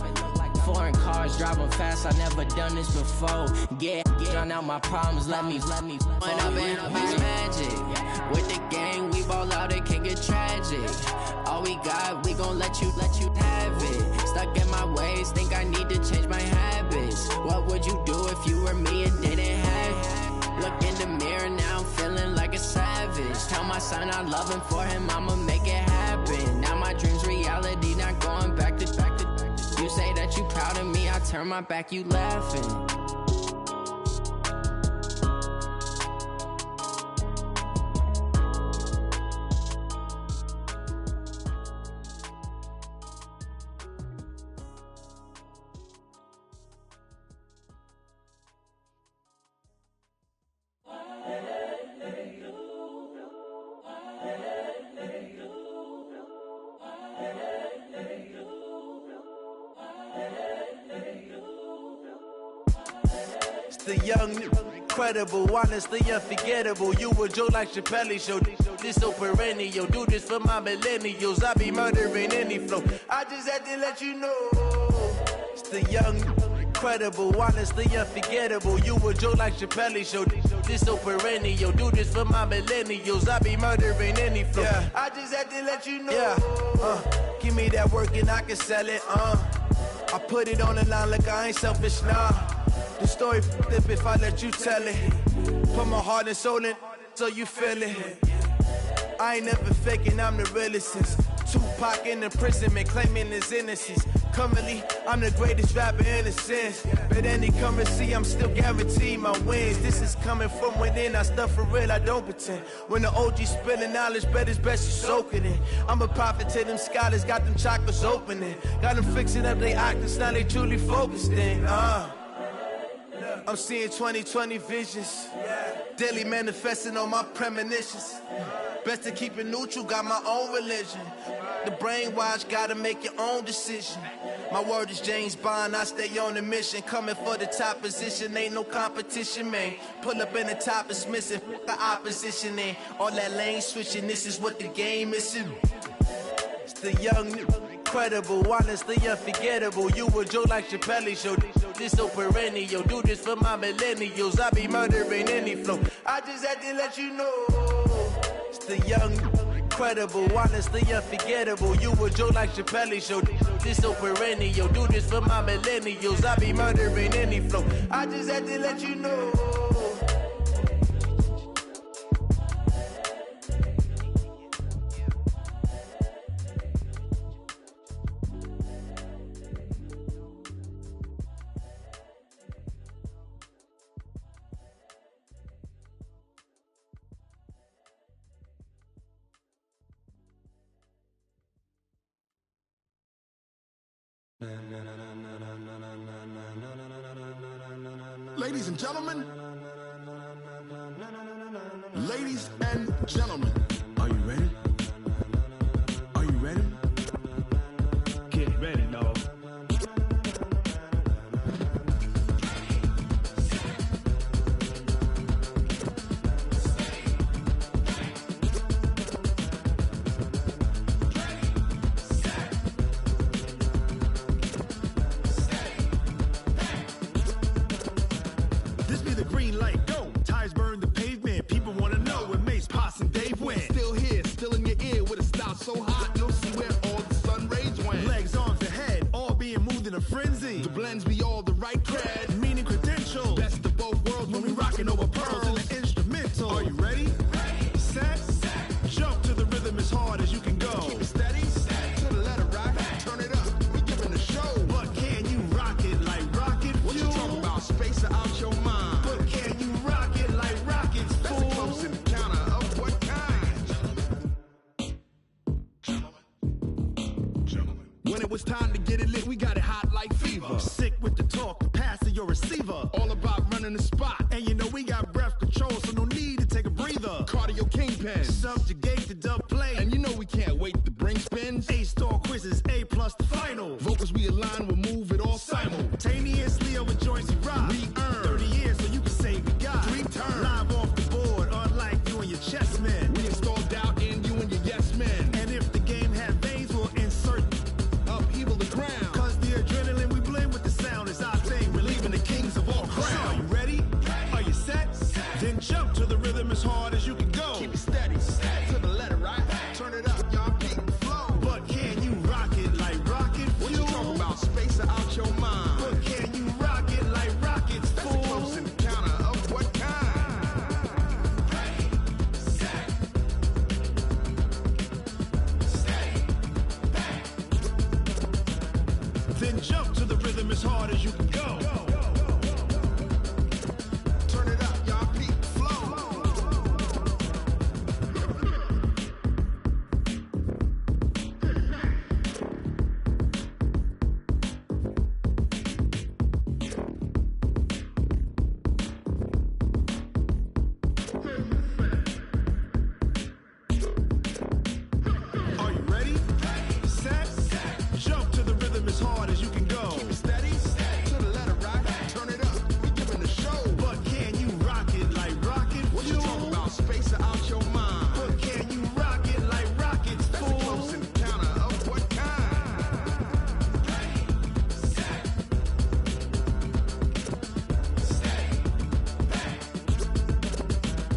foreign cars, driving fast, I never done this before. Get drown out my problems, let me When I've been magic, with the gang, we ball out, it can get tragic. All we got, we gon' let you have it. Stuck in my ways, think I need to change my habits. What would you do if you were me and didn't have it? Look in the mirror, now I'm feeling like a savage. Tell my son I love him, for him I'ma make it happen. Now my dream's reality, not going back to. You say that you proud of me, I turn my back, you laughing. The young, incredible, honestly unforgettable. You a joke like Chappelle show. This so perennial. Do this for my millennials. I be murdering any flow. I just had to let you know. It's the young, incredible, honestly unforgettable. You a joke like Chappelle show. This so perennial. Do this for my millennials. I be murdering any flow. Yeah. I just had to let you know. Yeah. Give me that work and I can sell it. I put it on the line like I ain't selfish, nah. The story flip if I let you tell it. Put my heart and soul in so you feel it. I ain't never faking, I'm the realest since Tupac in imprisonment, claiming his innocence. Currently, I'm the greatest rapper in a sense. But any currency, I'm still guaranteed my wins. This is coming from within, I stuff for real, I don't pretend. When the OG spilling knowledge, bet it's best you soak it in. I'm a prophet to them scholars, got them chakras opening. Got them fixing up their octaves, now they truly focused in. I'm seeing 2020 visions, daily manifesting on my premonitions. Best to keep it neutral, got my own religion. The brainwash, gotta make your own decision. My word is James Bond, I stay on a mission. Coming for the top position, ain't no competition, man. Pull up in the top, it's missing, the opposition in. All that lane switching, this is what the game is. It's the young, incredible, honestly unforgettable. You a joke like Chappelle show. This so perennial. Do this for my millennials. I be murdering any flow. I just had to let you know. It's the young, incredible, honestly unforgettable. You a joke like Chappelle show. This so perennial. Do this for my millennials. I be murdering any flow. I just had to let you know. Ladies and gentlemen, ladies and gentlemen, are you ready? Are you ready? The blends be all the right cred, meaning credentials. Best of both worlds when we rockin' over pearls in the instrumental. Are you ready? Set. Jump to the rhythm as hard as you can go. Keep it steady. To the letter, right? Turn it up. We giving the show. But can you rock it like rocket fuel? What you talking about? Space out your mind. But can you rock it like rockets, fool? That's a close encounter of what kind? Gentlemen. When it was time to get it lit, we got it hot like fever. Sick with the talk, the pass to your receiver. All about running the spot. And you know we got breath control, so no need to take a breather. Cardio kingpin, subjugate the dub play. And you know we can't wait to bring spins. A-star quizzes, A+ the final. Vocals we align, we'll move it all simultaneously over joints we rock. We earn 30 years, so you can say we got 3 turns. Live off the board, unlike you and your chess men. We install doubt in you and your yes men. And if the game had veins, we'll insert upheaval the ground. Cause the adrenaline we blend with the sound is our thing, relieving the kings of all crowns. So are you ready? Are you set? Then jump to the rhythm as hard as you can go. Keep it steady, to the letter, right? Turn it up, y'all keep the flow. But can you rock it like rocket fuel? What you talking about? Space out your mind. But can you rock it like rockets, fool? That's a close encounter of what kind? Then jump to the rhythm as hard as you can go. Turn it up, y'all peep the flow. Are you ready? Set. Jump to the rhythm as hard as you can go. Keep it steady. To the letter, right? Turn it up. We giving the show. But can you rock it like rocket fuel? What you talking about? Space out your mind. But can you rock it like rockets, fool? That's a close encounter of what kind?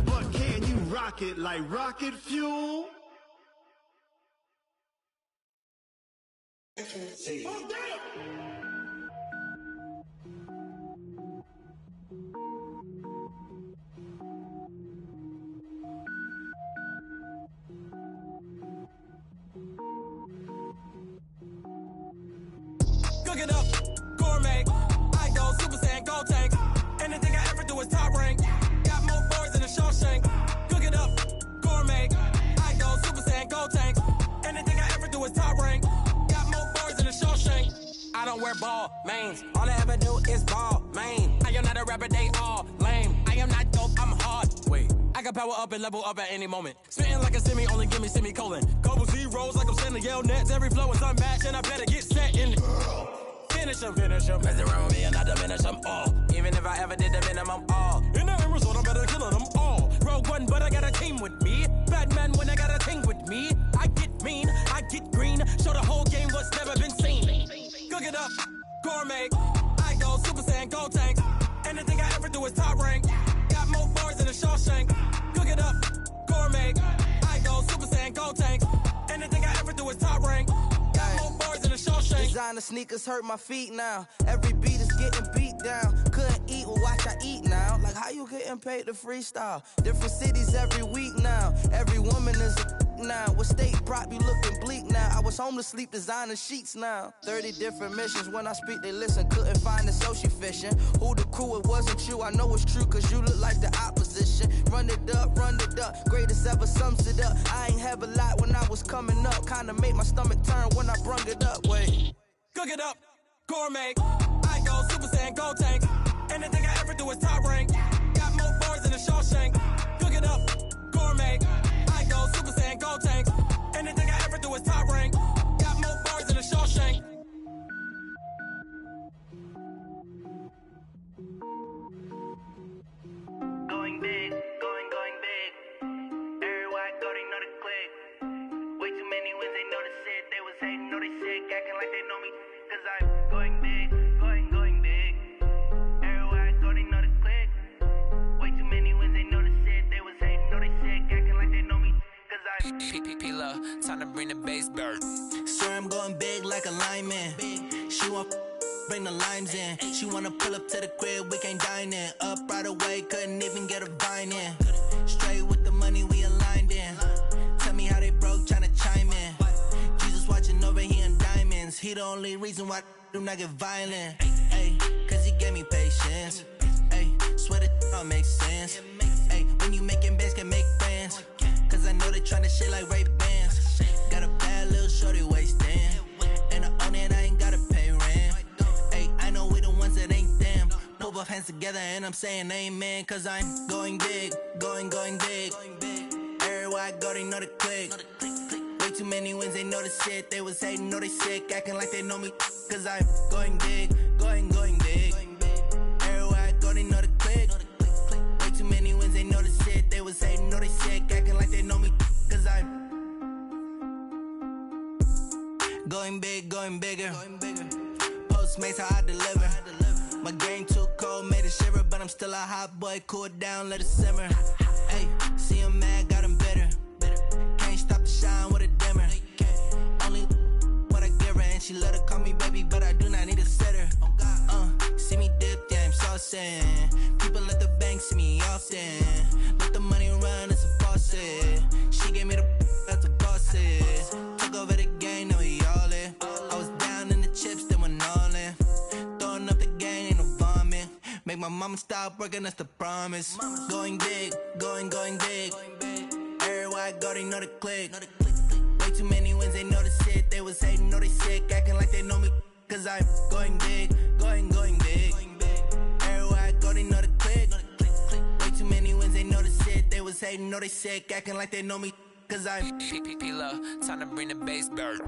But can you rock it like rocket fuel? Cook it up, gourmet. I go Super Saiyan, Gold Tank. Anything I ever do is top rank. Got more boys than a Shawshank. Cook it up, gourmet. I go Super Saiyan, Gold Tank. Anything I ever do is top rank. Got more boys than a Shawshank. I don't wear ball mains. All I ever do is ball main. I am not a rapper, they all lame. I am not dope, I'm hard. Wait, I can power up and level up at any moment. Spitting like a semi, only give me semicolon. Couple zeros like I'm sending yell nets. Every flow is unmatched and I better get set in. Finish 'em. Mess around with me and I diminish them all. Even if I ever did the minimum, all. In the end result, I'm better killing them all. Rogue One, but I got a team with me. Batman when I got a team with me. I get mean, I get green. Show the whole game what's never been seen. Cook it up, gourmet. I go Super Saiyan, Gold Tank. Anything I ever do is top rank. Got more bars than a Shawshank. Cook it up, gourmet. I go Super Saiyan, Gold Tank. Anything I ever do is top rank. Got more bars than a Shawshank. Designer sneakers hurt my feet now. Every beat is getting beat down. Couldn't eat, well watch I eat now. Like how you getting paid to freestyle? Different cities every week now. Every woman is a now. What state prop you looking bleak now? I was home to sleep designing sheets now. 30 different missions. When I speak they listen. Couldn't find it so she fishing. Who the crew? It wasn't you. I know it's true cause you look like the opposition. Run it up. Greatest ever sums it up. I ain't have a lot when I was coming up. Kinda made my stomach turn when I brung it up. Wait. Cook it up, gourmet. I go Super Saiyan, Gold Tank. Anything I ever do is top rank. Got more bars than a Shawshank. Cook it up, gourmet. I go Super Saiyan, Gold Tank. Anything I ever do is top rank. Got more bars than a Shawshank. Going big, going big. Everywhere I go, they know the click. Way too many wins, they know the shit. They was hating, know they sick, acting like they know me. Cause I'm going big, going big. Everywhere I go, they know the click. Way too many wins, they know the shit. They was hating, know they sick, acting like they know me. Cause I'm P-Love, time to bring the bass bird. Sir, I'm going big like a lineman. She want bring the limes in. She wanna pull up to the crib, we can't dine in. Up right away, couldn't even get a vine in. Straight with the money, we aligned in. Tell me how they broke, tryna chime in. Jesus watching over, he in diamonds. He the only reason why I do not get violent. Ay, cause he gave me patience. Ay, swear that all makes sense. Ay, when you making bands, can make friends. Cause I know they tryna shit like Ray-Bans. Got a bad little shorty wasting. And I own it, I ain't gotta pay rent. Ay, I know we the ones that ain't them. Pull both hands together and I'm saying amen. Cause I'm going big, going big. Everywhere I go, they know the click. Way too many wins, they know the shit. They was hating, know they sick, acting like they know me. Cause I'm going big, going big. Everywhere I go, they know the click. Way too many wins, they know the shit. They was hating, know they sick, acting like they know me. Cause I'm going big, going bigger. Postmates, how I deliver. My game too cold, made it shiver. But I'm still a hot boy, cool it down, let it simmer. Hey, see him mad, got him bitter. Can't stop the shine with a dimmer. Only what I give her, and she let her call me baby, but I do not need a sitter. See me dip, yeah, I'm saucing. People at the bank see me often. Let the money run, it's a faucet. She gave me the that's a bosses. Took over the game, now we all in. I was down in the chips, then went all in. Throwing up the game, ain't no vomit. Make my mama stop working, that's the promise. Going big, going big. Everywhere I go, they know the click. Way too many wins, they know the shit. They was hating, know they sick, acting like they know me. Cause I'm going big, going big. Everywhere I go, they know the click. Way too many wins, they know the shit. They was hating, know they sick, acting like they know me. Cause I'm P-P-P-Love, time to bring the bass bird.